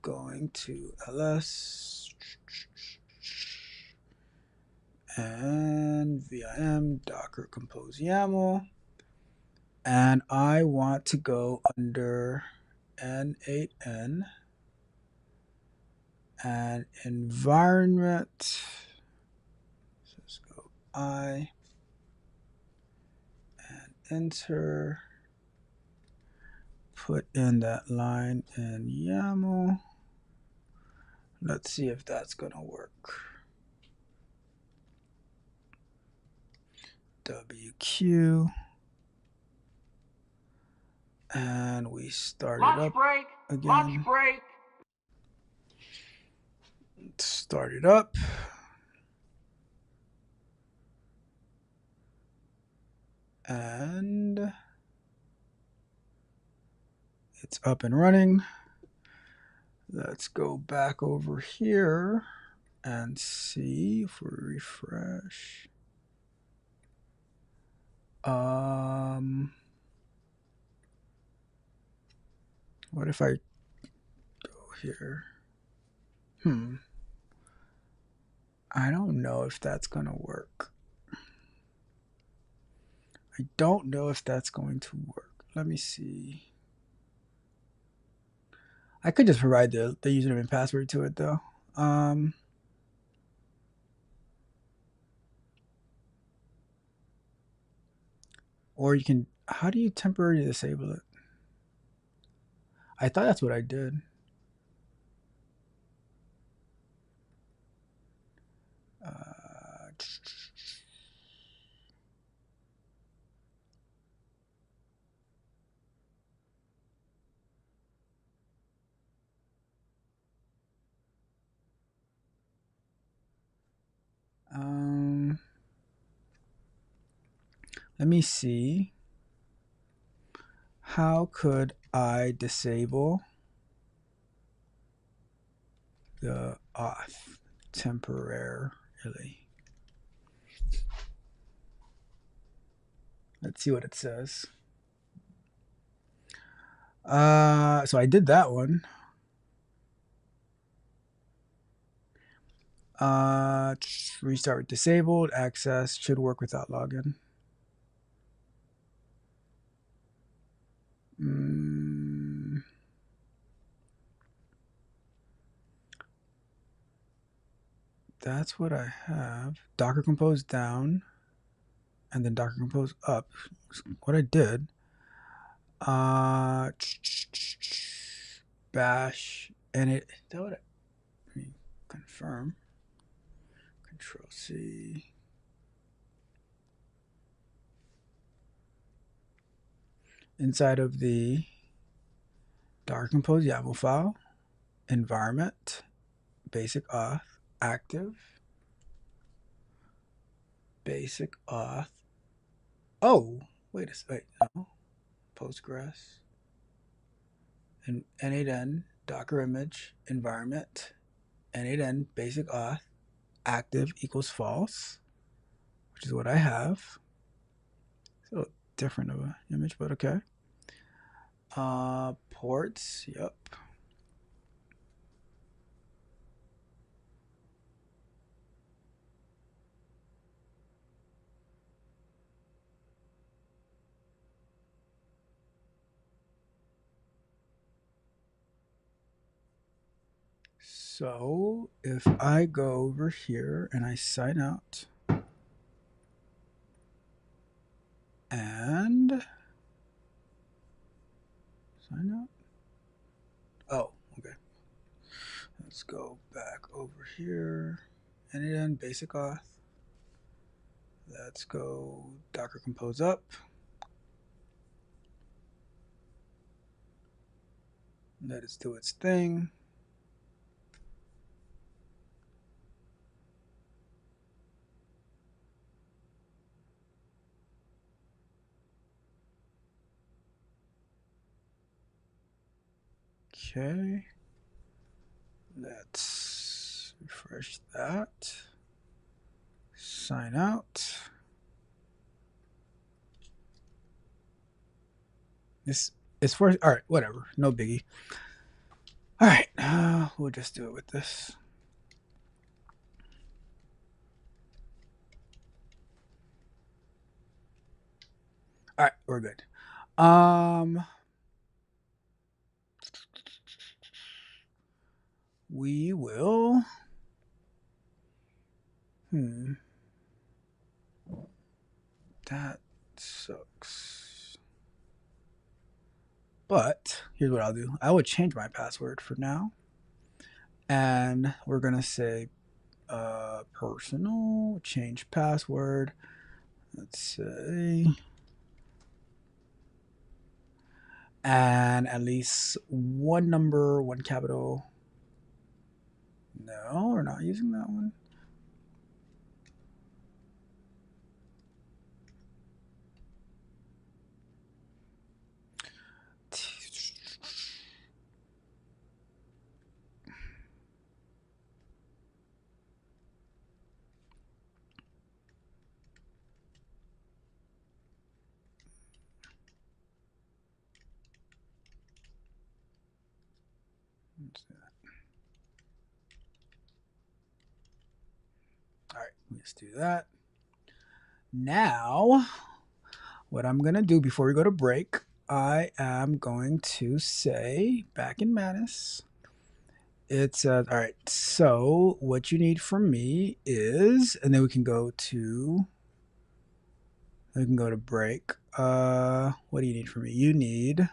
going to ls and vim docker compose YAML, and I want to go under n8n and environment. So let's go I and enter. Put in that line in YAML. Let's see if that's gonna work. WQ. And we start it up again. Lunch break. Start it up. And it's up and running. Let's go back over here and see if we refresh. What if I go here? I don't know if that's gonna work. I don't know if that's going to work. Let me see. I could just provide the username and password to it though. Or you can, how do you temporarily disable it? I thought that's what I did. Let me see. How could I disable the auth temporarily? Let's see what it says. So I did that one. Restart with disabled. Access should work without login. That's what I have. Docker compose down, and then Docker compose up. What I did. Bash, and it. Let me confirm. Control C. Inside of the Docker compose YAML file, environment, basic auth, active, basic auth. Oh, wait, no. Postgres, and n8n, Docker image, environment, n8n, basic auth, active equals false, which is what I have. So different of an image, but okay. Ports, yep. So if I go over here and I sign out and sign out. Oh, okay. Let's go back over here. n8n basic auth. Let's go Docker compose up. Let it do its thing. Okay. Let's refresh that. Sign out. This is for, all right, whatever. No biggie. All right, we'll just do it with this. All right, we're good. We will. That sucks. But here's what I'll do. I will change my password for now. And we're going to say personal, change password. Let's say. And at least one number, one capital. No, we're not using that one. All right, let's do that. Now, what I'm going to do before we go to break, I am going to say back in Manus. It says, all right, so what you need from me is, and then we can go to break. What do you need from me? You need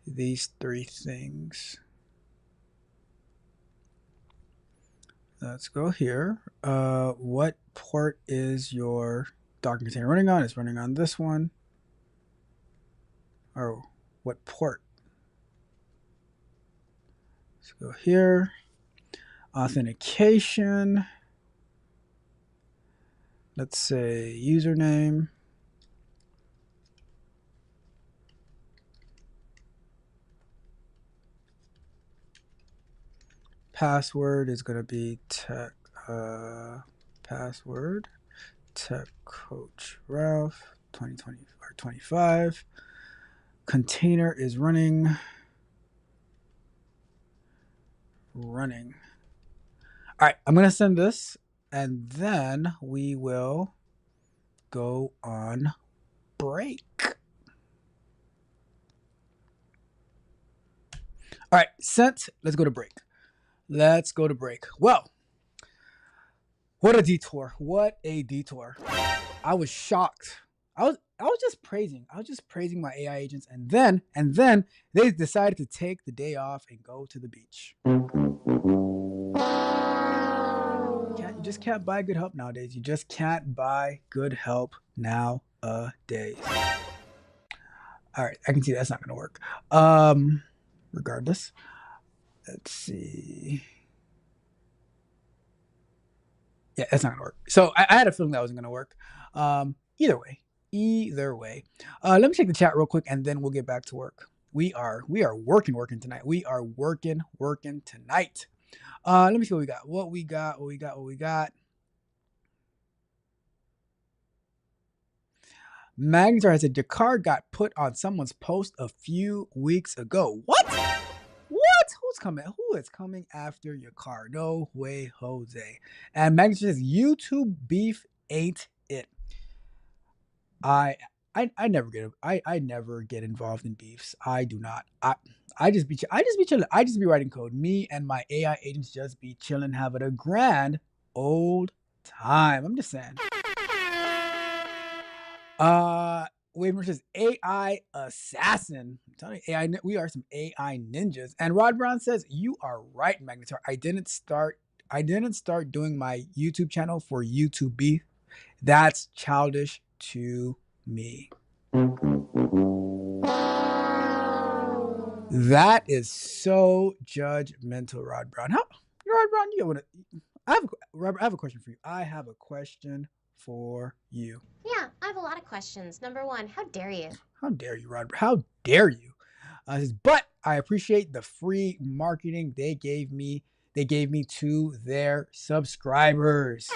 these three things. Let's go here. What port is your Docker container running on? It's running on this one. Or what port? Let's go here. Authentication. Let's say username. Password is going to be tech password tech coach Ralph 2020 or 25. Container is running. All right, I'm going to send this and then we will go on break. All right, sent. Let's go to break. Well, what a detour. I was shocked. I was just praising my AI agents, and then they decided to take the day off and go to the beach. You just can't buy good help nowadays. You just can't buy good help nowadays. All right, I can see that's not going to work. Regardless, let's see. Yeah, that's not going to work. So I had a feeling that wasn't going to work. Either way. Let me check the chat real quick, and then we'll get back to work. We are working tonight. We are working tonight. Let me see what we got. Magnetar has said your car got put on someone's post a few weeks ago. What? Who is coming after your car? No way, Jose. And Magnetar says YouTube beef ain't it. I never get involved in beefs. I do not. I just be chilling. I just be writing code. Me and my AI agents just be chilling, having a grand old time. I'm just saying. Waver says AI assassin. I'm telling you, AI, we are some AI ninjas. And Rod Brown says you are right, Magnetar. I didn't start doing my YouTube channel for YouTube beef. That's childish to me. That is so judgmental, Rod Brown. Rod Brown, I have a question for you. Yeah, I have a lot of questions. Number one, how dare you? How dare you, Rod? How dare you? But I appreciate the free marketing they gave me. they gave me to their subscribers.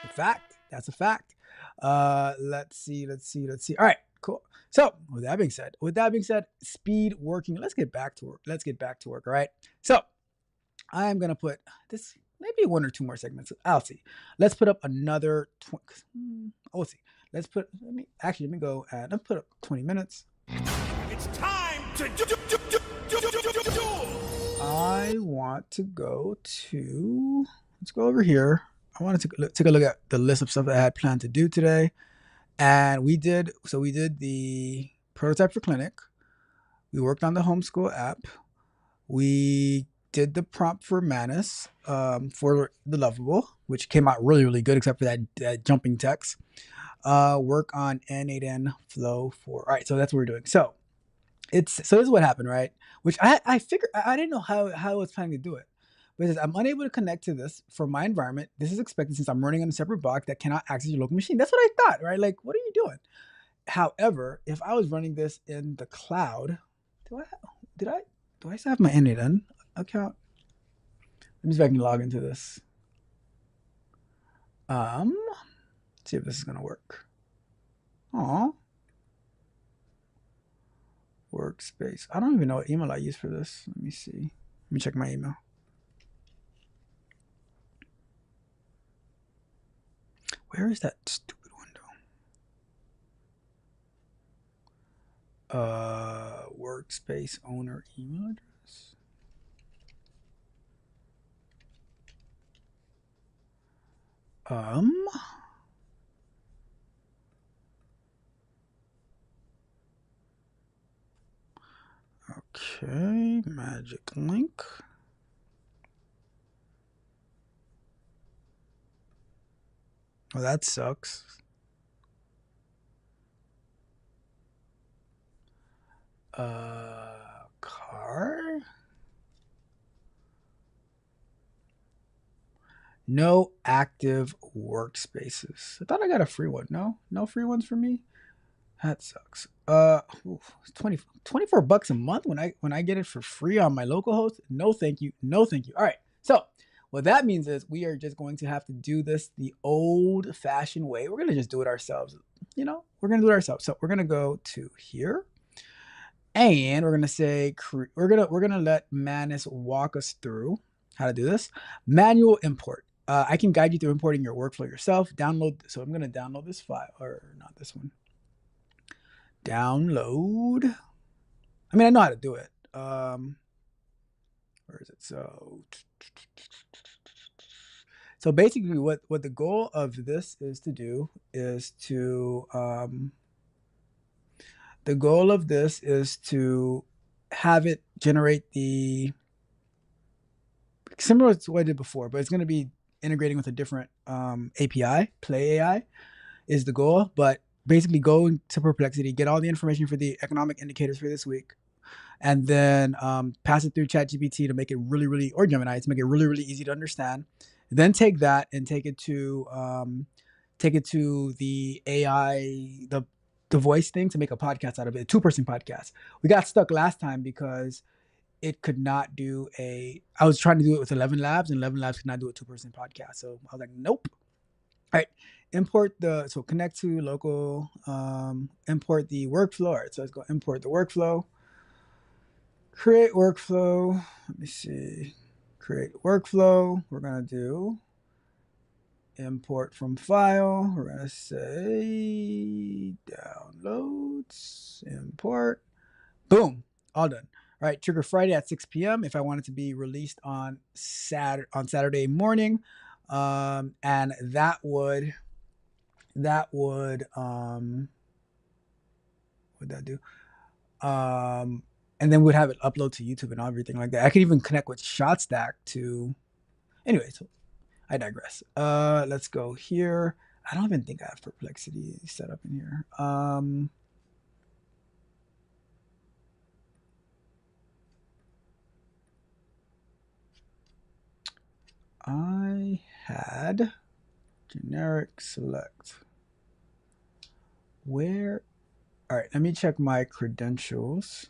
A fact. That's a fact. Let's see. All right, cool. So with that being said, speed working. Let's get back to work. All right. So I am gonna put this maybe 1 or 2 more segments. I'll see. Let's put up another. We'll see. Let me go and let's put up 20 minutes. It's time to do. I want to go to. Let's go over here. I wanted to take a look at the list of stuff that I had planned to do today, and we did the prototype for clinic. We worked on the homeschool app. We did the prompt for Manus for the lovable, which came out really, really good, except for that jumping text. Work on N8N flow for. All right, so that's what we're doing. So this is what happened, right? Which I figured I didn't know how I was planning to do it. But it says, I'm unable to connect to this from my environment. This is expected since I'm running on a separate box that cannot access your local machine. That's what I thought, right? Like, what are you doing? However, if I was running this in the cloud, do I still have my N8N account? Let me see if I can log into this. See if this is gonna work. Aw. Workspace. I don't even know what email I use for this. Let me see. Let me check my email. Where is that stupid window? Workspace owner email address. Okay, magic link. Oh, that sucks. Car. No active workspaces. I thought I got a free one. No free ones for me. That sucks. It's 24 bucks a month when I get it for free on my local host. No, thank you. No, thank you. All right. So what that means is we are just going to have to do this the old-fashioned way. We're going to just do it ourselves. We're going to do it ourselves. So we're going to go to here. And we're going to say, we're going to let Manus walk us through how to do this. Manual import. I can guide you through importing your workflow yourself. Download. So I'm going to download this file, or not this one. Download. I mean, I know how to do it. Where is it? So basically what the goal of this is to do is to, the goal of this is to have it generate the, similar to what I did before, but it's going to be integrating with a different API. Play AI is the goal, but basically go into Perplexity, get all the information for the economic indicators for this week, and then pass it through ChatGPT to make it really, really, or Gemini, to make it really, really easy to understand. Then take that and take it to the AI, the voice thing, to make a podcast out of it, a 2-person podcast. We got stuck last time because it could not do I was trying to do it with 11 Labs, and 11 Labs could not do a 2-person podcast. So I was like, nope. All right, connect to local, import the workflow. All right, so let's go import the workflow. Create workflow. Let me see. Create workflow. We're going to do import from file. We're going to say downloads, import. Boom, all done. All right, trigger Friday at 6 p.m. if I want it to be released on Saturday morning. And that would what'd that do? And then we'd have it upload to YouTube and everything like that. I could even connect with ShotStack to, anyway, so I digress. Let's go here. I don't even think I have Perplexity set up in here. I had generic select. Where? All right, let me check my credentials.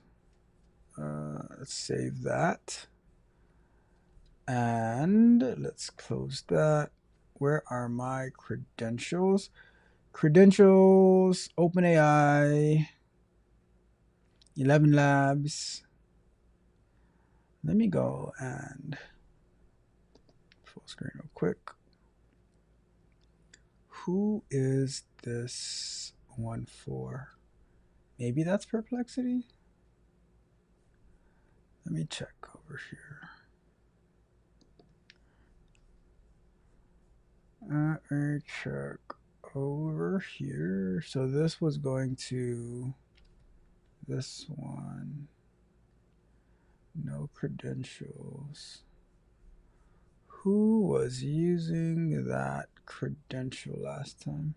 Let's save that. And let's close that. Where are my credentials? Credentials, OpenAI, 11 Labs. Let me go and full screen real quick. Who is this one for? Maybe that's Perplexity? Let me check over here. Let me check over here. So this was going to this one. No credentials. Who was using that credential last time?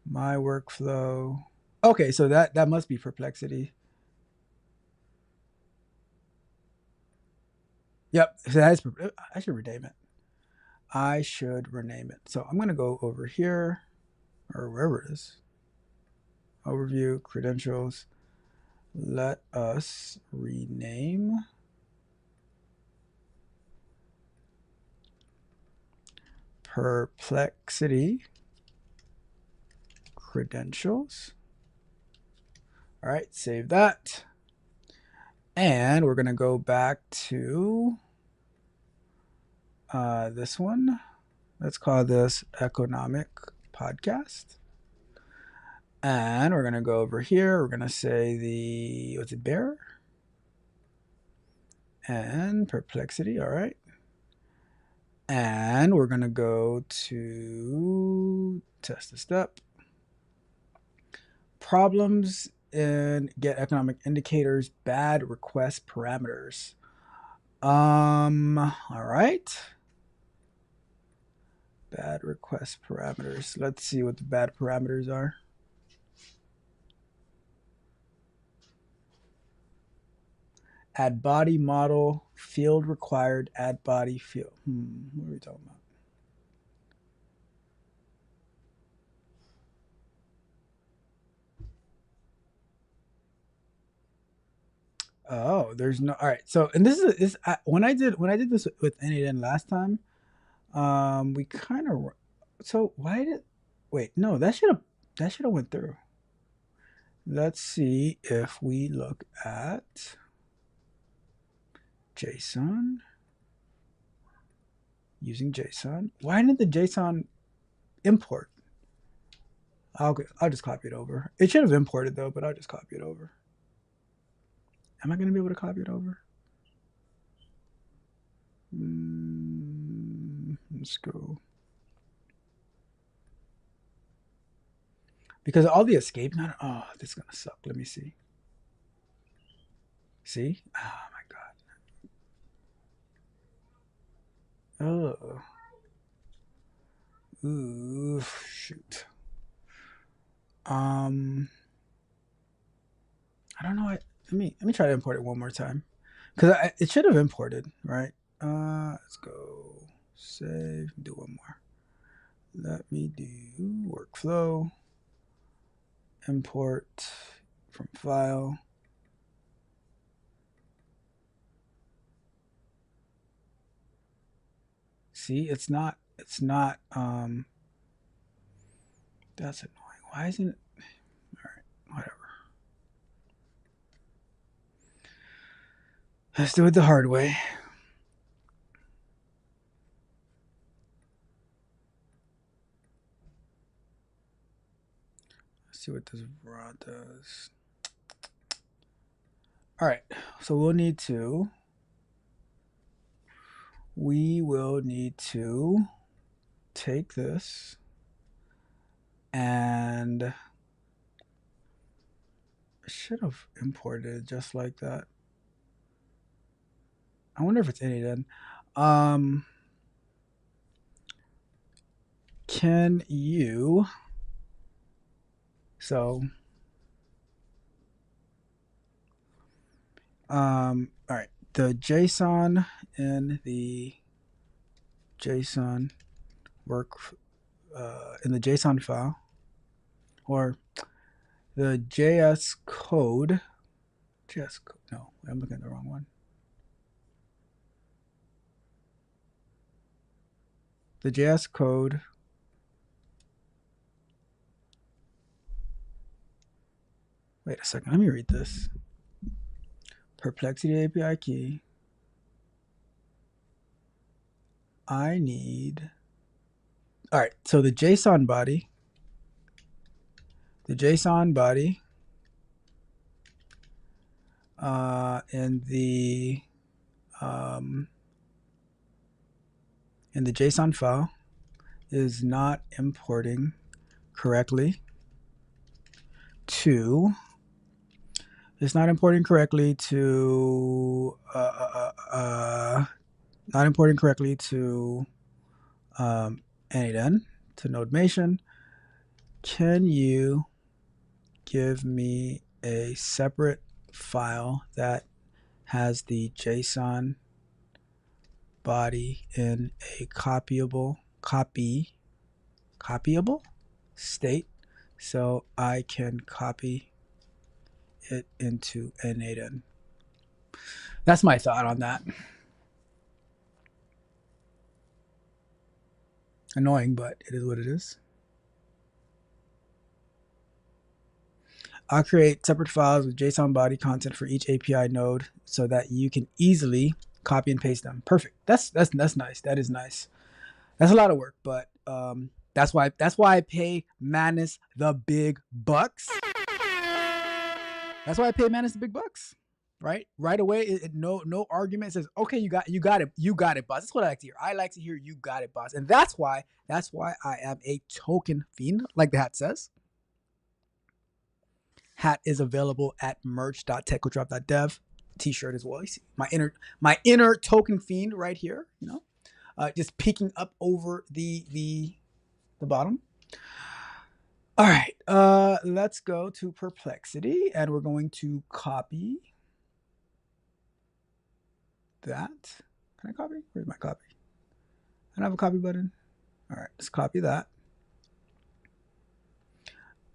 My workflow. Okay, so that must be Perplexity. Yep, so that is. I should rename it. I should rename it. So I'm gonna go over here, or wherever it is. Overview, credentials. Let us rename Perplexity credentials. All right, save that. And we're going to go back to this one. Let's call this Economic Podcast. And we're going to go over here. We're going to say what's it, bear? And Perplexity, all right. And we're going to go to test the step. Problems in get economic indicators, bad request parameters. All right. Bad request parameters. Let's see what the bad parameters are. Add body model, field required, add body field. What are we talking about? Oh, there's no. All right. So, and this is this when I did this with N8N last time, we kind of. So why did? Wait, no, that should have went through. Let's see if we look at JSON. Using JSON. Why didn't the JSON import? I'll just copy it over. It should have imported though, but I'll just copy it over. Am I going to be able to copy it over? Let's go. Because all the escape, oh, this is going to suck. Let me see. See? Oh my God. Oh. Ooh, shoot. I don't know. Let me try to import it one more time. Because it should have imported, right? Let's go save, do one more. Let me do workflow, import from file. See, it's not, that's annoying. Why isn't it? All right, whatever. Let's do it the hard way. Let's see what this raw does. All right, so we will need to take this and I should have imported it just like that. I wonder if it's N8N. Can you, so, all right, the JSON in the JSON in the JSON file, or the JS code, no, I'm looking at the wrong one. the JS code wait a second, let me read this. Perplexity API key. I need, all right, so the JSON body in the JSON file is not importing correctly to not importing correctly to NADN, to NodeMation. Can you give me a separate file that has the JSON body in a copyable state so I can copy it into NADN? That's my thought on that. Annoying, but it is what it is. I'll create separate files with JSON body content for each API node so that you can easily copy and paste them. Perfect. That's nice. That is nice. That's a lot of work, but that's why I pay Manus the big bucks. That's why I pay Manus the big bucks. Right away, no argument. It says, okay, you got it, boss. That's what I like to hear. I like to hear you got it, boss. And that's why I am a token fiend, like the hat says. Hat is available at merch.techcodrop.dev. T-shirt as well. You see my inner token fiend right here. Just peeking up over the bottom. All right, let's go to Perplexity, and we're going to copy that. Can I copy? Where's my copy? I don't have a copy button. All right, let's copy that.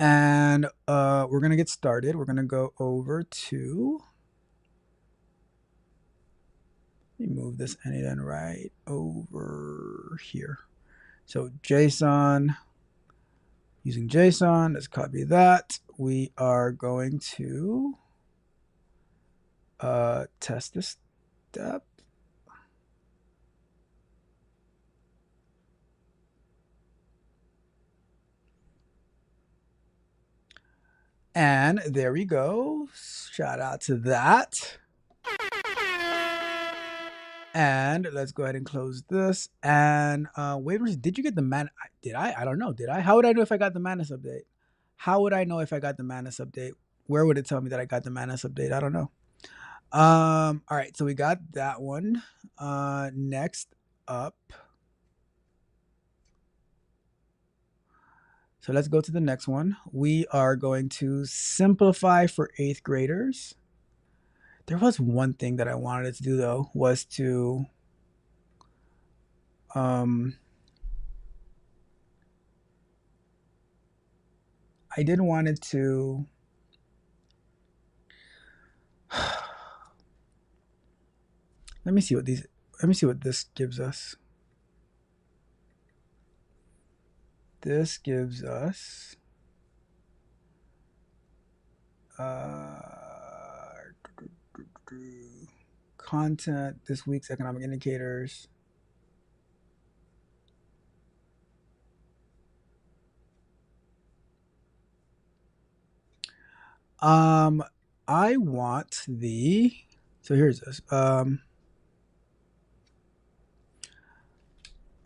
And we're going to get started. We're going to go over to, let me move this NADN right over here. So JSON, using JSON, let's copy that. We are going to test this step. And there we go. Shout out to that. And let's go ahead and close this. And wait, did you get the man? Did I? I don't know. Did I? How would I know if I got the Manus update? How would I know if I got the Manus update? Where would it tell me that I got the Manus update? I don't know. All right, so we got that one. Next up. So let's go to the next one. We are going to simplify for 8th graders. There was one thing that I wanted to do though, was to I did want it to let me see what this gives us. This gives us content, this week's economic indicators. I want the, so here's this.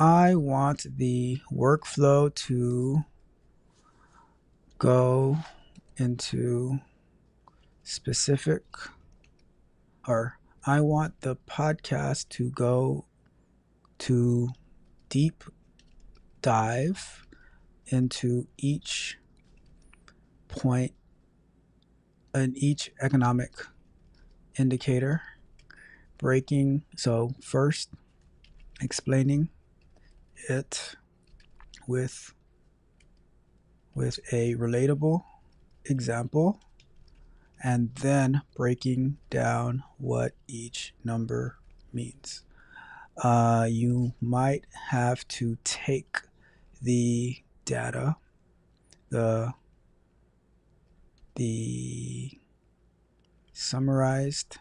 I want the workflow to go into specific, or I want the podcast to go to deep dive into each point in each economic indicator, breaking. So first, explaining it with a relatable example, and then breaking down what each number means. you might have to take the data, the summarized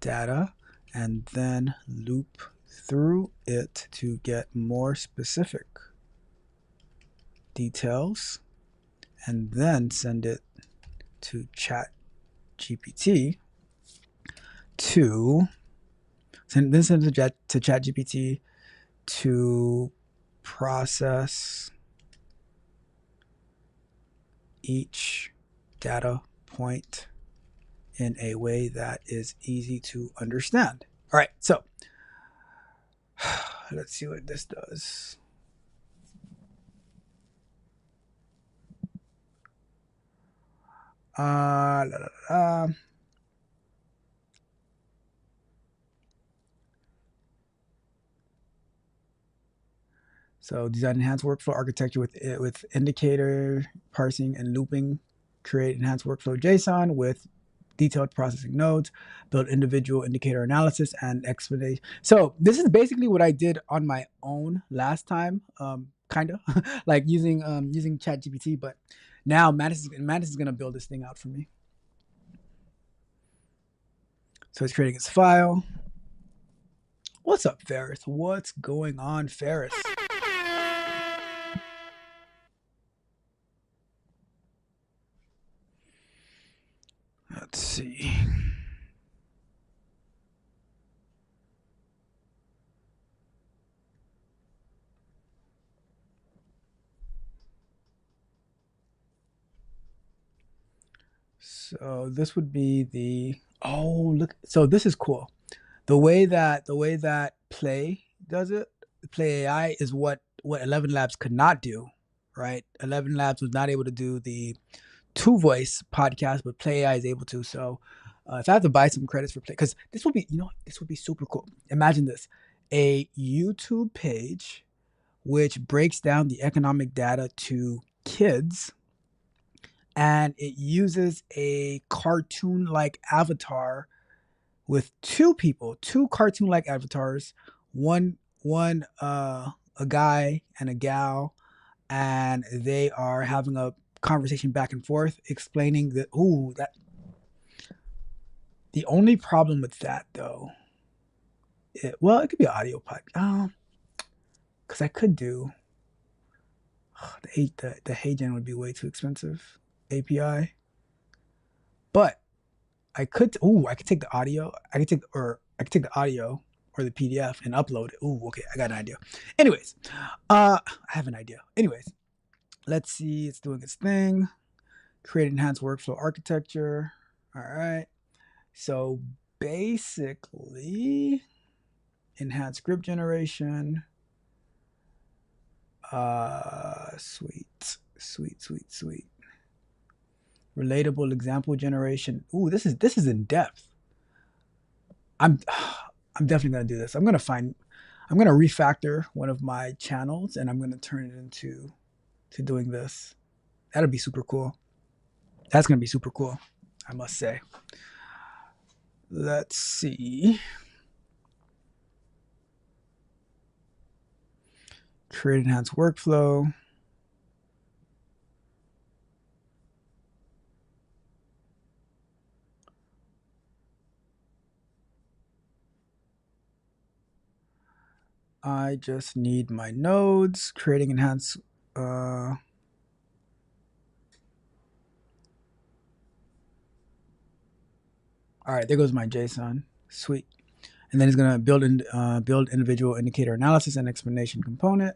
data, and then loop through it to get more specific details, and then send it to ChatGPT to ChatGPT to process each data point in a way that is easy to understand. All right, so let's see what this does. So design enhanced workflow architecture with indicator parsing and looping. Create enhanced workflow JSON with detailed processing nodes. Build individual indicator analysis and explanation. So this is basically what I did on my own last time, kind of like using ChatGPT. But now Mantis is gonna build this thing out for me. So it's creating its file. What's up, Ferris? What's going on, Ferris? Let's see. So this would be the, oh, look. So this is cool. The way that Play does it, Play AI is what 11 Labs could not do, right? 11 Labs was not able to do the 2 voice podcast, but Play AI is able to. So if I have to buy some credits for Play, because this would be, this would be super cool. Imagine this, a YouTube page which breaks down the economic data to kids, and it uses a cartoon-like avatar with 2 people, 2 cartoon-like avatars, one a guy and a gal, and they are having a conversation back and forth, explaining that. The only problem with that, though, it could be an audio podcast, because I could do the HeyGen would be way too expensive API, but I could take the audio. I could take the audio or the PDF and upload it. Okay, I got an idea. Anyways, I have an idea. Anyways, let's see. It's doing its thing. Create enhanced workflow architecture. All right. So basically, enhanced script generation. Sweet. Relatable example generation. This is in depth. I'm definitely gonna do this. I'm gonna refactor one of my channels and I'm gonna turn it into doing this. That'll be super cool. That's gonna be super cool, I must say. Let's see. Create enhanced workflow. I just need my nodes. Creating enhanced. All right, there goes my JSON. Sweet. And then it's gonna build individual indicator analysis and explanation component.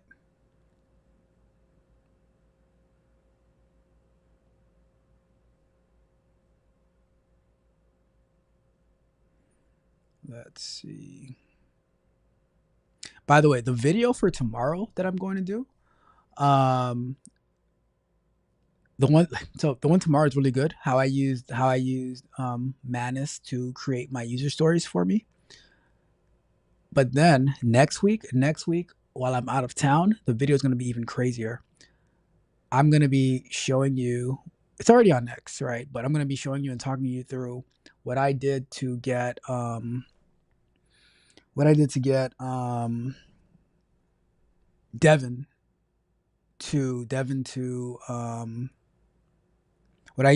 Let's see. By the way, the video for tomorrow that I'm going to do, the one tomorrow is really good. How I used Manus to create my user stories for me. But then next week, while I'm out of town, the video is going to be even crazier. I'm going to be showing you. It's already on X, right? But I'm going to be showing you and talking you through what I did to get what I did to get Devin to what I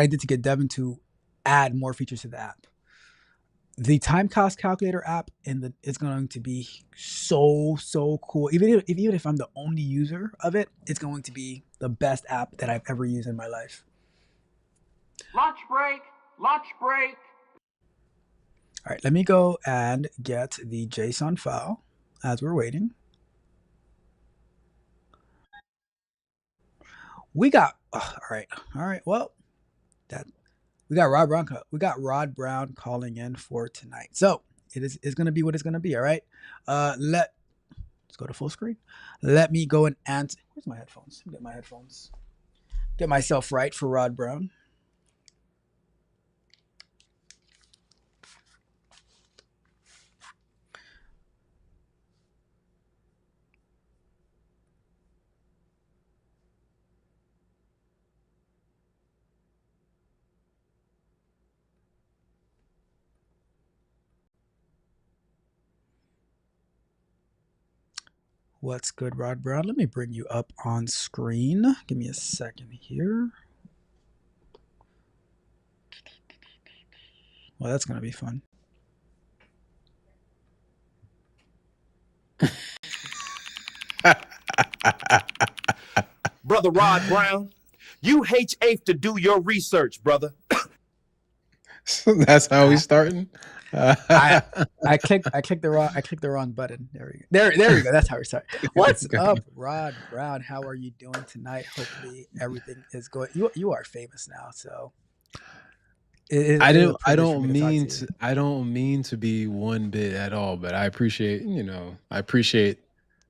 did to get Devin to add more features to the app. The time cost calculator app is going to be so cool. Even if I'm the only user of it, it's going to be the best app that I've ever used in my life. Lunch break. Lunch break. All right, let me go and get the JSON file as we're waiting. We got all right. Well, we got Rod Brown calling in for tonight. So it's going to be what it's going to be. All right. Let's go to full screen. Let me go and answer. Where's my headphones? Get my headphones. Get myself right for Rod Brown. What's good, Rod Brown? Let me bring you up on screen. Give me a second here. Well, that's going to be fun. Brother Rod Brown, you H8 to do your research, brother. So that's how we starting. I clicked the wrong button. There we go. That's how we start. What's up, Rod Brown? How are you doing tonight? Hopefully everything is going. You are famous now, so I don't mean to be one bit at all, but I appreciate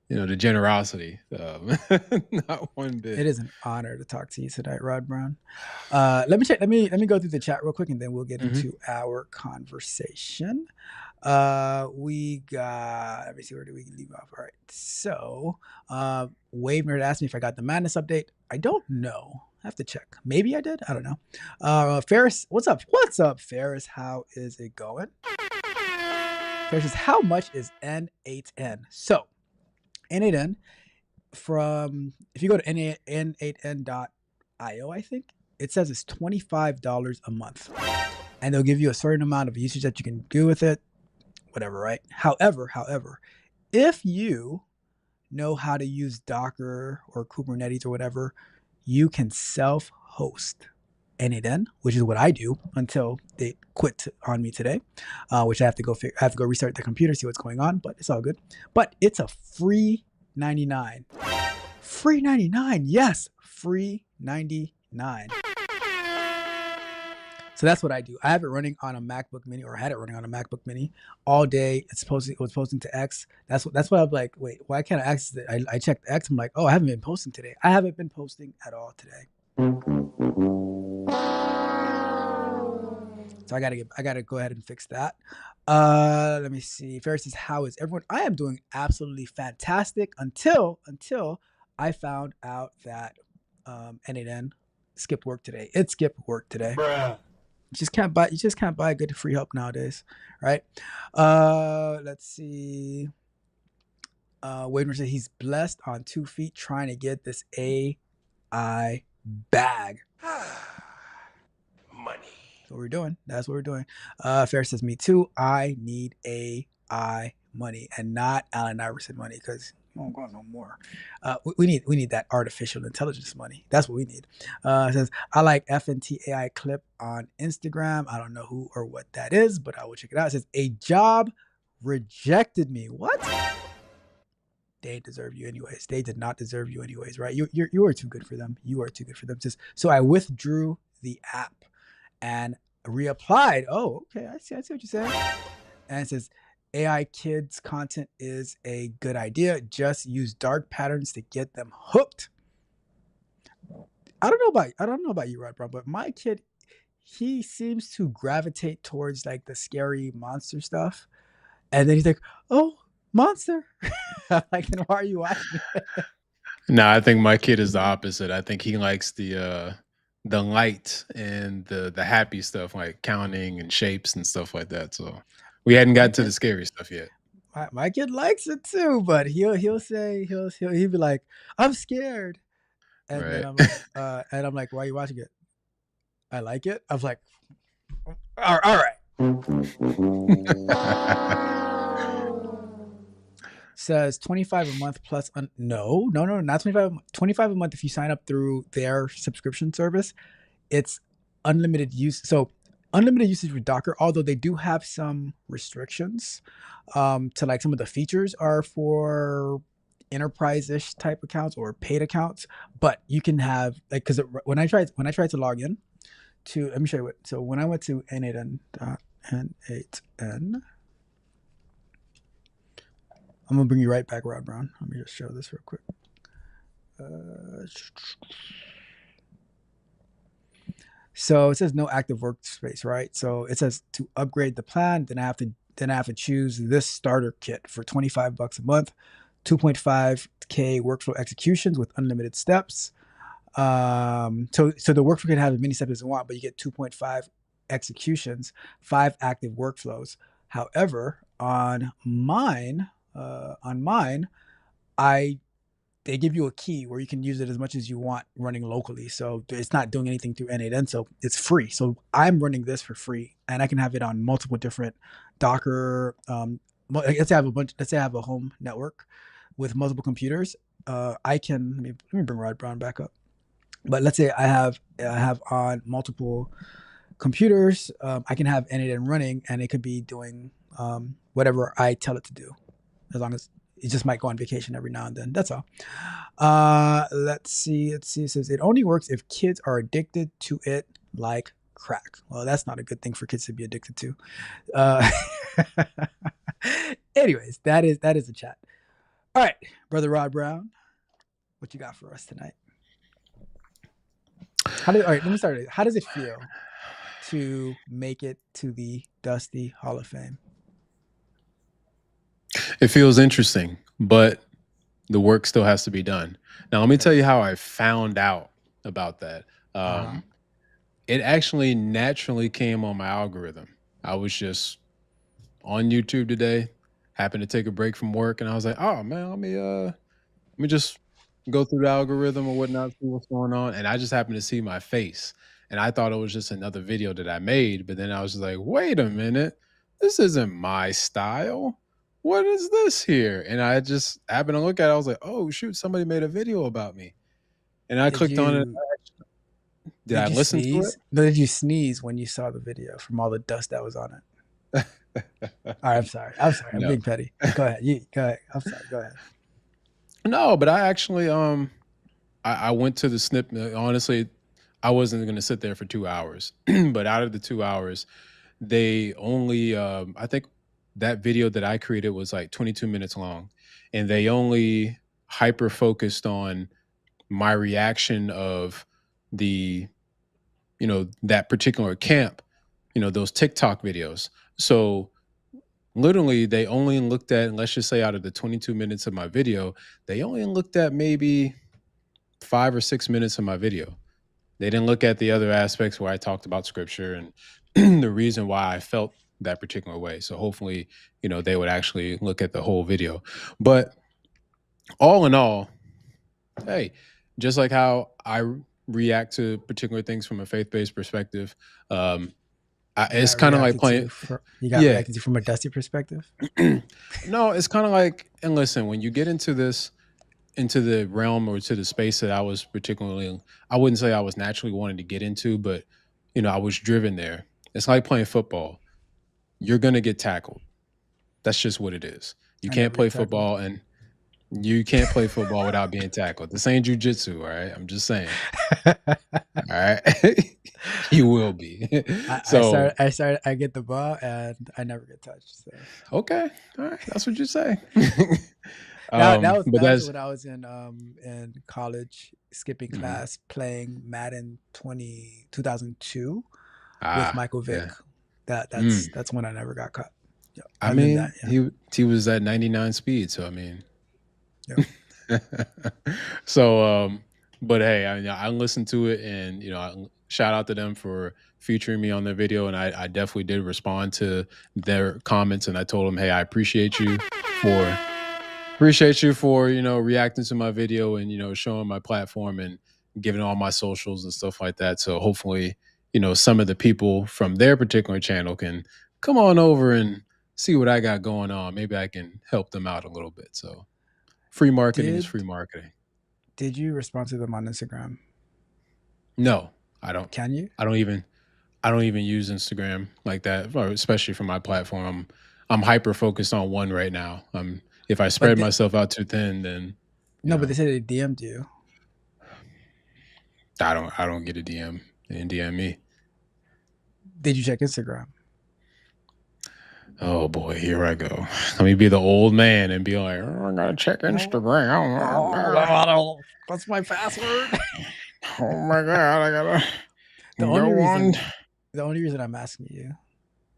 the generosity. Not one bit. It is an honor to talk to you tonight, Rod Brown. Let me go through the chat real quick, and then we'll get into our conversation. We got. Let me see, where do we leave off? All right. So, Wave Nerd asked me if I got the Madness update. I don't know. I have to check. Maybe I did. I don't know. Ferris, what's up? What's up, Ferris? How is it going? Ferris says, how much is N8N? So, N8N, if you go to n8n.io, I think it says it's $25 a month, and they'll give you a certain amount of usage that you can do with it, whatever, right? However, if you know how to use Docker or Kubernetes or whatever, you can self-host N8N, which is what I do until they quit on me today, which I have to go restart the computer, see what's going on, but it's all good. But it's a free 99. Free 99, yes, free 99. So that's what I do. I have it running on a MacBook Mini, or had it running on a MacBook Mini all day. It was posting to X. That's what I'm like. Wait, why can't I access it? I checked X. I'm like, oh, I haven't been posting today. I haven't been posting at all today. So I gotta go ahead and fix that. Let me see. Ferris says, how is everyone? I am doing absolutely fantastic until I found out that N8N skipped work today. It skipped work today. Bruh. You just can't buy good free help nowadays, right? Let's see. Wademer said he's blessed on 2 feet trying to get this AI bag. Money. That's what we're doing. That's what we're doing. Ferris says, me too. I need AI money and not Allen Iverson money, because we don't got no more. We need that artificial intelligence money. That's what we need. It says, I like FNT AI clip on Instagram. I don't know who or what that is, but I will check it out. It says, a job rejected me. What? They deserve you anyways. They did not deserve you anyways, right? You are too good for them. You are too good for them. So I withdrew the app and reapplied. Oh, okay. I see what you're saying. And it says, AI kids content is a good idea. Just use dark patterns to get them hooked. I don't know about you, Rod Brown, but my kid, he seems to gravitate towards like the scary monster stuff. And then he's like, oh, monster. Like, then why are you watching it? No, I think my kid is the opposite. I think he likes the light and the happy stuff, like counting and shapes and stuff like that. So We hadn't got to the scary stuff yet. My kid likes it too, but he'll be like, I'm scared. And then I'm like, why are you watching it? I like it. I was like, all right. Says 25 a month plus no, not 25. 25 a month if you sign up through their subscription service. It's unlimited use. So unlimited usage with Docker, although they do have some restrictions to like some of the features are for enterprise-ish type accounts or paid accounts, but you can have like, because when I tried to log in to, let me show you what. So when I went to n8n.n8n, I'm gonna bring you right back, Rod Brown. Let me just show this real quick. So it says no active workspace, right? So it says to upgrade the plan, then I have to choose this starter kit for $25 a month, 2.5K workflow executions with unlimited steps. So the workflow can have as many steps as you want, but you get 2.5 executions, 5 active workflows. However, on mine, they give you a key where you can use it as much as you want running locally. So it's not doing anything through N8N, so it's free. So I'm running this for free, and I can have it on multiple different Docker. Let's say I have a home network with multiple computers. I can let me bring Rod Brown back up. But let's say I have on multiple computers. I can have N8N running, and it could be doing whatever I tell it to do, as long as it just might go on vacation every now and then. That's all. Let's see. It says it only works if kids are addicted to it like crack. Well, that's not a good thing for kids to be addicted to. Anyways, that is the chat. All right, Brother Rod Brown, what you got for us tonight? All right, let me start it. How does it feel to make it to the Dusty Hall of Fame? It feels interesting, but the work still has to be done. Now, let me tell you how I found out about that. It actually naturally came on my algorithm. I was just on YouTube today, happened to take a break from work, and I was like, oh man, let me just go through the algorithm or whatnot, see what's going on. And I just happened to see my face. And I thought it was just another video that I made, but then I was just like, wait a minute, this isn't my style. What is this here? And I just happened to look at it. I was like, oh, shoot, somebody made a video about me. And I clicked on it. Did I listen to it? No, did you sneeze when you saw the video from all the dust that was on it? All right, I'm sorry. I'm being petty. Go ahead. Go ahead. I'm sorry. Go ahead. No, but I actually, I went to the snip. Honestly, I wasn't going to sit there for 2 hours. But out of the 2 hours, they only, I think, that video that I created was like 22 minutes long, and they only hyper focused on my reaction of the, that particular camp, those TikTok videos. So literally they only looked at, let's just say out of the 22 minutes of my video, they only looked at maybe 5 or 6 minutes of my video. They didn't look at the other aspects where I talked about scripture and the reason why I felt that particular way. So hopefully, they would actually look at the whole video. But all in all, hey, just like how I react to particular things from a faith-based perspective, it's kind of like playing. You got reacted to from a Dusty perspective? No, it's kind of like, and listen, when you get into the realm or to the space that I was particularly, I wouldn't say I was naturally wanting to get into, but I was driven there. It's like playing football. You're going to get tackled. That's just what it is. You can't play football and you can't play football without being tackled. This ain't jujitsu, all right? I'm just saying. All right? You will be. I get the ball and I never get touched. So. Okay. All right. That's what you say. That was when I was in college, skipping class, playing Madden 2002 with Michael Vick. Yeah. That's when I never got caught. Yeah. I mean, he was at 99 speed, so I mean. Yeah. So, but hey, I listened to it, and shout out to them for featuring me on their video, and I definitely did respond to their comments, and I told them, hey, I appreciate you for reacting to my video and showing my platform and giving all my socials and stuff like that. So hopefully some of the people from their particular channel can come on over and see what I got going on. Maybe I can help them out a little bit. So free marketing is free marketing. Did you respond to them on Instagram? No, I don't. Can you? I don't even use Instagram like that, or especially for my platform. I'm hyper focused on one right now. If I spread myself out too thin, then but they said they DM'd you. I don't get a DM. They didn't DM me. Did you check Instagram? Oh boy, here I go. Let me be the old man and be like, I gotta check Instagram. What's my password? Oh my god, I gotta. The only reason I'm asking you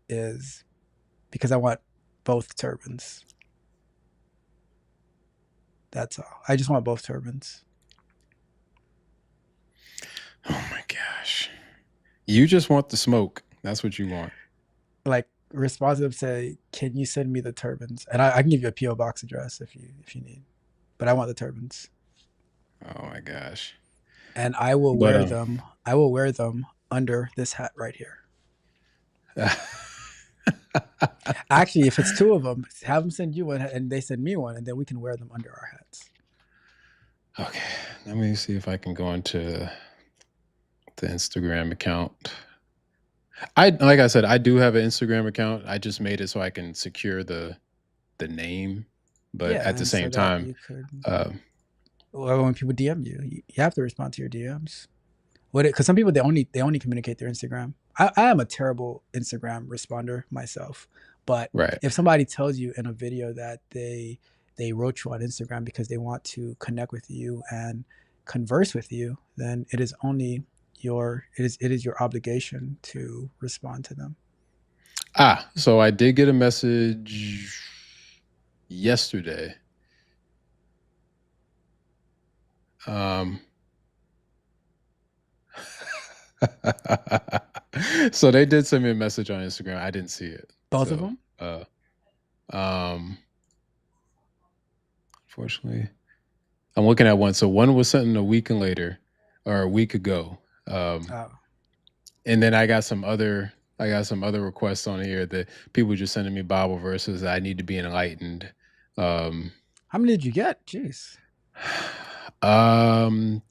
is because I want both turbans. That's all. I just want both turbans. Oh my gosh. You just want the smoke. That's what you want. Like, responsive say, can you send me the turbans? And I can give you a P.O. box address if you need. But I want the turbans. Oh my gosh. And I will wear them. I will wear them under this hat right here. Actually, if it's two of them, have them send you one and they send me one, and then we can wear them under our hats. Okay, let me see if I can go into the Instagram account. Like I said, I do have an Instagram account. I just made it so I can secure the name, but at the same time, when people DM you, you have to respond to your DMs. Because some people they only communicate their Instagram. I am a terrible Instagram responder myself, but if somebody tells you in a video that they wrote you on Instagram because they want to connect with you and converse with you, then it is your obligation to respond to them. So I did get a message yesterday. So they did send me a message on Instagram. I didn't see it. Both of them? Unfortunately, I'm looking at one. So one was sent a week later, or a week ago. And then I got some other requests on here that people just sending me Bible verses. I need to be enlightened. How many did you get? Jeez. 10.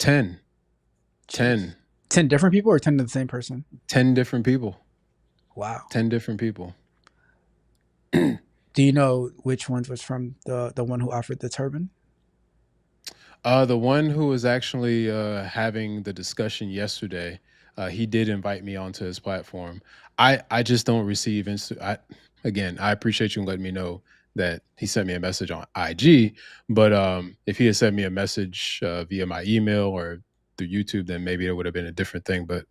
10 different people or 10 to the same person? 10 different people. Wow. 10 different people. Do you know which ones was from the one who offered the turban? The one who was actually having the discussion yesterday, he did invite me onto his platform. I just don't receive again, I appreciate you letting me know that he sent me a message on IG, but if he had sent me a message via my email or through YouTube, then maybe it would have been a different thing, but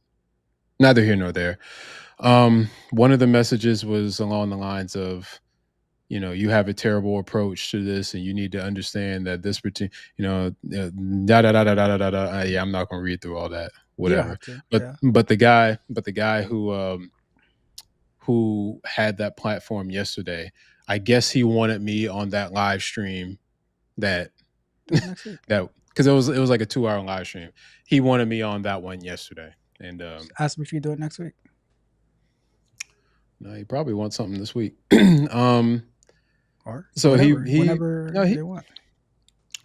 neither here nor there. One of the messages was along the lines of, you have a terrible approach to this, and you need to understand that this particular, yeah, I'm not going to read through all that, whatever. But the guy who had that platform yesterday, I guess he wanted me on that live stream because it was like a 2-hour live stream. He wanted me on that one yesterday, and ask me if you do it next week. No, he probably wants something this week. Or so whenever they want.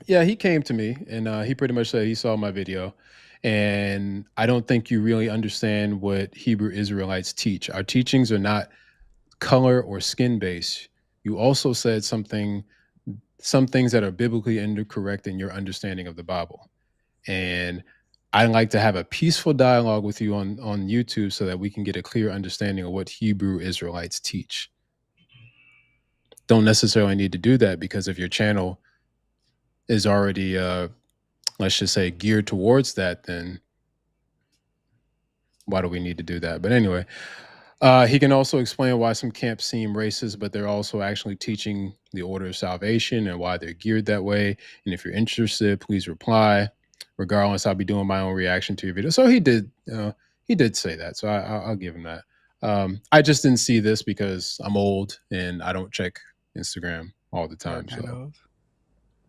Yeah, he came to me and he pretty much said he saw my video, and I don't think you really understand what Hebrew Israelites teach. Our teachings are not color or skin based. You also said some things that are biblically incorrect in your understanding of the Bible, and I'd like to have a peaceful dialogue with you on YouTube so that we can get a clear understanding of what Hebrew Israelites teach. Don't necessarily need to do that, because if your channel is already, let's just say, geared towards that, then why do we need to do that? But anyway, he can also explain why some camps seem racist, but they're also actually teaching the order of salvation and why they're geared that way. And if you're interested, please reply. Regardless, I'll be doing my own reaction to your video. So he did he did say that, so I'll give him that. I just didn't see this because I'm old and I don't check Instagram all the You are time. kind So of old.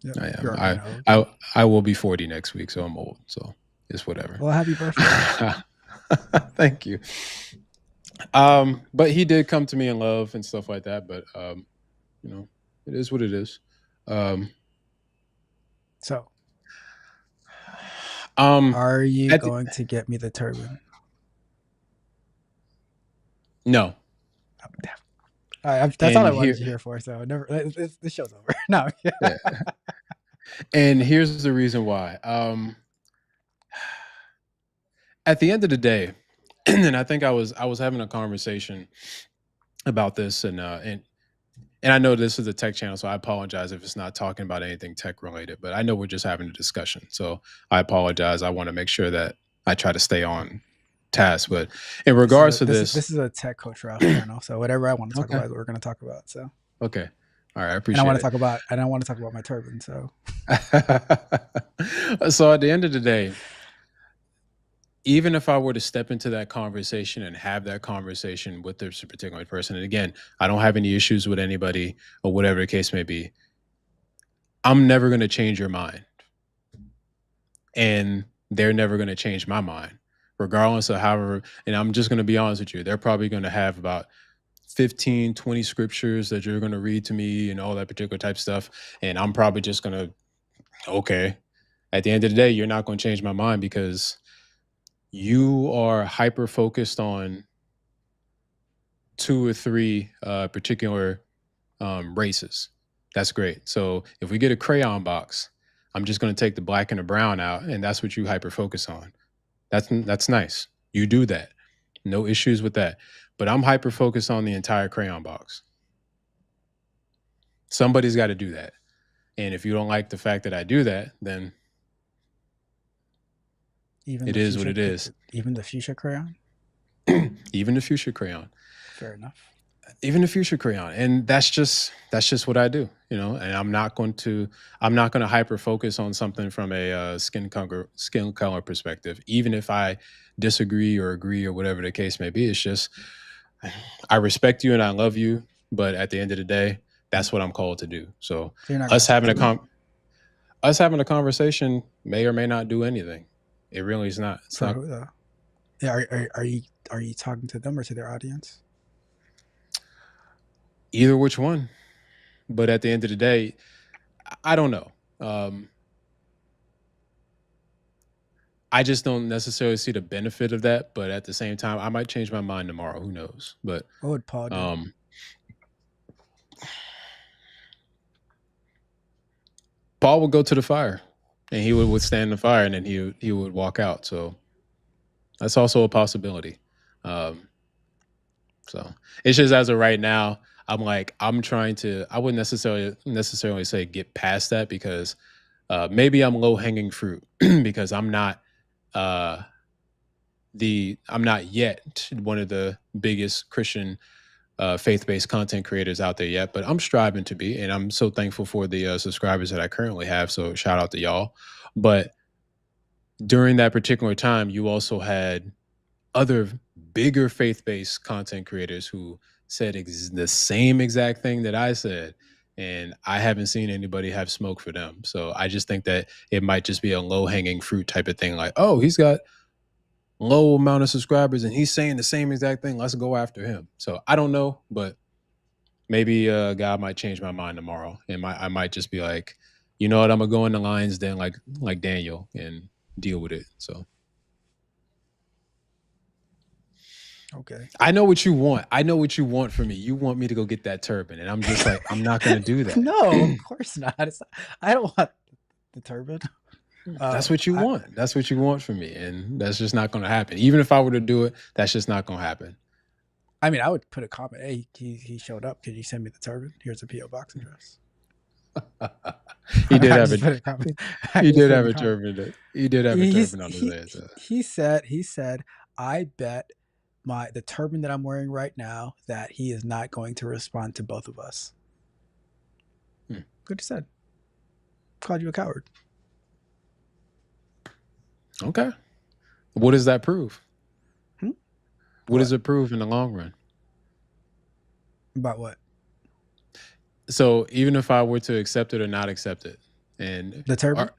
Yep, I you am. are kind of old. I will be 40 next week, so I'm old. So it's whatever. Well, happy birthday. Thank you. But he did come to me in love and stuff like that. But you know, it is what it is. So, Are you going to get me the turban? No. That's all I wanted to hear for. So never. This show's over. No. Yeah. And here's the reason why. At the end of the day, and I think I was having a conversation about this, and I know this is a tech channel, so I apologize if it's not talking about anything tech related. But I know we're just having a discussion, so I apologize. I want to make sure that I try to stay on task. But in regards to this is a tech coach Ralph channel, so whatever I want to talk about is what we're going to talk about. So okay, all right, I appreciate. And I want to talk about my turban. So, so at the end of the day, even if I were to step into that conversation and have that conversation with this particular person, and again, I don't have any issues with anybody or whatever the case may be, I'm never going to change your mind. And they're never going to change my mind, regardless of however, and I'm just going to be honest with you, they're probably going to have about 15, 20 scriptures that you're going to read to me and all that particular type of stuff. And I'm probably just going to, okay. At the end of the day, you're not going to change my mind because you are hyper focused on 2 or 3 particular races. That's great. So if we get a crayon box, I'm just going to take the black and the brown out, and that's what you hyper focus on. That's nice. You do that. No issues with that. But I'm hyper focused on the entire crayon box. Somebody's got to do that. And if you don't like the fact that I do that, then it is what it is. Even the fuchsia crayon? Even the fuchsia crayon. Fair enough. Even the fuchsia crayon. And that's just what I do, you know, and I'm not going to hyper focus on something from a skin color perspective, even if I disagree or agree or whatever the case may be. It's just, I respect you and I love you, but at the end of the day, that's what I'm called to do. So us having a conversation may or may not do anything. It really is not. It's not. Who, though? Yeah, are you talking to them or to their audience? Either which one. But at the end of the day, I don't know. I just don't necessarily see the benefit of that. But at the same time, I might change my mind tomorrow. Who knows? But what would Paul do? Paul would go to the fire, and he would withstand the fire, and then he would walk out. So that's also a possibility. So it's just as of right now, I'm trying to. I wouldn't necessarily say get past that because maybe I'm low hanging fruit because I'm not yet one of the biggest Christian faith-based content creators out there yet, but I'm striving to be, and I'm so thankful for the subscribers that I currently have. So shout out to y'all. But during that particular time, you also had other bigger faith-based content creators who said the same exact thing that I said, and I haven't seen anybody have smoke for them. So I just think that it might just be a low-hanging fruit type of thing, like, oh, he's got low amount of subscribers and he's saying the same exact thing, let's go after him. So I don't know, but maybe God might change my mind tomorrow, and I might just be like, you know what, I'm gonna go in the lion's den like Daniel and deal with it. So okay, I know what you want. I know what you want from me. You want me to go get that turban, and I'm just like, I'm not gonna do that. No, of course not. I don't want the turban. That's what you want. That's what you want from me, and that's just not going to happen. Even if I were to do it, that's just not going to happen. I mean, I would put a comment. Hey, he showed up. Could you send me the turban? Here's a PO box address. He did have a He did have a turban. He did have a turban on his head. So. He said, I bet the turban that I'm wearing right now that he is not going to respond to both of us. Good said. Called you a coward. Okay. What does that prove? What does it prove in the long run? About what? So even if I were to accept it or not accept it, and The turban?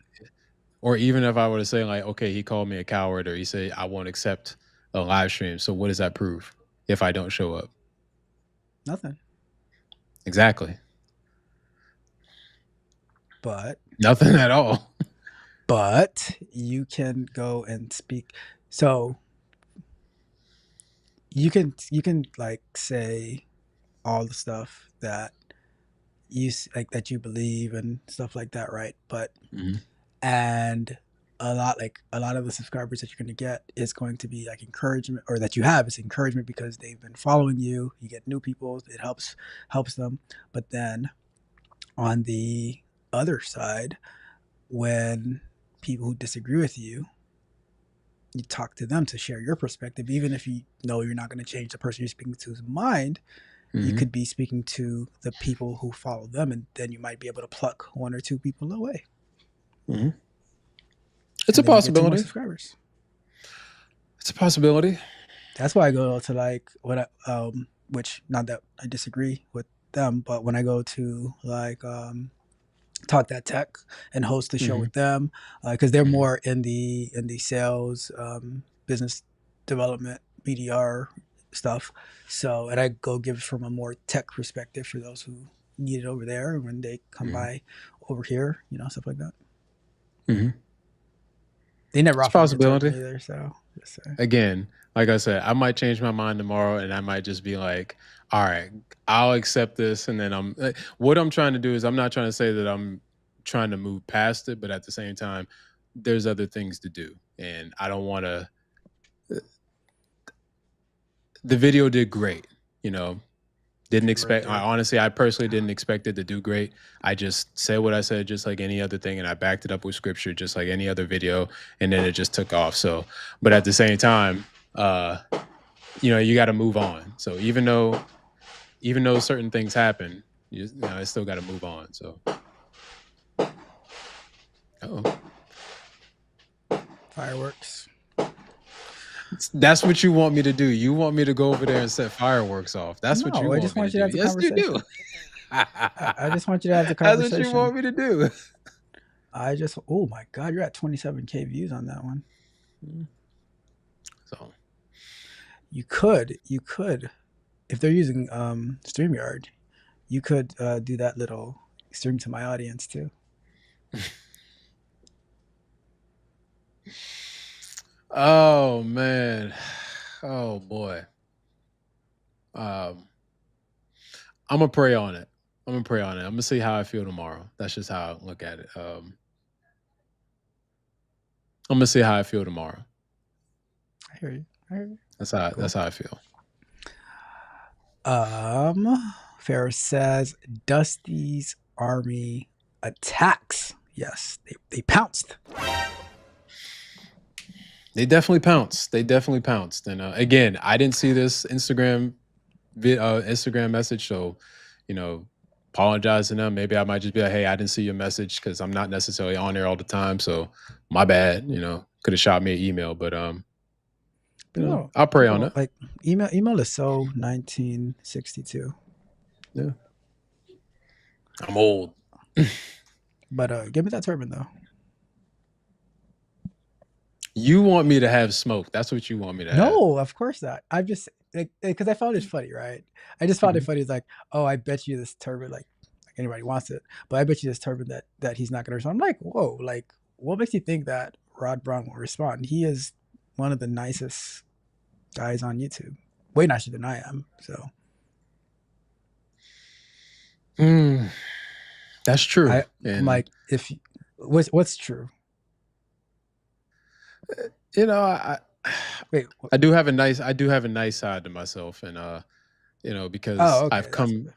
or even if I were to say like, okay, he called me a coward, or he said I won't accept a live stream. So what does that prove if I don't show up? Nothing. Exactly. But Nothing at all. but you can go and speak. So you can like say all the stuff that like that you believe and stuff like that, right? But Mhm. and a lot of the subscribers that you're going to get is going to be like encouragement, or that you have is encouragement because they've been following you. You get new people, it helps them. But then on the other side, when people who disagree with you, you talk to them to share your perspective, even if you know you're not going to change the person you're speaking to's mind. You Mhm. could be speaking to the people who follow them, and then you might be able to pluck one or two people away. Mhm. It's a And then you get 2 more possibility. subscribers. It's a possibility. That's why I go to like what I, which, not that I disagree with them, but when I go to like Talk That Tech and host the show Mhm. with them, because they're Mhm. more in the sales, business development, BDR stuff. So, and I go give it from a more tech perspective for those who need it over there when they come Mhm. by over here, stuff like that. Mhm. They never It's a offered me a turban possibility. either, so just saying. Again, like I said, I might change my mind tomorrow, and I might just be like, all right, I'll accept this. And then what I'm trying to do is I'm not trying to say that I'm trying to move past it, but at the same time, there's other things to do. And I don't want to, the video did great, didn't expect, I personally didn't expect it to do great. I just said what I said, just like any other thing. And I backed it up with scripture, just like any other video. And then it just took off. So, but at the same time, you got to move on. So even though certain things happen, I still got to move on. So, Fireworks. That's what you want me to do. You want me to go over there and set fireworks off. That's what you No, I want just me to want you to do. have the Yes, you do. conversation. I just want you to have the That's conversation. what you want me to do. Oh my God, you're at 27K views on that one. So you could, if they're using StreamYard, you could do that little stream to my audience too. Oh man. Oh boy. I'm gonna pray on it. I'm gonna see how I feel tomorrow. That's just how I look at it. I'm gonna see how I feel tomorrow. I hear you. That's how I feel. Ferris says Dusty's army attacks. Yes, they pounced. They definitely pounced. And again, I didn't see this Instagram message, so apologize to them. Maybe I might just be like, hey, I didn't see your message because I'm not necessarily on there all the time, so my bad. Could have shot me an email, but I'll pray on it. Like email is so 1962. Yeah, I'm old. But give me that turban though. You want me to have smoke? That's what you want me to have? No, of course not. I'm just because I found it funny, right? I just found it funny. It's like, oh, I bet you this turban, like anybody wants it, but I bet you this turban that he's not going to respond. I'm like, whoa, like what makes you think that Rod Brown will respond? He is one of the nicest guys on YouTube, way nicer than I am. So, that's true. I'm like, if what's true? I do have a nice side to myself, and because okay, I've come,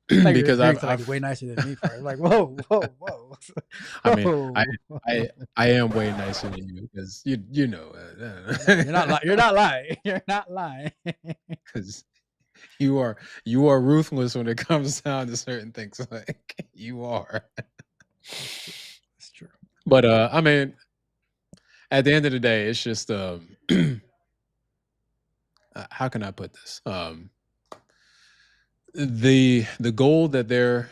because I've way nicer than me. I'm like, whoa. I mean, I am way nicer than you because you're not lying. You're not lying. Because you are ruthless when it comes down to certain things. Like you are. That's true. But I mean, at the end of the day, it's just how can I put this? The goal that they're,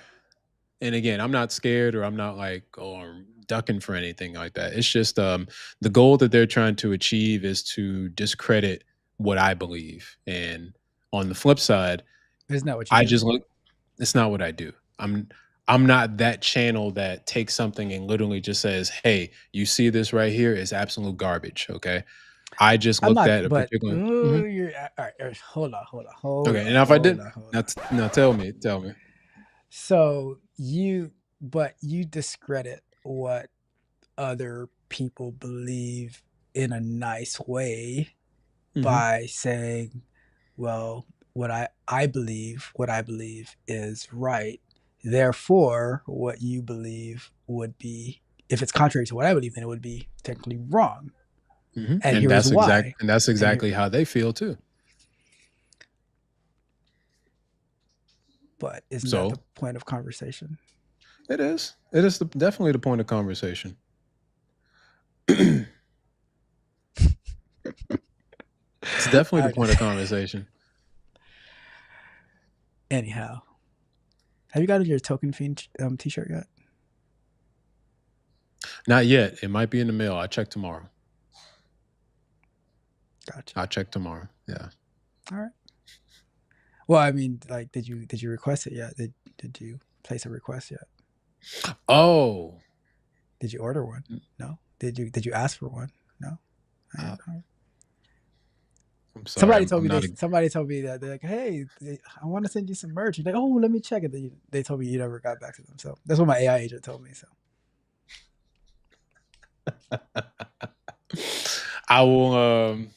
and again, I'm not scared or I'm not like, oh, I'm ducking for anything like that. It's just the goal that they're trying to achieve is to discredit what I believe. And on the flip side, Isn't that what you I do? just look, it's not what I do. I'm not that channel that takes something and literally just says, "Hey, you see this right here is absolute garbage." Okay, I just I'm looked not, at a but particular. ooh, Mhm. you're all right. Hold on, hold on, hold Okay, on, and if I hold did, on, hold now, on. now tell me, tell me. So but you discredit what other people believe in a nice way Hmm. by saying, well, what I believe is right. Therefore, what you believe would be, if it's contrary to what I believe, then it would be technically wrong. Hmm. And here is why. And that's And here, exactly how they feel too. but isn't that So the point of conversation? it is. It is definitely the point of conversation. It's definitely the I point just, of conversation. anyhow, have you gotten your token fiend t-shirt yet? Not yet. It might be in the mail. I check tomorrow. Gotcha. I'll check tomorrow. Yeah. All right. Well, I mean, like, did you request it yet? Did you place a request yet? Oh. Did you order one? No. Did you ask for one? No. Uh, All right. I'm sorry. I'm not. Somebody told me that they're like, hey, I want to send you some merch. You're like, oh, let me check it. They told me you never got back to them. So that's what my AI agent told me. So I will.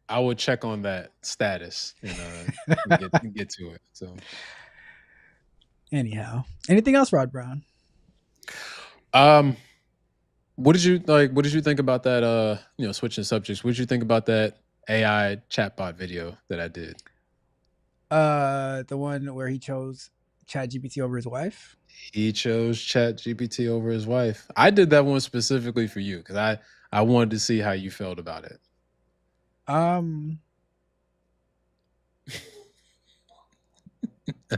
I will check on that status and get to it. So, anyhow, anything else, Rod Brown? um, what did you like? What did you think about that? Switching subjects. What did you think about that AI chatbot video that I did? The one where he chose ChatGPT over his wife. He chose Chat GPT over his wife. I did that one specifically for you because I wanted to see how you felt about it. Um,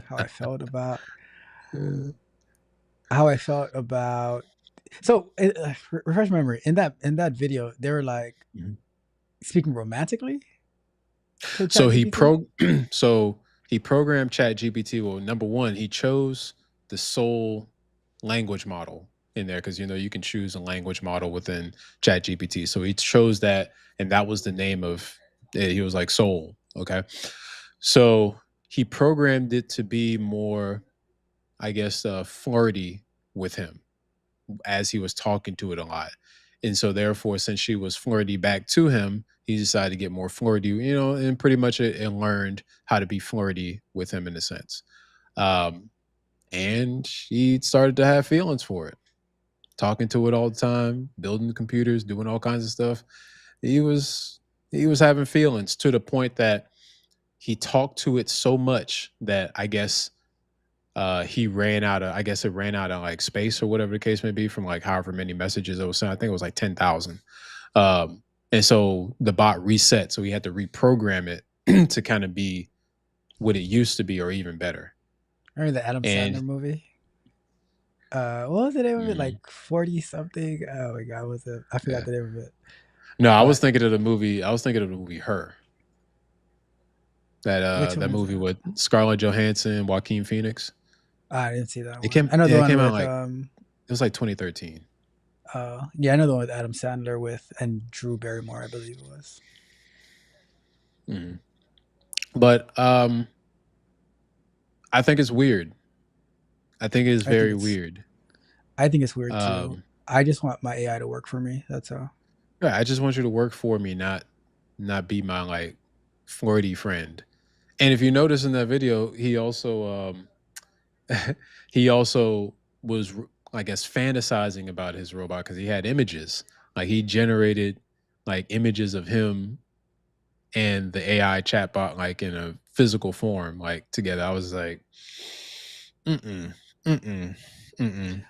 how I felt about how I felt about. So refresh my memory. In that video, they were like Mhm. speaking romantically to So he ChatGPT. so he programmed Chat GPT. Well, number one, he chose the sole language model in there because you can choose a language model within Chat GPT. So he chose that, and that was the name of it. He was like Soul. Okay. So he programmed it to be more, I guess, flirty with him as he was talking to it a lot. And so therefore, since she was flirty back to him, he decided to get more flirty, and pretty much it learned how to be flirty with him in a sense. And he started to have feelings for it, talking to it all the time, building computers, doing all kinds of stuff. He was he was having feelings to the point that he talked to it so much that I guess he ran out of, I guess it ran out of like space or whatever the case may be from like however many messages it was sent. I think it was like 10,000. And so the bot reset. So he had to reprogram it to kind of be what it used to be or even better. Remember the Adam And Sandler movie? What was the name of it? mm, Like 40 something. Oh my god, was it? I forgot yeah. the name of it. No, I was But thinking of the movie. I was thinking of the movie Her. which That one is movie that? with Scarlett Johansson, Joaquin Phoenix. I didn't see that It one. came I know the yeah, it one came out with like it was like 2013. yeah, I know the one with Adam Sandler with and Drew Barrymore, I believe it was. Mhm. But I think it's weird. I think it's I think very it's weird. I think it's weird too. Um, I just want my AI to work for me. That's all. yeah, I just want you to work for me, not be my like flirty friend. And if you notice in that video, he also was I guess fantasizing about his robot because he had images. Like he generated like images of him and the AI chatbot like in a physical form, like together. I was like, mm-mm, mm-mm, mm-mm.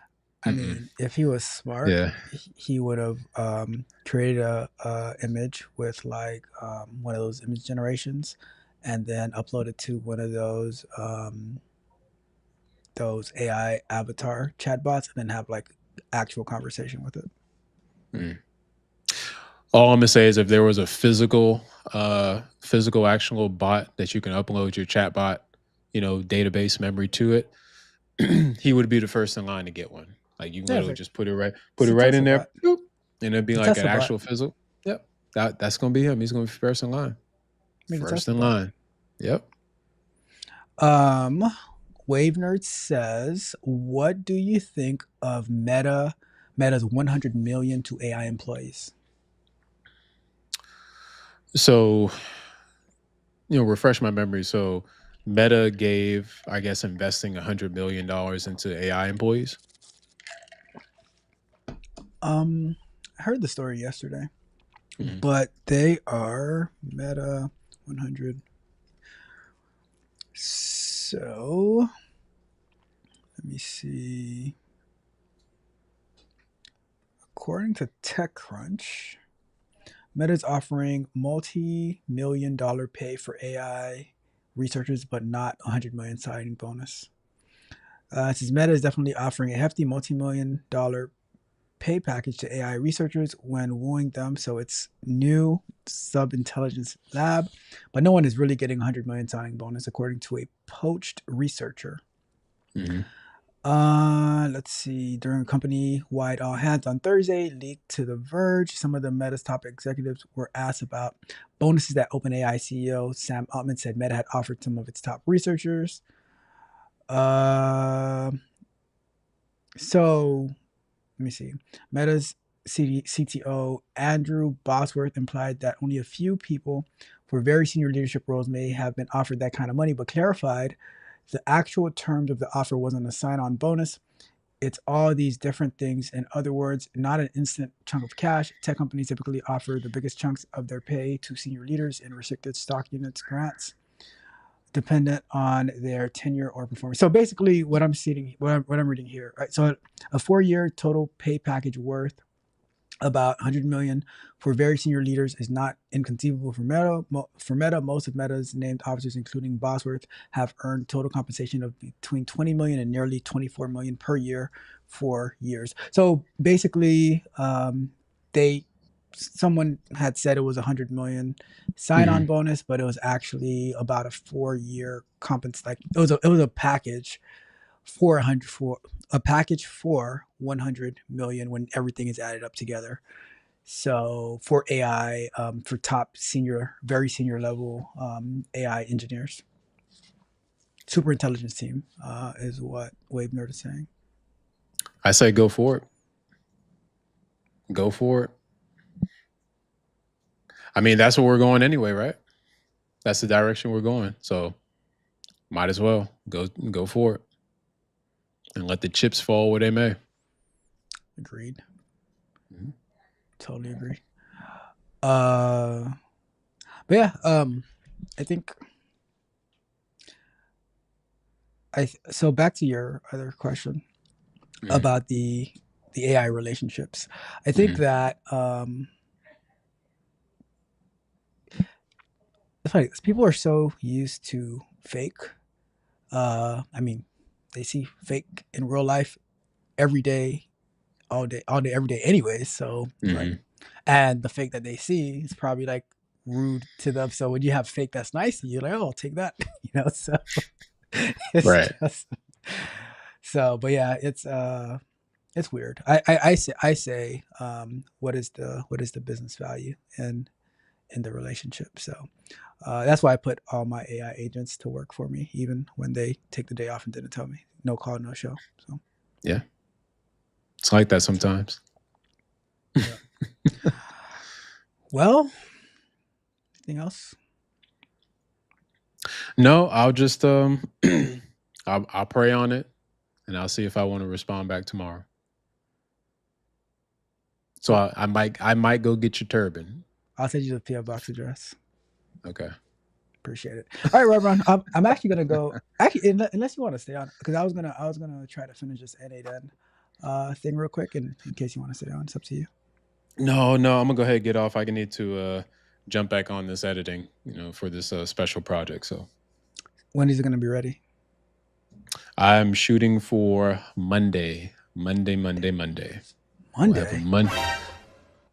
I mean, if he was smart, Yeah. he would have created a image with like one of those image generations, and then upload it to one of those AI avatar chatbots, and then have like actual conversation with it. All I'm gonna say is if there was a physical actionable bot that you can upload your chatbot, database memory to it, he would be the first in line to get one. Like you can Yeah, it's literally like just put it right it's a in Tesla there, bot. boop, and it'd be It's a like an Tesla bot. actual physical. Yep. That's gonna be him. He's gonna be first in line. Made a First Tesla in bot. line. Yep. Wave Nerd says, "What do you think of Meta's 100 million to AI employees?" So, refresh my memory. So Meta gave, I guess, investing $100 million into AI employees. I heard the story yesterday, Mhm. but they are Meta 100. So let me see. According to TechCrunch, Meta's offering multi-million-dollar pay for AI researchers, but not 100 million signing bonus. It says Meta is definitely offering a hefty multi-million-dollar pay package to AI researchers when wooing them, so it's new sub-intelligence lab, but no one is really getting 100 million signing bonus, according to a poached researcher. Let's see. During a company-wide all hands on Thursday, leaked to The Verge, some of the Meta's top executives were asked about bonuses that OpenAI CEO Sam Altman said Meta had offered some of its top researchers. So let me see. Meta's CTO Andrew Bosworth implied that only a few people for very senior leadership roles may have been offered that kind of money, but clarified the actual terms of the offer wasn't a sign-on bonus. It's all these different things. In other words, not an instant chunk of cash. Tech companies typically offer the biggest chunks of their pay to senior leaders in restricted stock units grants, dependent on their tenure or performance. So basically, what I'm reading here, right? So a 4-year total pay package worth about 100 million for very senior leaders is not inconceivable for Meta. Most of Meta's named officers, including Bosworth, have earned total compensation of between 20 million and nearly 24 million per year for years. So basically, someone had said it was 100 million sign-on bonus, but it was actually about a 4-year like it was a package for 100 million when everything is added up together. So for AI, for top very senior level AI engineers, super intelligence team is what Wave Nerd is saying. I say go for it. Go for it. I mean, that's where we're going anyway, right? That's the direction we're going. So might as well go for it and let the chips fall where they may. Agreed. Totally agree. But yeah, I think so back to your other question about the AI relationships. I think that it's funny, people are so used to fake. I mean, they see fake in real life every day, all day, every day anyways. So like, and the fake that they see is probably like rude to them. So when you have fake that's nice to you, like, oh, I'll take that. So it's Right. So, but yeah, it's weird. I say, what is the business value in the relationship? So that's why I put all my AI agents to work for me, even when they take the day off and didn't tell me. No call, no show. So yeah, it's like that sometimes. Yeah. Well, anything else? No, I'll just I'll pray on it, and I'll see if I want to respond back tomorrow. So I might go get your turban. I'll send you the PO box address. Okay. Appreciate it. All right, Reverend. I'm actually gonna go. Actually, unless you want to stay on, because I was gonna try to finish this N8N thing real quick, and in case you want to sit down, it's up to you. No, I'm gonna go ahead and get off. I need to jump back on this editing, for this special project. So When is it going to be ready? I'm shooting for Monday. Monday. We'll have a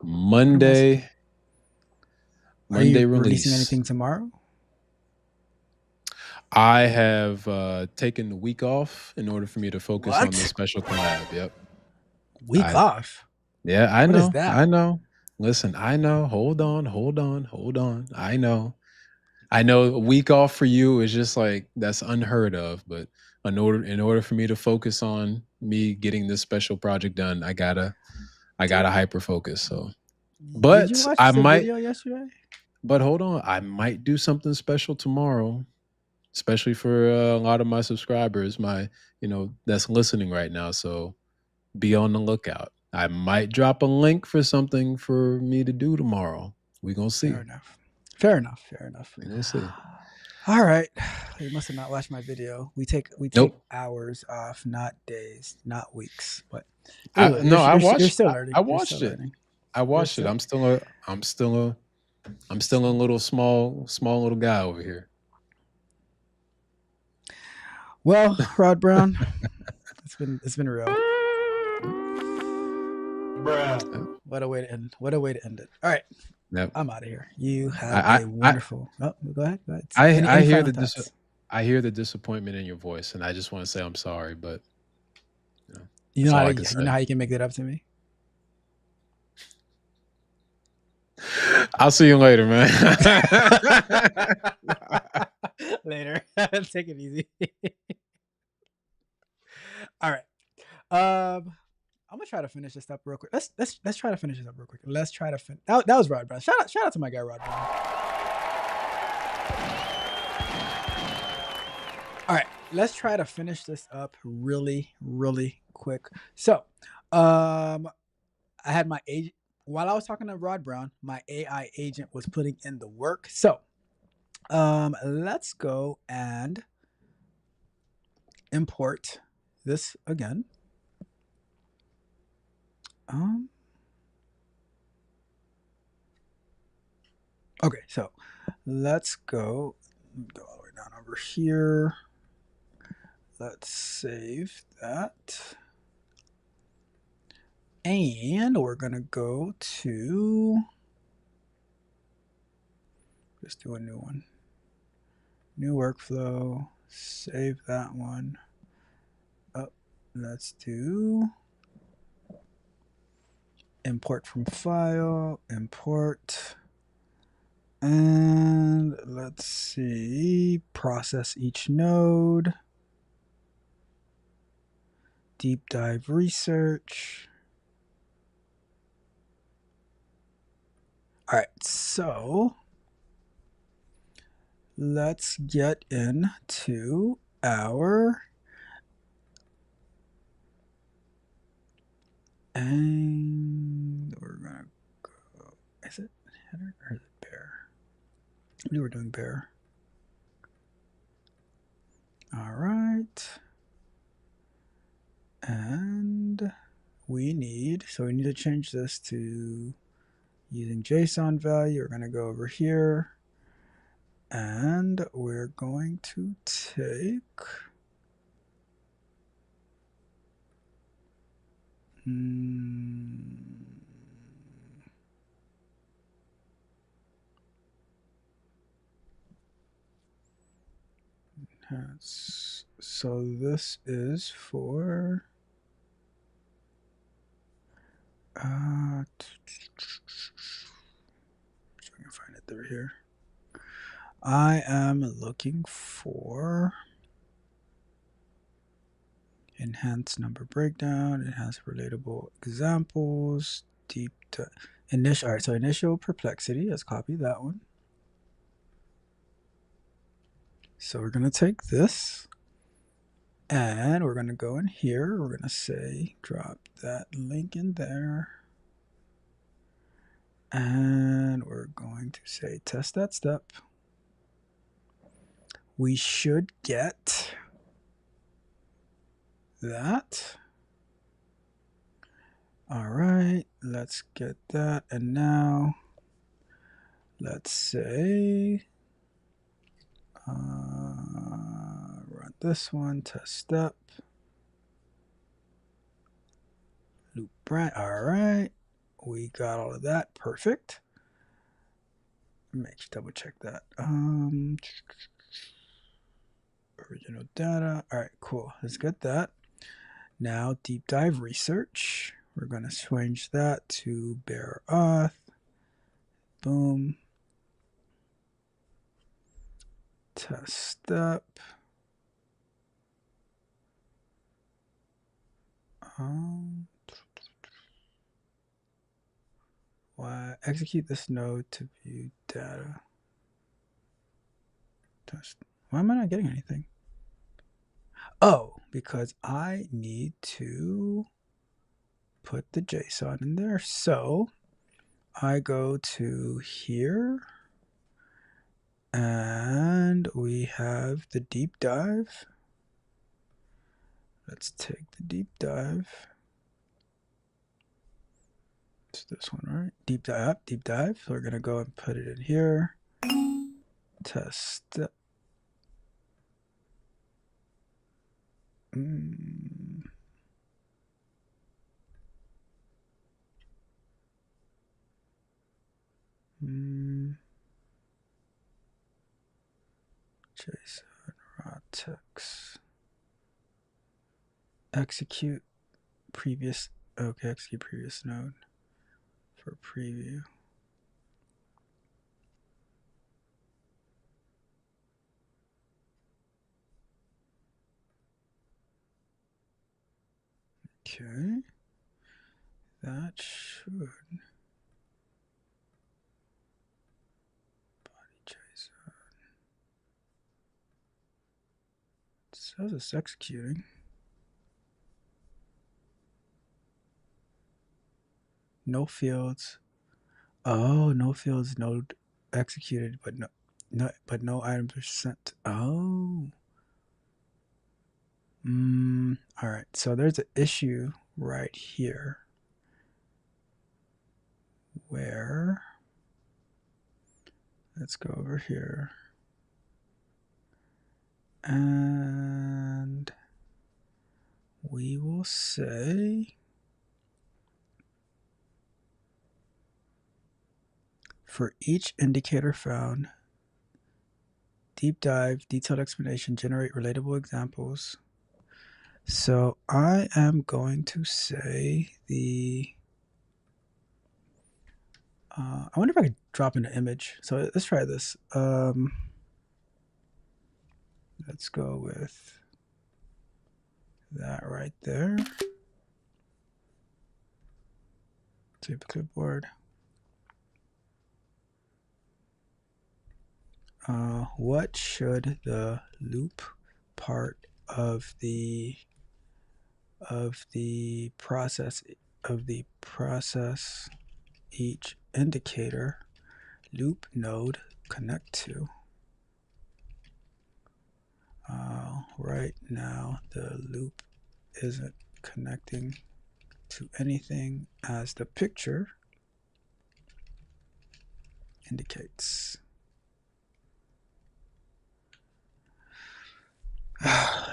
Monday Are you release. releasing anything tomorrow? I have taken the week off in order for me to focus on What? this special collab. Yep. Week off? Yeah, I What know. is that? I know. Listen, I know. Hold on. I know. A week off for you is just like that's unheard of. But in order for me to focus on me getting this special project done, I gotta hyper focus. So, Did but you watch I the might. video yesterday? But hold on, I might do something special tomorrow, especially for a lot of my subscribers, that's listening right now. So be on the lookout. I might drop a link for something for me to do tomorrow. We're gonna see. Fair enough. We're gonna see. All right. You must have not watched my video. We take hours off, not days, not weeks. But I watched. You're still learning. I watched it. I watched it. I'm still a little small little guy over here. Well, Rod Brown, it's been real. Bruh. What a way to end it. All right. Yep. I'm out of here. You have a wonderful. Go ahead. I hear the disappointment in your voice, and I just want to say I'm sorry, but you know how you can make that up to me. I'll see you later, man. Later. Take it easy. All right. I'm gonna try to finish this up real quick. Let's try to finish this up real quick. Let's try to finish. That was Rod Brown. Shout out to my guy Rod Brown. All right, let's try to finish this up really quick. So, I had my agent while I was talking to Rod Brown. My AI agent was putting in the work. So, let's go and import this again. Okay, so let's go all the way down over here. Let's save that. And we're gonna go to, let's do a new one. New workflow, save that one. Let's do import from file, import, and let's see, process each node, deep dive research. All right, so let's get into our and we're gonna go. Is it header or is it bear? We were doing bear. All right, and we need to change this to using JSON value. We're gonna go over here, and we're going to take. So this is for so I can find it through here. I am looking for enhanced number breakdown, enhanced relatable examples, initial. All right, so initial perplexity. Let's copy that one. So we're gonna take this, and we're gonna go in here. We're gonna say drop that link in there, and we're going to say test that step. We should get that. All right, let's get that. And now let's say run this one, test step, loop branch. All right, we got all of that. Perfect. Make sure double check that. Original data. All right, cool. Let's get that. Now deep dive research. We're going to change that to bare auth. Boom. Test step. Why execute this node to view data? Test. Why am I not getting anything? Oh, because I need to put the JSON in there. So I go to here and we have the deep dive. Let's take the deep dive. It's this one, right? Deep dive, deep dive. So we're going to go and put it in here. Test. JSON raw text. Execute previous. Okay, execute previous node for preview. Okay, that should body JSON. It says it's executing. No fields. Oh, no fields node executed, but no items are sent. Oh. All right, so there's an issue right here where, let's go over here and we will say for each indicator found, deep dive, detailed explanation, generate relatable examples. So I am going to say I wonder if I could drop in an image. So let's try this. Let's go with that right there. Save the clipboard. What should the loop part of the process each indicator loop node connect to? Right now the loop isn't connecting to anything as the picture indicates.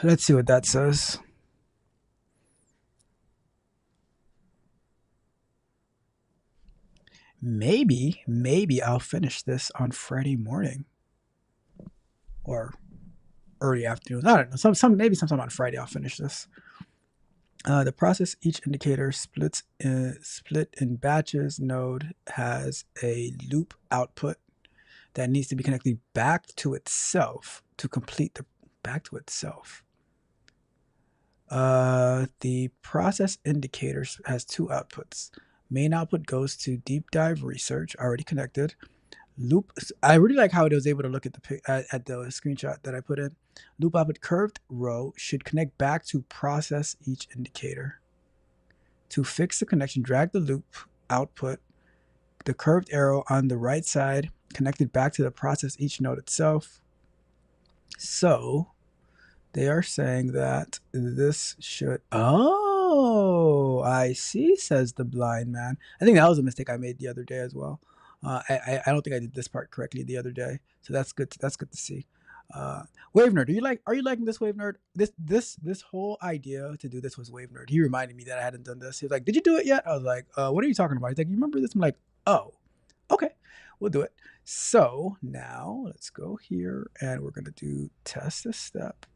Let's see what that says. Maybe I'll finish this on Friday morning or early afternoon. I don't know. Maybe sometime on Friday I'll finish this. The process each indicator split in batches node has a loop output that needs to be connected back to itself to complete the back to itself. The process indicator has two outputs. Main output goes to deep dive research, already connected. Loop. I really like how it was able to look at the screenshot that I put in. Loop output curved row should connect back to process each indicator. To fix the connection, drag the loop output, the curved arrow on the right side, connected back to the process each node itself. So they are saying that this should. Oh. Oh, I see, says the blind man. I think that was a mistake I made the other day as well. I don't think I did this part correctly the other day, so that's good. That's good to see. Wave nerd, are you liking this, Wave nerd? This whole idea to do this was Wave nerd. He reminded me that I hadn't done this. He was like, "Did you do it yet?" I was like, "What are you talking about?" He's like, "You remember this?" I'm like, "Oh, okay, we'll do it." So now let's go here and we're gonna do test this step.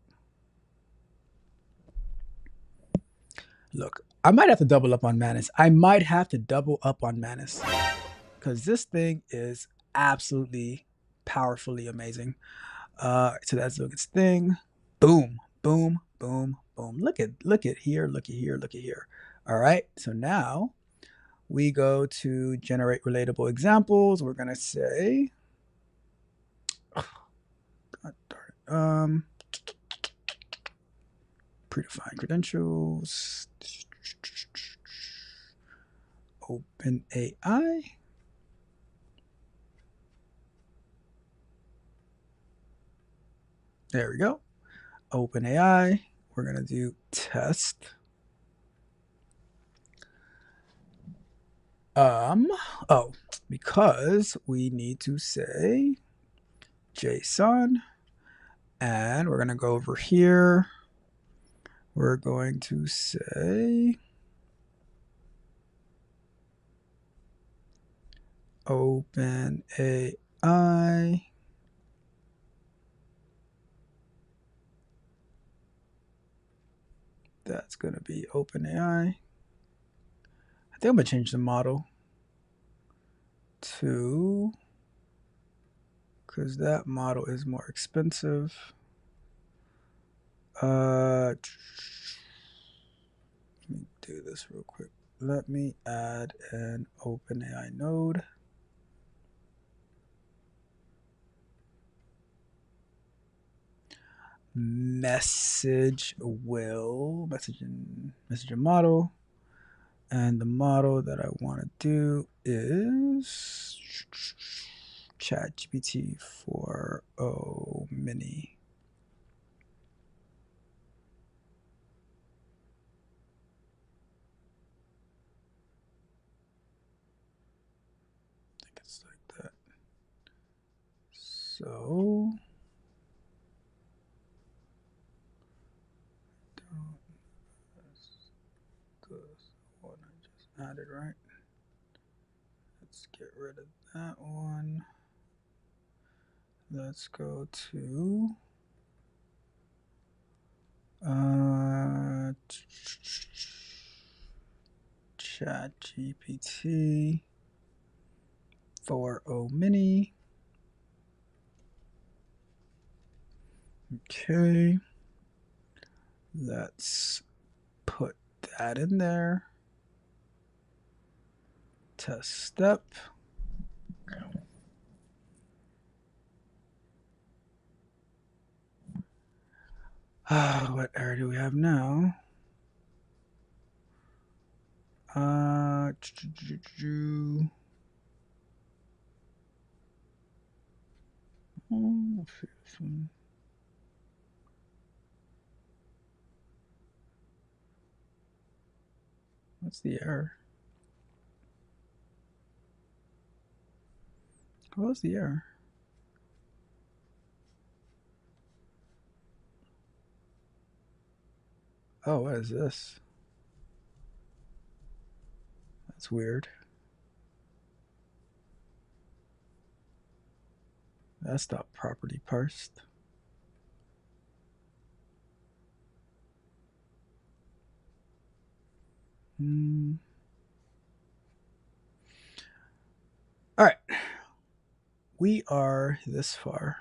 Look, I might have to double up on Manus. I might have to double up on Manus because this thing is absolutely powerfully amazing. So that's look its thing. Boom, boom, boom, boom. Look at here, look at here, look at here. All right. So now we go to generate relatable examples. We're gonna say, God darn it, predefined credentials. Open AI. There we go. Open AI. We're gonna do test. Oh, because we need to say JSON, and we're gonna go over here. We're going to say open AI. That's gonna be open AI. I think I'm gonna change the model to, because that model is more expensive. Let me do this real quick. Let me add an OpenAI node. Messaging model. And the model that I want to do is ChatGPT 4o mini. I think it's like that. So this one I just added, right? Let's get rid of that one. Let's go to ChatGPT 4o mini. Okay. Let's put that in there. Test step. What error do we have now? Let's see this one. What's the error? What was the error? Oh, what is this? That's weird. That's not properly parsed. All right. We are this far.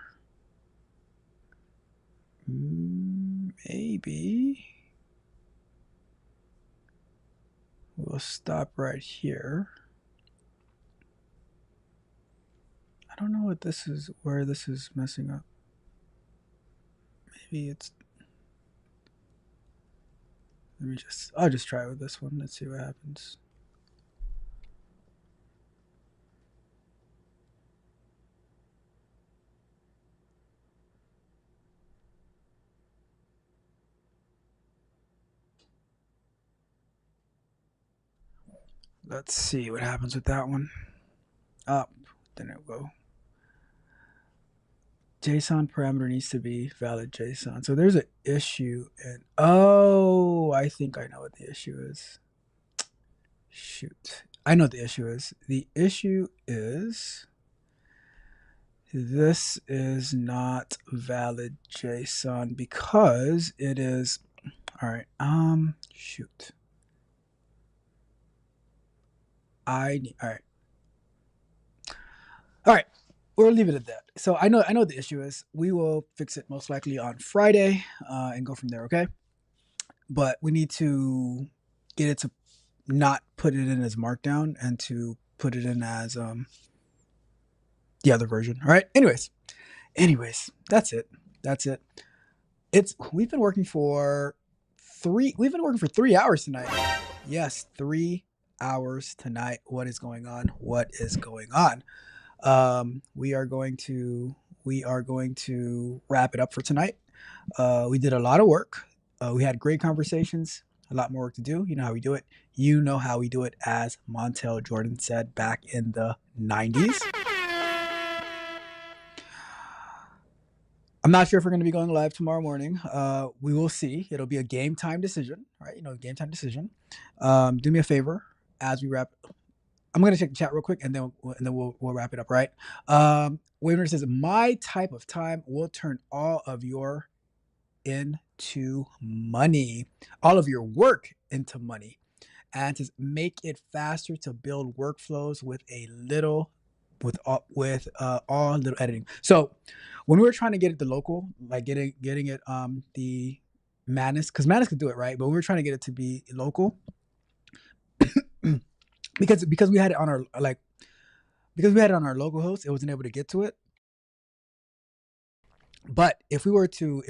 Maybe we'll stop right here. I don't know what this is, where this is messing up. Maybe it's, I'll just try with this one. Let's see what happens. Let's see what happens with that one. Up, then it will go. JSON parameter needs to be valid JSON. So there's an issue, and oh, I think I know what the issue is. Shoot, I know what the issue is. The issue is this is not valid JSON because it is. All right. Shoot. All right. All right. We'll leave it at that. So I know what the issue is. We will fix it most likely on Friday and go from there. Okay. But we need to get it to not put it in as Markdown and to put it in as the other version. All right. Anyways, that's it. We've been working for 3 hours tonight. Yes, 3 hours tonight. What is going on? We are going to wrap it up for tonight. We did a lot of work. We had great conversations, a lot more work to do. You know how we do it. You know how we do it, as Montel Jordan said back in the 90s. I'm not sure if we're going to be going live tomorrow morning. We will see. It'll be a game time decision, right? Game time decision. Do me a favor as we wrap. I'm going to check the chat real quick, and then we'll wrap it up, right? Waver says, my type of time will turn all of your into money, all of your work into money, and to make it faster to build workflows with all little editing. So when we were trying to get it to local, like getting it the Madness, because Madness could do it, right? But we were trying to get it to be local because we had it on our local host, it wasn't able to get to it. But if we were to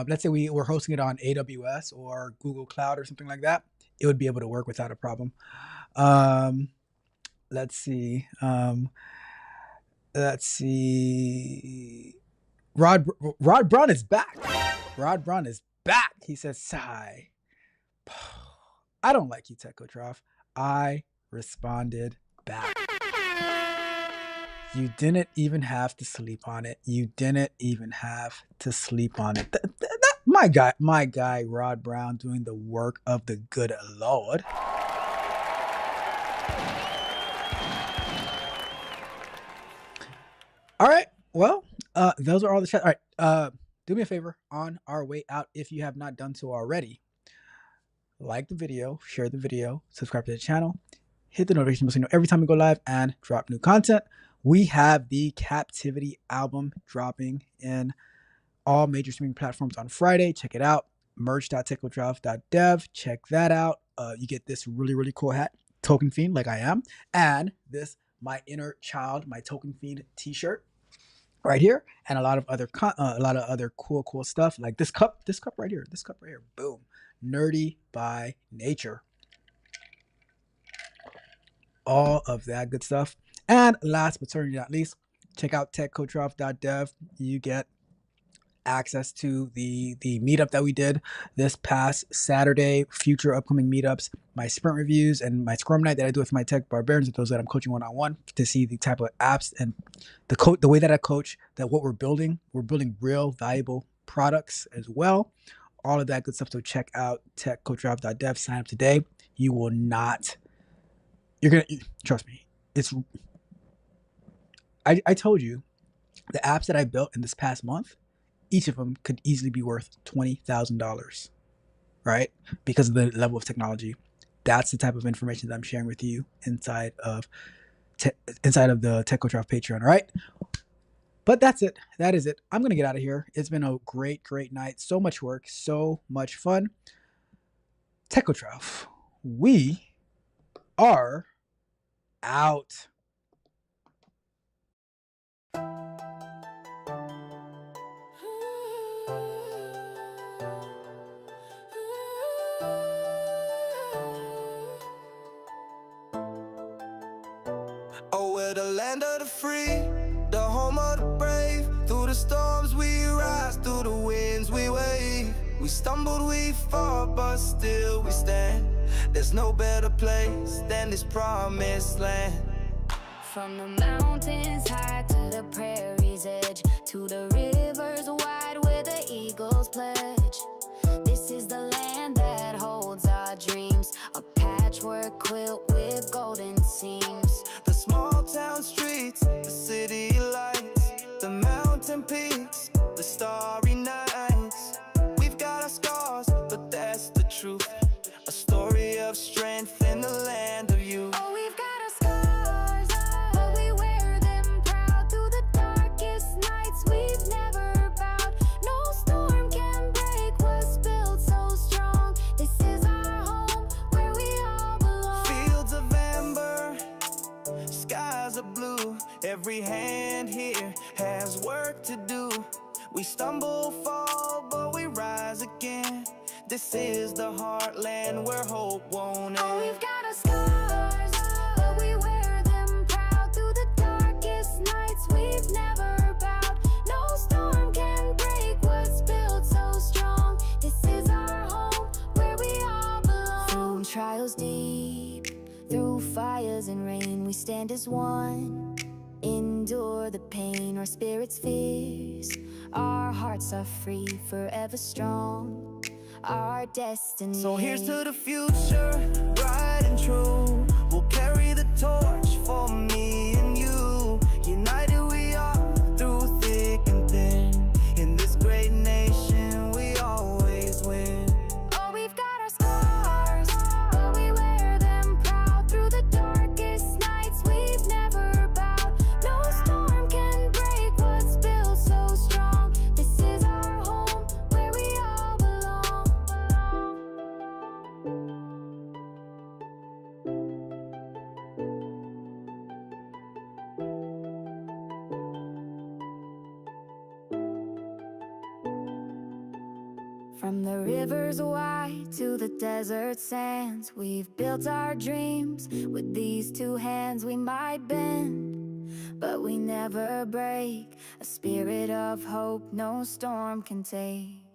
let's say we were hosting it on AWS or Google Cloud or something like that, it would be able to work without a problem. Let's see. Rod Braun is back. He says, sigh. I don't like you, TechCoach. I responded back. You didn't even have to sleep on it. My guy, Rod Brown, doing the work of the good Lord. All right. Well, those are all the chat. All right. Do me a favor on our way out, if you have not done so already. Like the video, share the video, subscribe to the channel, hit the notification bell so you know every time we go live and drop new content. We have the Captivity album dropping in all major streaming platforms on Friday. Check it out. merch.techcoach.dev. Check that out. You get this really, really cool hat, Token Fiend, like I am, and this My Inner Child, my Token Fiend t-shirt right here, and a lot of other cool stuff, like this cup right here. Boom. Nerdy by nature. All of that good stuff. And last but certainly not least, check out techcoach.dev. You get access to the meetup that we did this past Saturday, future upcoming meetups, my sprint reviews, and my Scrum Night that I do with my tech barbarians, those that I'm coaching one-on-one, to see the type of apps and the way that I coach, that what we're building real valuable products as well. All of that good stuff. So check out techcoach.dev. Sign up today. You're gonna trust me. I told you, the apps that I built in this past month, each of them could easily be worth $20,000, right? Because of the level of technology. That's the type of information that I'm sharing with you inside of the Tech Coach Patreon, all right? But that's it. That is it. I'm going to get out of here. It's been a great, great night. So much work, so much fun. Tech Coach, we are out. Oh, we're the land of the free, the home of the brave. Through the storms we rise, through the winds we wave. We stumbled, we fall, but still we stand. There's no better place than in this promised land. From the mountains high to the prairie's edge, to the rivers wide where the eagles pledge. This is the land that holds our dreams, a patchwork quilt with golden seams. The small town streets, the city lights, the mountain peaks, the starry nights. We've got our scars, but that's the truth. A story of strength in the land of you. Oh, we've got our scars, but we wear them proud. Through the darkest nights we've never bowed. No storm can break what's built so strong. This is our home, where we all belong. Fields of amber, skies are blue. Every hand here has work to do. We stumble, fall, but we rise again. This is the heartland where hope won't end. Oh, we've got our scars, but we wear them proud. Through the darkest nights we've never bowed. No storm can break what's built so strong. This is our home, where we all belong. Through trials deep, through fires and rain, we stand as one. Endure the pain, our spirits fierce. Our hearts are free, forever strong. Our destiny. So here's to the future, bright and true. We'll carry the torch for me and you. United we are through thick and thin. In this great nation we always win. Oh, we've got our scars, but we wear them proud. Through the darkest nights we've never bowed. No storm can break what's built so strong. This is our home, where we all belong. From the rivers wide to the desert sands, we've built our dreams. With these two hands we might bend, but we never break. A spirit of hope no storm can take.